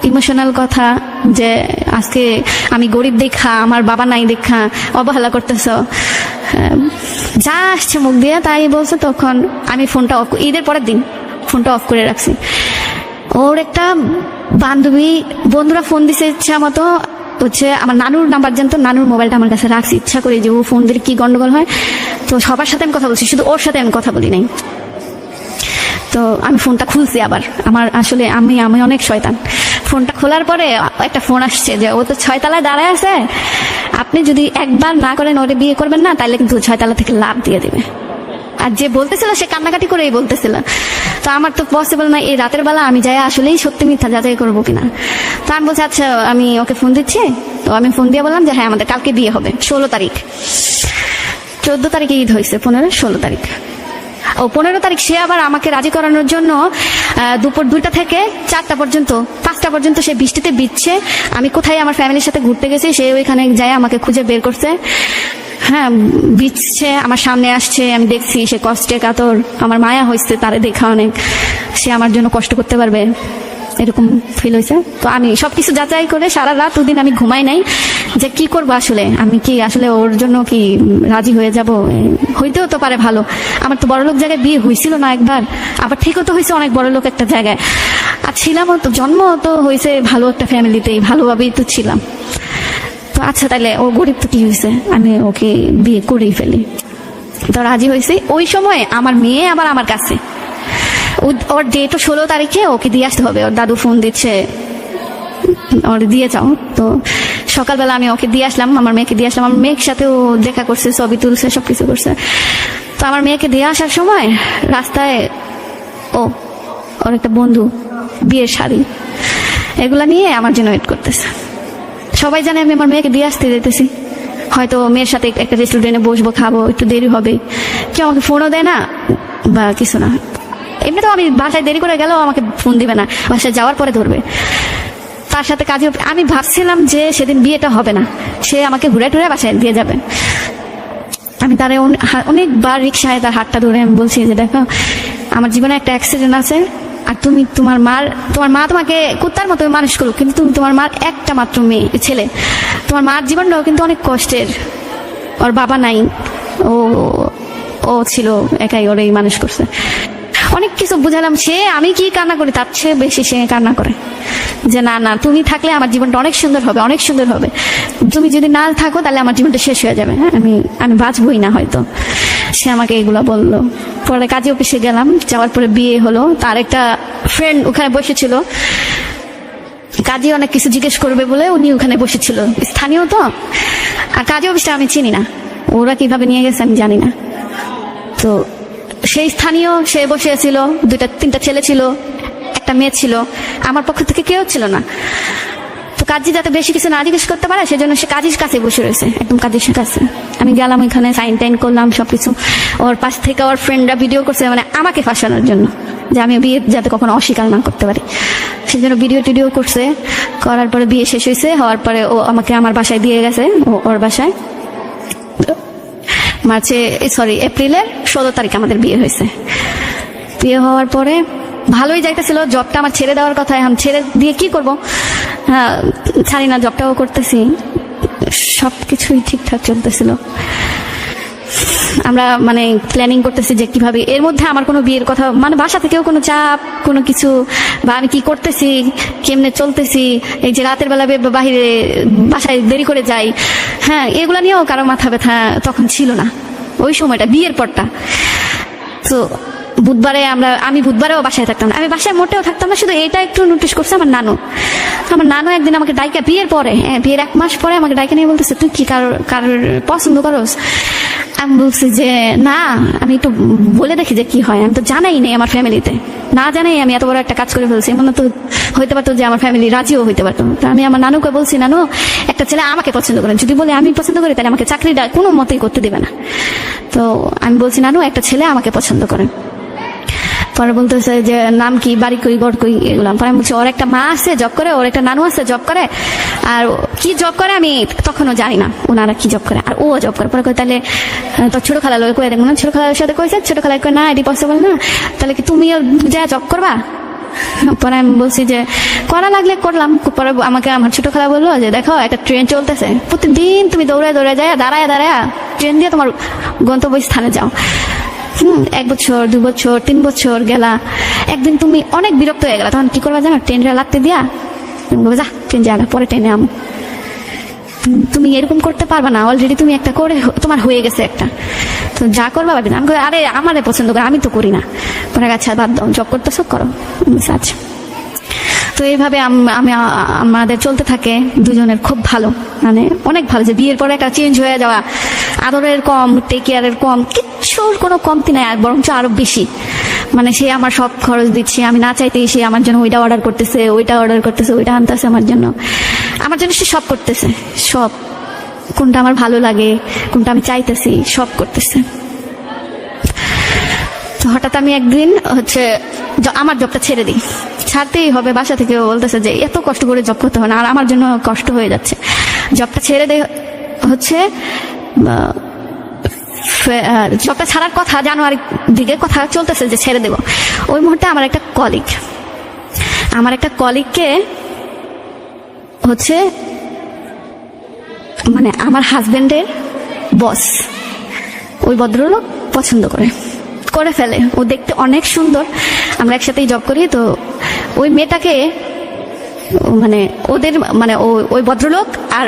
ইমোশনাল কথা, যে আজকে আমি গরিব দেখা, আমার বাবা নাই দেখা অবহেলা করতেছ, যা আসছে মুখ দিয়ে তাই বলছে। তখন আমি ফোনটা অফ, ঈদের পরের দিন ফোনটা অফ করে রাখছি। ওর একটা বন্ধুরা ফোন দিছে ইচ্ছা মতো, হচ্ছে আমার নানুর নাম্বার জানতো, নানুর মোবাইলটা আমার কাছে রাখছি ইচ্ছা করে, যে ও ফোন দিলে কি গন্ডগোল হয়। তো সবার সাথে আমি কথা বলছি, শুধু ওর সাথে আমি কথা বলি নাই। তো আমি ফোনটা খুলছি আবার, আমার আসলে আমি অনেক শয়তান। ফোনটা খোলার পরে একটা ফোন আসছে যে ও তো 6 তলায় দাঁড়ায় আছে, আপনি যদি একবার না করেন ওরে বিয়ে করবেন না, তাহলে কিন্তু 6 তলা থেকে লাফ দিয়ে দিবে। আর যে বলতেছিল সে কান্নাকাটি করেই বলতেছিল। তো আমার তো পসিবল না এই রাতের বেলা আমি যাই আসলেই সত্যি মিথ্যা যাচাই করবো কিনা। তো আমি বলছি আচ্ছা আমি ওকে ফোন দিচ্ছি। তো আমি ফোন দিয়ে বললাম যে হ্যাঁ আমাদের কালকে বিয়ে হবে, 16 তারিখ, 14 তারিখে ঈদ হয়েছে, 15 16 তারিখ। ও 15 তারিখ সে আবার আমাকে রাজি করানোর জন্য দুপুর 2টা থেকে 4টা পর্যন্ত 5টা পর্যন্ত সে বৃষ্টিতে ভিজছে। আমি কোথায় আমার ফ্যামিলির সাথে ঘুরতে গেছি, সে ওইখানে যায় আমাকে খুঁজে বের করছে। হ্যাঁ, ভিজছে, আমার সামনে আসছে, আমি দেখছি সে কষ্টে কাতর, আমার মায়া হয়েছে তারে দেখা অনেক, সে আমার জন্য কষ্ট করতে পারবে এরকম ফিল হয়েছে। তো আমি সবকিছু যাচাই করে সারা রাত ওদিন আমি ঘুমাই নাই, যে কি করবো আসলে, আমি কি আসলে ওর জন্য কি রাজি হয়ে যাব, হইতেও তো পারে ভালো। আমার তো বড়লোক জায়গায় বিয়ে হয়েছিল না একবার, আবার ঠিকও তো হয়েছে অনেক বড়লোক একটা জায়গায়, আর ছিলামও তো, জন্ম তো হয়েছে ভালো একটা ফ্যামিলিতেই, ভালোভাবেই তো ছিলাম। তো আচ্ছা তাহলে ও গরিব তো কি হয়েছে, আমি ওকে বিয়ে করেই ফেলি। তো রাজি হয়েছে। ওই সময় আমার মেয়ে আবার আমার কাছে, ওর ডেটও 16 তারিখে, ওকে দিয়ে আসতে হবে, ওর দাদু ফোন দিচ্ছে ওর দিয়ে যাও। তো সকালবেলা আমি ওকে দিয়ে আসলাম, আমার মেয়েকে দিয়ে আসলাম, আমার মেয়ের সাথেও দেখা করছে, ছবি তুলছে, সবকিছু করছে। তো আমার মেয়েকে দিয়ে আসার সময় রাস্তায় ওর একটা বন্ধু বিয়ের শাড়ি এগুলা নিয়ে আমার জন্য ওয়েট করতেছে। সবাই জানে আমি আমার মেয়েকে দিয়ে আসতে যেতেছি, হয়তো মেয়ের সাথে একটা রেস্টুরেন্টে বসবো, খাবো, একটু দেরি হবে, কেউ আমাকে ফোনও দেয় না বা কিছু না। এমনি তো আমি বাসায় দেরি করে গেলেও আমাকে ফোন দিবে না, বাসায় যাওয়ার পরে ধরবে। তার সাথে কাজে আমি ভাবছিলাম যে সেদিন বিয়েটা হবে না, সে আমাকে ঘুরে টুরে বাসায় দিয়ে যাবে। আমি তারে অনেকবার রিক্সায় তার হাতটা ধরে আমি বলছি যে দেখো আমার জীবনে একটা অ্যাক্সিডেন্ট আছে, আর তুমি তোমার মা তোমাকে কুত্তার মতো মানুষ করুক, কিন্তু তুমি তোমার মার একটা মাত্র মেয়ে ছেলে, তোমার মার জীবনটাও কিন্তু অনেক কষ্টের। ওর বাবা নাই, ও ছিল একাই, ওর এই মানুষ করছে। অনেক কিছু বুঝালাম, আমি কি কান্না করি তার চেয়ে বেশি সে কান্না করে যে না না তুমি থাকলে আমার জীবনটা অনেক সুন্দর হবে, অনেক সুন্দর হবে, তুমি যদি না থাকো তাহলে আমার জীবনটা শেষ হয়ে যাবে, হ্যাঁ আমি বাঁচবই না হয়তো। সে আমাকে এগুলো বললো। পরে কাজে অফিসে গেলাম, যাওয়ার পরে বিয়ে হলো। তার একটা ফ্রেন্ড ওখানে বসেছিল, কাজে অনেক কিছু জিজ্ঞেস করবে বলে উনি ওখানে বসেছিল, স্থানীয় তো। আর কাজে অফিসটা আমি চিনি না, ওরা কিভাবে নিয়ে গেছে আমি জানি না। তো সেই স্থানীয় সে বসেছিল, 2-3টা ছেলে ছিল, একটা মেয়ে ছিল, আমার পক্ষ থেকে কেউ ছিল না। তো কাজী যাতে বেশি কিছু না জিজ্ঞেস করতে পারে সেজন্য সে কাজীর কাছে বসে রয়েছে, একদম কাজীর কাছে। আমি গেলাম ওইখানে, সাইন টাইন করলাম সবকিছু। ওর পাশ থেকে ওর ফ্রেন্ডরা ভিডিও করছে, মানে আমাকে ফাঁসানোর জন্য, যে আমি বিয়ে যাতে কখনো অস্বীকার না করতে পারি সেজন্য ভিডিও টিডিও করছে। করার পরে বিয়ে শেষ হয়েছে, হওয়ার পরে ও আমাকে আমার বাসায় দিয়ে গেছে, ওর বাসায়। এপ্রিলের 16 তারিখ আমাদের বিয়ে হয়েছে। বিয়ে হওয়ার পরে ভালোই যাইতেছিল, জবটা আমার ছেড়ে দেওয়ার কথা, এখন ছেড়ে দিয়ে কি করব, হ্যাঁ ছাড়ি না, জবটাও করতেছি, সবকিছুই ঠিকঠাক চলতেছিল। আমরা মানে প্ল্যানিং করতেছি যে কিভাবে, এর মধ্যে আমার কোনো বিয়ের কথা, মানে বাসা থেকেও কোনো চাপ, কোনো কিছু, বা আমি কি করতেছি, কেমনে চলতেছি, এই যে রাতের বেলা বাহিরে বাসায় দেরি করে যাই, হ্যাঁ এগুলা নিয়েও কারো মাথা ব্যথা তখন ছিল না ওই সময়টা, বিয়ের পরটা। তো আমি বুধবারেও বাসায় থাকতাম না, আমি বাসায় মোটেও থাকতাম না। শুধু এটা একটু নোটিস করছে আমার নানু একদিন আমাকে ডাইকা, বিয়ের পরে, বিয়ের 1 মাস পরে আমাকে ডাইকা নিয়ে বলতেছে তুই কি কারোর পছন্দ করস? আমি বলছি যে না, আমি একটু বলে দেখি যে কি হয়, আমি তো জানাই নেই আমার ফ্যামিলিতে, না জানাই আমি এত বড় একটা কাজ করে ফেলছি, এমন তো হইতে পারতো যে আমার ফ্যামিলি রাজিও হইতে পারতো। তো আমি আমার নানুকে বলছি, নানু একটা ছেলে আমাকে পছন্দ করেন, যদি বলে আমি পছন্দ করি তাহলে আমাকে চাকরিটা কোনো মতেই করতে দেবে না। তো আমি বলছি নানু একটা ছেলে আমাকে পছন্দ করেন। পরে বলতেছে যে নাম কি, বাড়ি কই, গড় কই, এগুলো। পরে আমি বলছি ওর একটা মা আছে জব করে, ওর একটা নানু আছে জব করে, আর কি জব করে আমি তখনও জানি না ওনারা কি জব করে, আর ও জব করে। পরে কই তাহলে তোর ছোট খালা লোক কয়ে দেখবো না, ছোট খালার সাথে কইছে, ছোট খালা কই না এটি পসিবল না, তাহলে কি তুমিও যা জব করবা? পরে আমি বলছি যে করা লাগলে করলাম। পরে আমাকে আমার ছোট খালা বললো যে দেখো একটা ট্রেন চলতেছে, প্রতিদিন তুমি দৌড়ে যায় দাঁড়ায় ট্রেন দিয়ে তোমার গন্তব্যস্থানে যাও। 1 বছর 2 বছর 3 বছর গেলা, একদিন তুমি অনেক বিরক্ত হয়ে গেলা, তখন কি করবা জানো? ট্রেনটা লাগতে দিয়া তুমি বলবে যা ট্রেন যাবে, পরে ট্রেনে আম। তুমি এরকম করতে পারবা না, অলরেডি তুমি একটা করে তোমার হয়ে গেছে একটা, তো যা করবা ভাবি না। আমি আরে আমারে পছন্দ করে, আমি তো করি না। পরে আচ্ছা বাদ দাও, জব করতেছো করো। আচ্ছা, তো এইভাবে আমাদের চলতে থাকে দুজনের, খুব ভালো, মানে অনেক ভালো। যে বিয়ের পরে একটা চেঞ্জ হয়ে যাওয়া, আদরের কম, টেক কেয়ারের কম, কিচ্ছুর কোনো কমতি নাই, আর বরঞ্চ আরো বেশি। মানে সে আমার সব খরচ দিচ্ছে, আমি না চাইতেই সে আমার জন্য ওইটা অর্ডার করতেছে, ওইটা আনতেছে আমার জন্য সে সব করতেছে, সব কোনটা আমার ভালো লাগে, কোনটা আমি চাইতেছি, সব করতেছে। তো হঠাৎ আমি একদিন আমার জবটা ছেড়ে দিই, ছাড়তেই হবে, বাসা থেকে বলতেছে যে এত কষ্ট করে জব করতে হয় না, আর আমার জন্য কষ্ট হয়ে যাচ্ছে, জবটা ছেড়ে দে। জবটা ছাড়ার কথা জানুয়ারি দিকে কথা চলতেছে যে ছেড়ে দেব। ওই মুহূর্তে আমার একটা কলিগকে মানে আমার হাজবেন্ডের বস, ওই ভদ্রলোক পছন্দ করে ফেলে। ও দেখতে অনেক সুন্দর, আমরা একসাথেই জব করি। তো ওই মেয়েটাকে মানে ওই ভদ্রলোক আর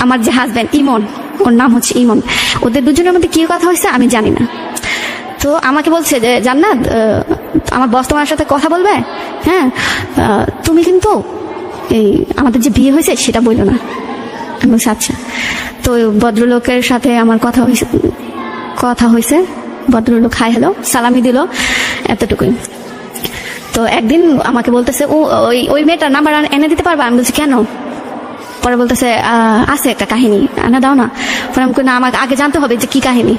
আমার যে হাজবেন্ড ইমন, ওর নাম ইমন, ওদের দুজনের মধ্যে কি কথা হয়েছে আমি জানি না। তো আমাকে বলছে যে জান্নাত, আমার বস তোমার সাথে কথা বলবে, হ্যাঁ তুমি কিন্তু এই আমাদের যে বিয়ে হয়েছে সেটা বললো না। আমি বলছি আচ্ছা। তো ভদ্রলোকের সাথে আমার কথা হয়েছে, ভদ্রলোক হাই হ্যালো সালামি দিল, এতটুকুই। তো একদিন আমাকে বলতেছে ও ওই মেয়েটার নাম্বার এনে দিতে পারবা? আমি বলছি কেন? পরে বলতেছে আছে একটা কাহিনী, এনে দাও না। পরে আমি কই, না, আমাকে আগে জানতে হবে যে কি কাহিনী।